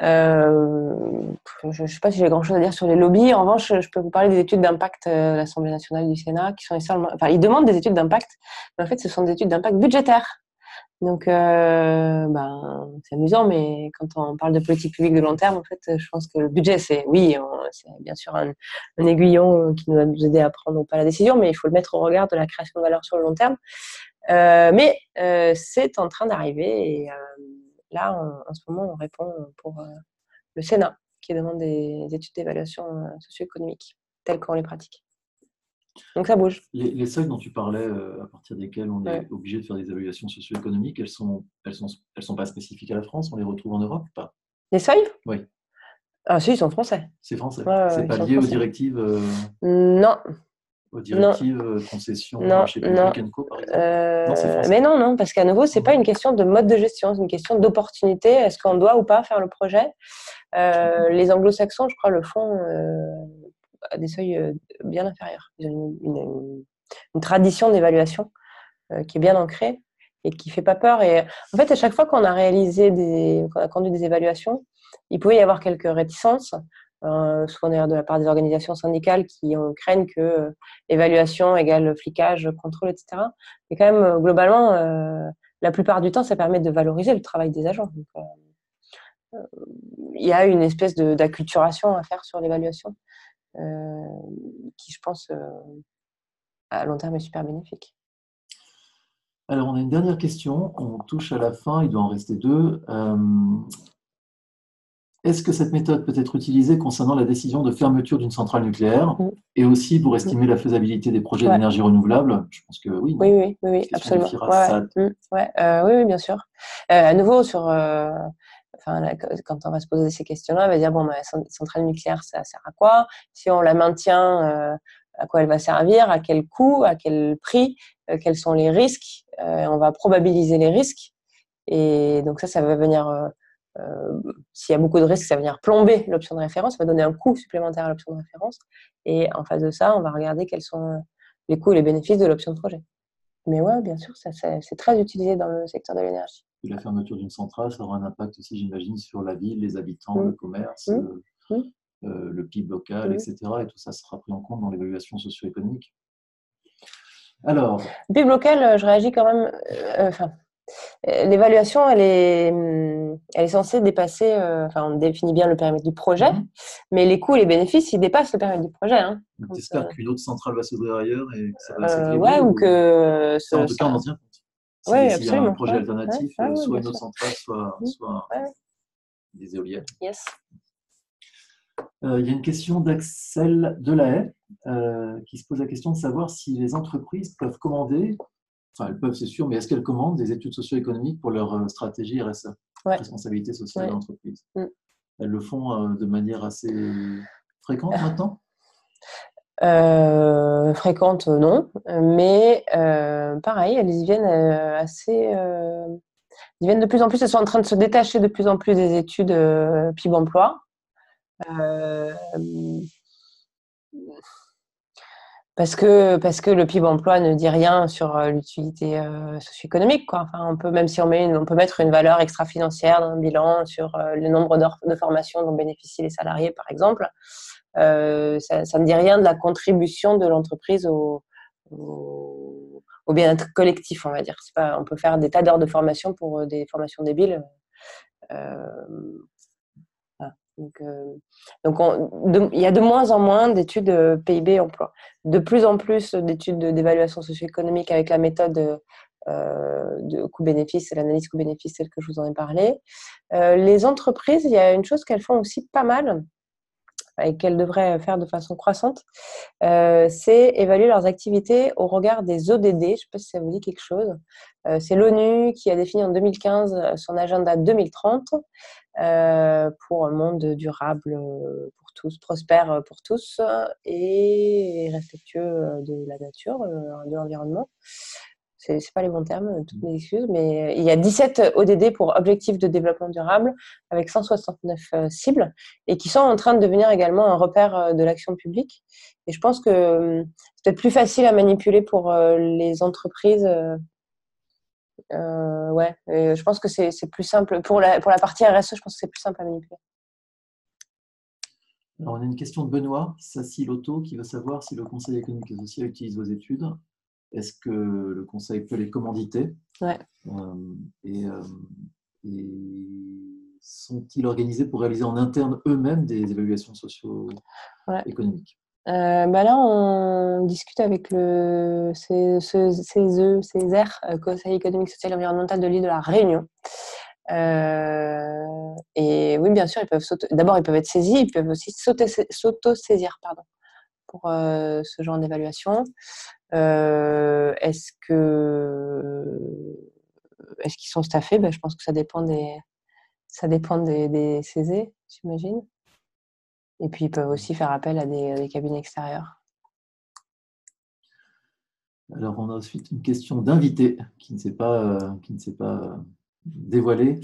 Je ne sais pas si j'ai grand-chose à dire sur les lobbies. En revanche, je peux vous parler des études d'impact de l'Assemblée nationale du Sénat, qui sont ils demandent des études d'impact, mais en fait, ce sont des études d'impact budgétaires. Donc, c'est amusant, mais quand on parle de politique publique de long terme, en fait, je pense que le budget, c'est bien sûr un aiguillon qui doit nous aider à prendre ou pas la décision, mais il faut le mettre au regard de la création de valeur sur le long terme. Mais c'est en train d'arriver et là, en ce moment, on répond pour le Sénat, qui demande des études d'évaluation socio-économique, telles qu'on les pratique. Donc, ça bouge. Les seuils dont tu parlais, à partir desquels on est obligé de faire des évaluations socio-économiques, elles sont pas spécifiques à la France? On les retrouve en Europe ou pas? Les seuils? Oui. Ah si, ils sont français. C'est français. Ouais, c'est pas lié aux directives Non. Aux directives concession, marché public Co, par exemple? Non, c'est français. Mais non, parce qu'à nouveau, c'est pas une question de mode de gestion, c'est une question d'opportunité. Est-ce qu'on doit ou pas faire le projet? Les anglo-saxons, je crois, le font à des seuils bien inférieurs. Ils ont une tradition d'évaluation qui est bien ancrée et qui fait pas peur. Et en fait, à chaque fois qu'on a conduit des évaluations, il pouvait y avoir quelques réticences, souvent d'ailleurs de la part des organisations syndicales qui craignent que évaluation égale flicage, contrôle, etc. Mais quand même, globalement, la plupart du temps, ça permet de valoriser le travail des agents. Donc, il y a une espèce d'acculturation à faire sur l'évaluation qui, je pense, à long terme est super bénéfique. Alors, on a une dernière question. On touche à la fin. Il doit en rester deux. Est-ce que cette méthode peut être utilisée concernant la décision de fermeture d'une centrale nucléaire et aussi pour estimer la faisabilité des projets d'énergie renouvelable? Je pense que oui. Oui, absolument. Oui, bien sûr. À nouveau, quand on va se poser ces questions-là, on va dire la centrale nucléaire, ça sert à quoi? Si on la maintient, à quoi elle va servir? À quel coût? À quel prix? Quels sont les risques? On va probabiliser les risques. Et donc ça va venir, s'il y a beaucoup de risques, ça va venir plomber l'option de référence, ça va donner un coût supplémentaire à l'option de référence. Et en face de ça, on va regarder quels sont les coûts et les bénéfices de l'option de projet. Mais ouais, bien sûr, c'est très utilisé dans le secteur de l'énergie. Et la fermeture d'une centrale, ça aura un impact aussi, j'imagine, sur la ville, les habitants, le commerce, le PIB local, etc. Et tout ça sera pris en compte dans l'évaluation socio-économique. Alors, le PIB local, je réagis quand même. L'évaluation, elle est censée dépasser. On définit bien le périmètre du projet, mais les coûts et les bénéfices, ils dépassent le périmètre du projet. Tu espères qu'une autre centrale va s'ouvrir ailleurs et que ça va s'équilibrer? Ouais, ou que. Ça, en tout cas, on en tient compte. Oui, s'il y a un projet alternatif, soit une autre centrale, soit des éoliennes. Yes. Il y a une question d'Axel Delahaye qui se pose la question de savoir si les entreprises peuvent commander, enfin elles peuvent c'est sûr, mais est-ce qu'elles commandent des études socio-économiques pour leur stratégie RSE, Ouais. responsabilité sociale de Ouais. l'entreprise? Elles le font de manière assez fréquente maintenant? Fréquente, non, mais pareil, elles y viennent ils viennent de plus en plus, elles sont en train de se détacher de plus en plus des études PIB emploi. Euh, Parce que le PIB emploi ne dit rien sur l'utilité socio-économique, quoi. Enfin, on peut, même si on peut mettre une valeur extra-financière dans un bilan sur le nombre d'heures de formation dont bénéficient les salariés, par exemple, ça ne dit rien de la contribution de l'entreprise au bien-être collectif, on va dire. C'est pas, on peut faire des tas d'heures de formation pour des formations débiles. Euh, voilà. Il y a de moins en moins d'études PIB emploi. De plus en plus d'études d'évaluation socio-économique avec la méthode de coût-bénéfice et l'analyse coût-bénéfice, celle que je vous en ai parlé. Les entreprises, il y a une chose qu'elles font aussi pas mal et qu'elles devraient faire de façon croissante, c'est évaluer leurs activités au regard des ODD. Je ne sais pas si ça vous dit quelque chose. C'est l'ONU qui a défini en 2015 son agenda 2030 pour un monde durable pour tous, prospère pour tous et respectueux de la nature, de l'environnement. C'est pas les bons termes, toutes mes excuses, mais il y a 17 ODD pour Objectifs de développement durable avec 169 cibles et qui sont en train de devenir également un repère de l'action publique. Et je pense que c'est peut-être plus facile à manipuler pour les entreprises. Ouais, et je pense que c'est plus simple. Pour la partie RSE, je pense que c'est plus simple à manipuler. Alors, on a une question de Benoît Sassi Lotto qui veut savoir si le Conseil économique et social utilise vos études. Est-ce que le Conseil peut les commanditer? Ouais. Et sont-ils organisés pour réaliser en interne eux-mêmes des évaluations socio-économiques? Bah là, on discute avec le CESR, Conseil économique, social et environnemental de l'île de la Réunion. Et oui, bien sûr, d'abord, ils peuvent être saisis, ils peuvent aussi s'auto-saisir, pardon, pour ce genre d'évaluation. Est-ce qu'ils sont staffés? Je pense que ça dépend des CESE, j'imagine. Et puis, ils peuvent aussi faire appel à des cabinets extérieurs. Alors, on a ensuite une question d'invité qui ne s'est pas dévoilée,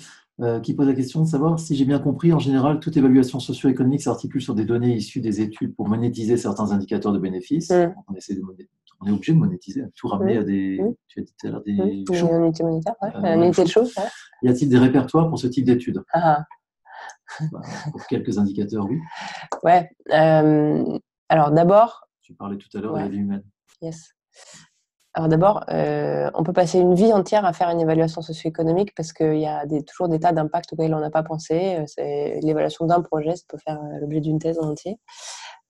qui pose la question de savoir si j'ai bien compris, en général, toute évaluation socio-économique s'articule sur des données issues des études pour monétiser certains indicateurs de bénéfices. On est obligé de monétiser, tout ramener à des, tu as dit tout à l'heure, des shows. Une unité monétaire, une unité de show. Ouais. Y a-t-il des répertoires pour ce type d'études? Pour quelques indicateurs, oui. Ouais. Alors d'abord. Tu parlais tout à l'heure de la vie humaine. Yes. Alors d'abord, on peut passer une vie entière à faire une évaluation socio-économique parce qu'il y a toujours des tas d'impacts auxquels on n'a pas pensé. C'est l'évaluation d'un projet, ça peut faire l'objet d'une thèse en entier.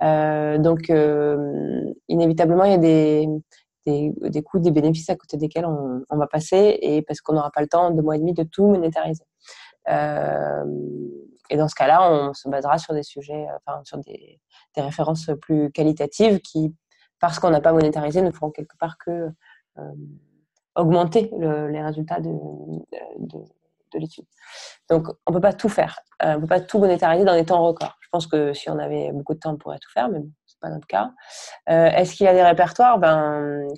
Donc, inévitablement, il y a des coûts, des bénéfices à côté desquels on va passer, et parce qu'on n'aura pas le temps, 2 mois et demi, de tout monétariser. Et dans ce cas-là, on se basera sur des sujets, sur des références plus qualitatives qui, parce qu'on n'a pas monétarisé, ne feront quelque part que augmenter les résultats de l'étude. Donc, on ne peut pas tout faire. On ne peut pas tout monétariser dans des temps records. Je pense que si on avait beaucoup de temps, on pourrait tout faire, mais bon, ce n'est pas notre cas. Est-ce qu'il y a des répertoires?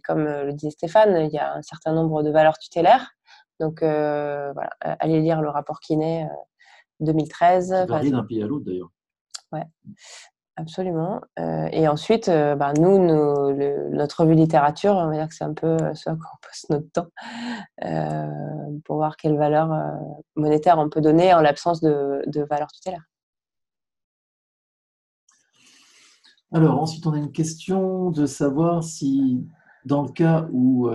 Comme le disait Stéphane, il y a un certain nombre de valeurs tutélaires. Donc, voilà, allez lire le rapport Quinet 2013. Ça varie d'un pays à l'autre, d'ailleurs. Ouais. Absolument. Et ensuite, notre revue littérature, on va dire que c'est un peu ce à quoi on passe notre temps pour voir quelle valeur monétaire on peut donner en l'absence de valeur tutélaire. Alors, ensuite, on a une question de savoir si, dans le cas où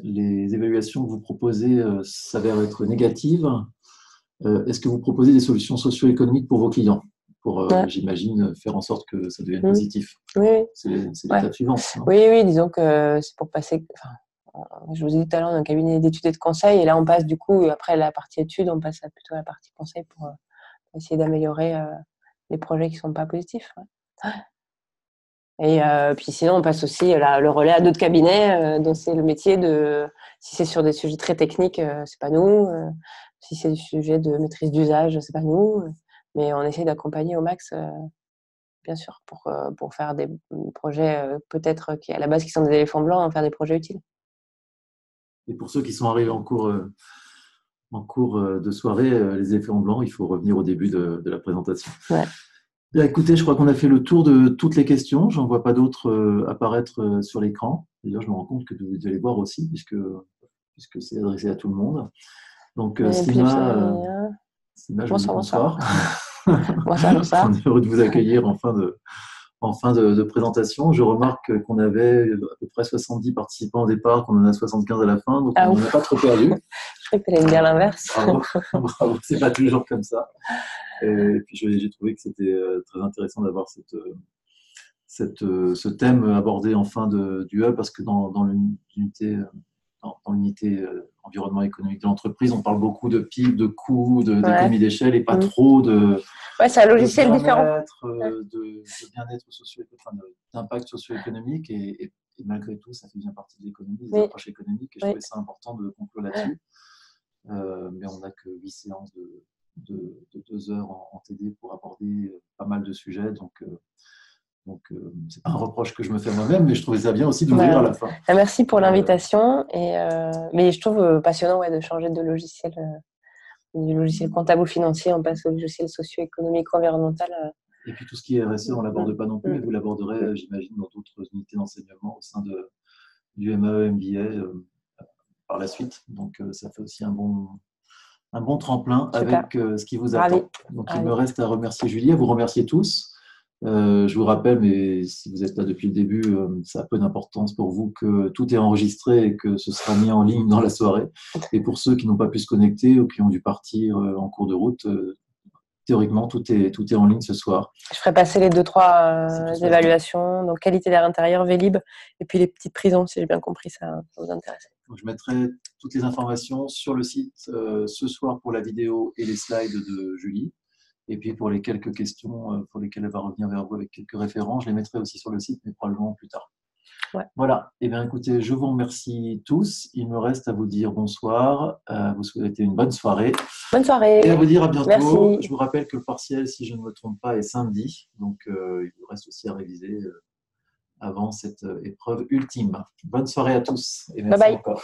les évaluations que vous proposez s'avèrent être négatives, est-ce que vous proposez des solutions socio-économiques pour vos clients? Pour, j'imagine, faire en sorte que ça devienne positif. Oui. C'est l'étape suivante. Oui, disons que c'est pour passer. Je vous ai dit tout à l'heure, on a un cabinet d'études et de conseil, et là, on passe du coup, après la partie études, on passe plutôt à la partie conseil pour essayer d'améliorer les projets qui ne sont pas positifs. Ouais. Et puis sinon, on passe aussi le relais à d'autres cabinets dont c'est le métier de... Si c'est sur des sujets très techniques, c'est pas nous. Si c'est des sujets de maîtrise d'usage, c'est pas nous. Mais on essaie d'accompagner au max, bien sûr, pour faire des projets peut-être qui à la base qui sont des éléphants blancs, en faire des projets utiles. Et pour ceux qui sont arrivés en cours de soirée, les éléphants blancs, il faut revenir au début de la présentation. Ouais. Bien, écoutez, je crois qu'on a fait le tour de toutes les questions. J'en vois pas d'autres apparaître sur l'écran. D'ailleurs, je me rends compte que vous allez voir aussi, puisque c'est adressé à tout le monde. Donc, Slima, je vous dis bonsoir. Bonsoir. On est heureux de vous accueillir en fin de présentation. Je remarque qu'on avait à peu près 70 participants au départ, qu'on en a 75 à la fin, donc on n'a pas trop perdu. Je crois que tu allais me dire l'inverse. Bravo, c'est pas toujours comme ça. Et puis j'ai trouvé que c'était très intéressant d'avoir ce thème abordé en fin du hub, parce que dans l'unité environnement économique de l'entreprise, on parle beaucoup de PIB, de coûts, d'économie d'échelle, et pas trop de c'est un logiciel différent. De bien-être socio-économique, d'impact socio-économique, et malgré tout, ça fait bien partie de l'économie, des approches économiques, et je trouvais ça important de conclure là-dessus. Mais on n'a que 8 séances de 2 heures en TD pour aborder pas mal de sujets, donc c'est pas un reproche que je me fais moi-même, mais je trouvais ça bien aussi d'ouvrir à la fin. Merci pour l'invitation, mais je trouve passionnant de changer de logiciel, du logiciel comptable ou financier, on passe au logiciel socio-économique environnemental. Et puis tout ce qui est RSE, on ne l'aborde pas non plus, mais vous l'aborderez, j'imagine, dans d'autres unités d'enseignement au sein du MAE, MBA par la suite. Donc ça fait aussi un bon tremplin. Super. Avec ce qui vous attend. Donc il me reste à remercier Julie, à vous remercier tous. Je vous rappelle, mais si vous êtes là depuis le début, ça a peu d'importance pour vous, que tout est enregistré et que ce sera mis en ligne dans la soirée. Et pour ceux qui n'ont pas pu se connecter ou qui ont dû partir en cours de route, théoriquement, tout est en ligne ce soir. Je ferai passer les 2-3 évaluations, donc qualité d'air intérieur, Vélib, et puis les petites prisons, si j'ai bien compris, ça vous intéresse. Donc, je mettrai toutes les informations sur le site ce soir pour la vidéo et les slides de Julie. Et puis pour les quelques questions pour lesquelles elle va revenir vers vous avec quelques références, je les mettrai aussi sur le site, mais probablement plus tard. Ouais. Voilà. Eh bien, écoutez, je vous remercie tous. Il me reste à vous dire bonsoir, vous souhaiter une bonne soirée. Bonne soirée. Et à vous dire à bientôt. Merci. Je vous rappelle que le partiel, si je ne me trompe pas, est samedi. Donc, il vous reste aussi à réviser avant cette épreuve ultime. Bonne soirée à tous. Et merci encore.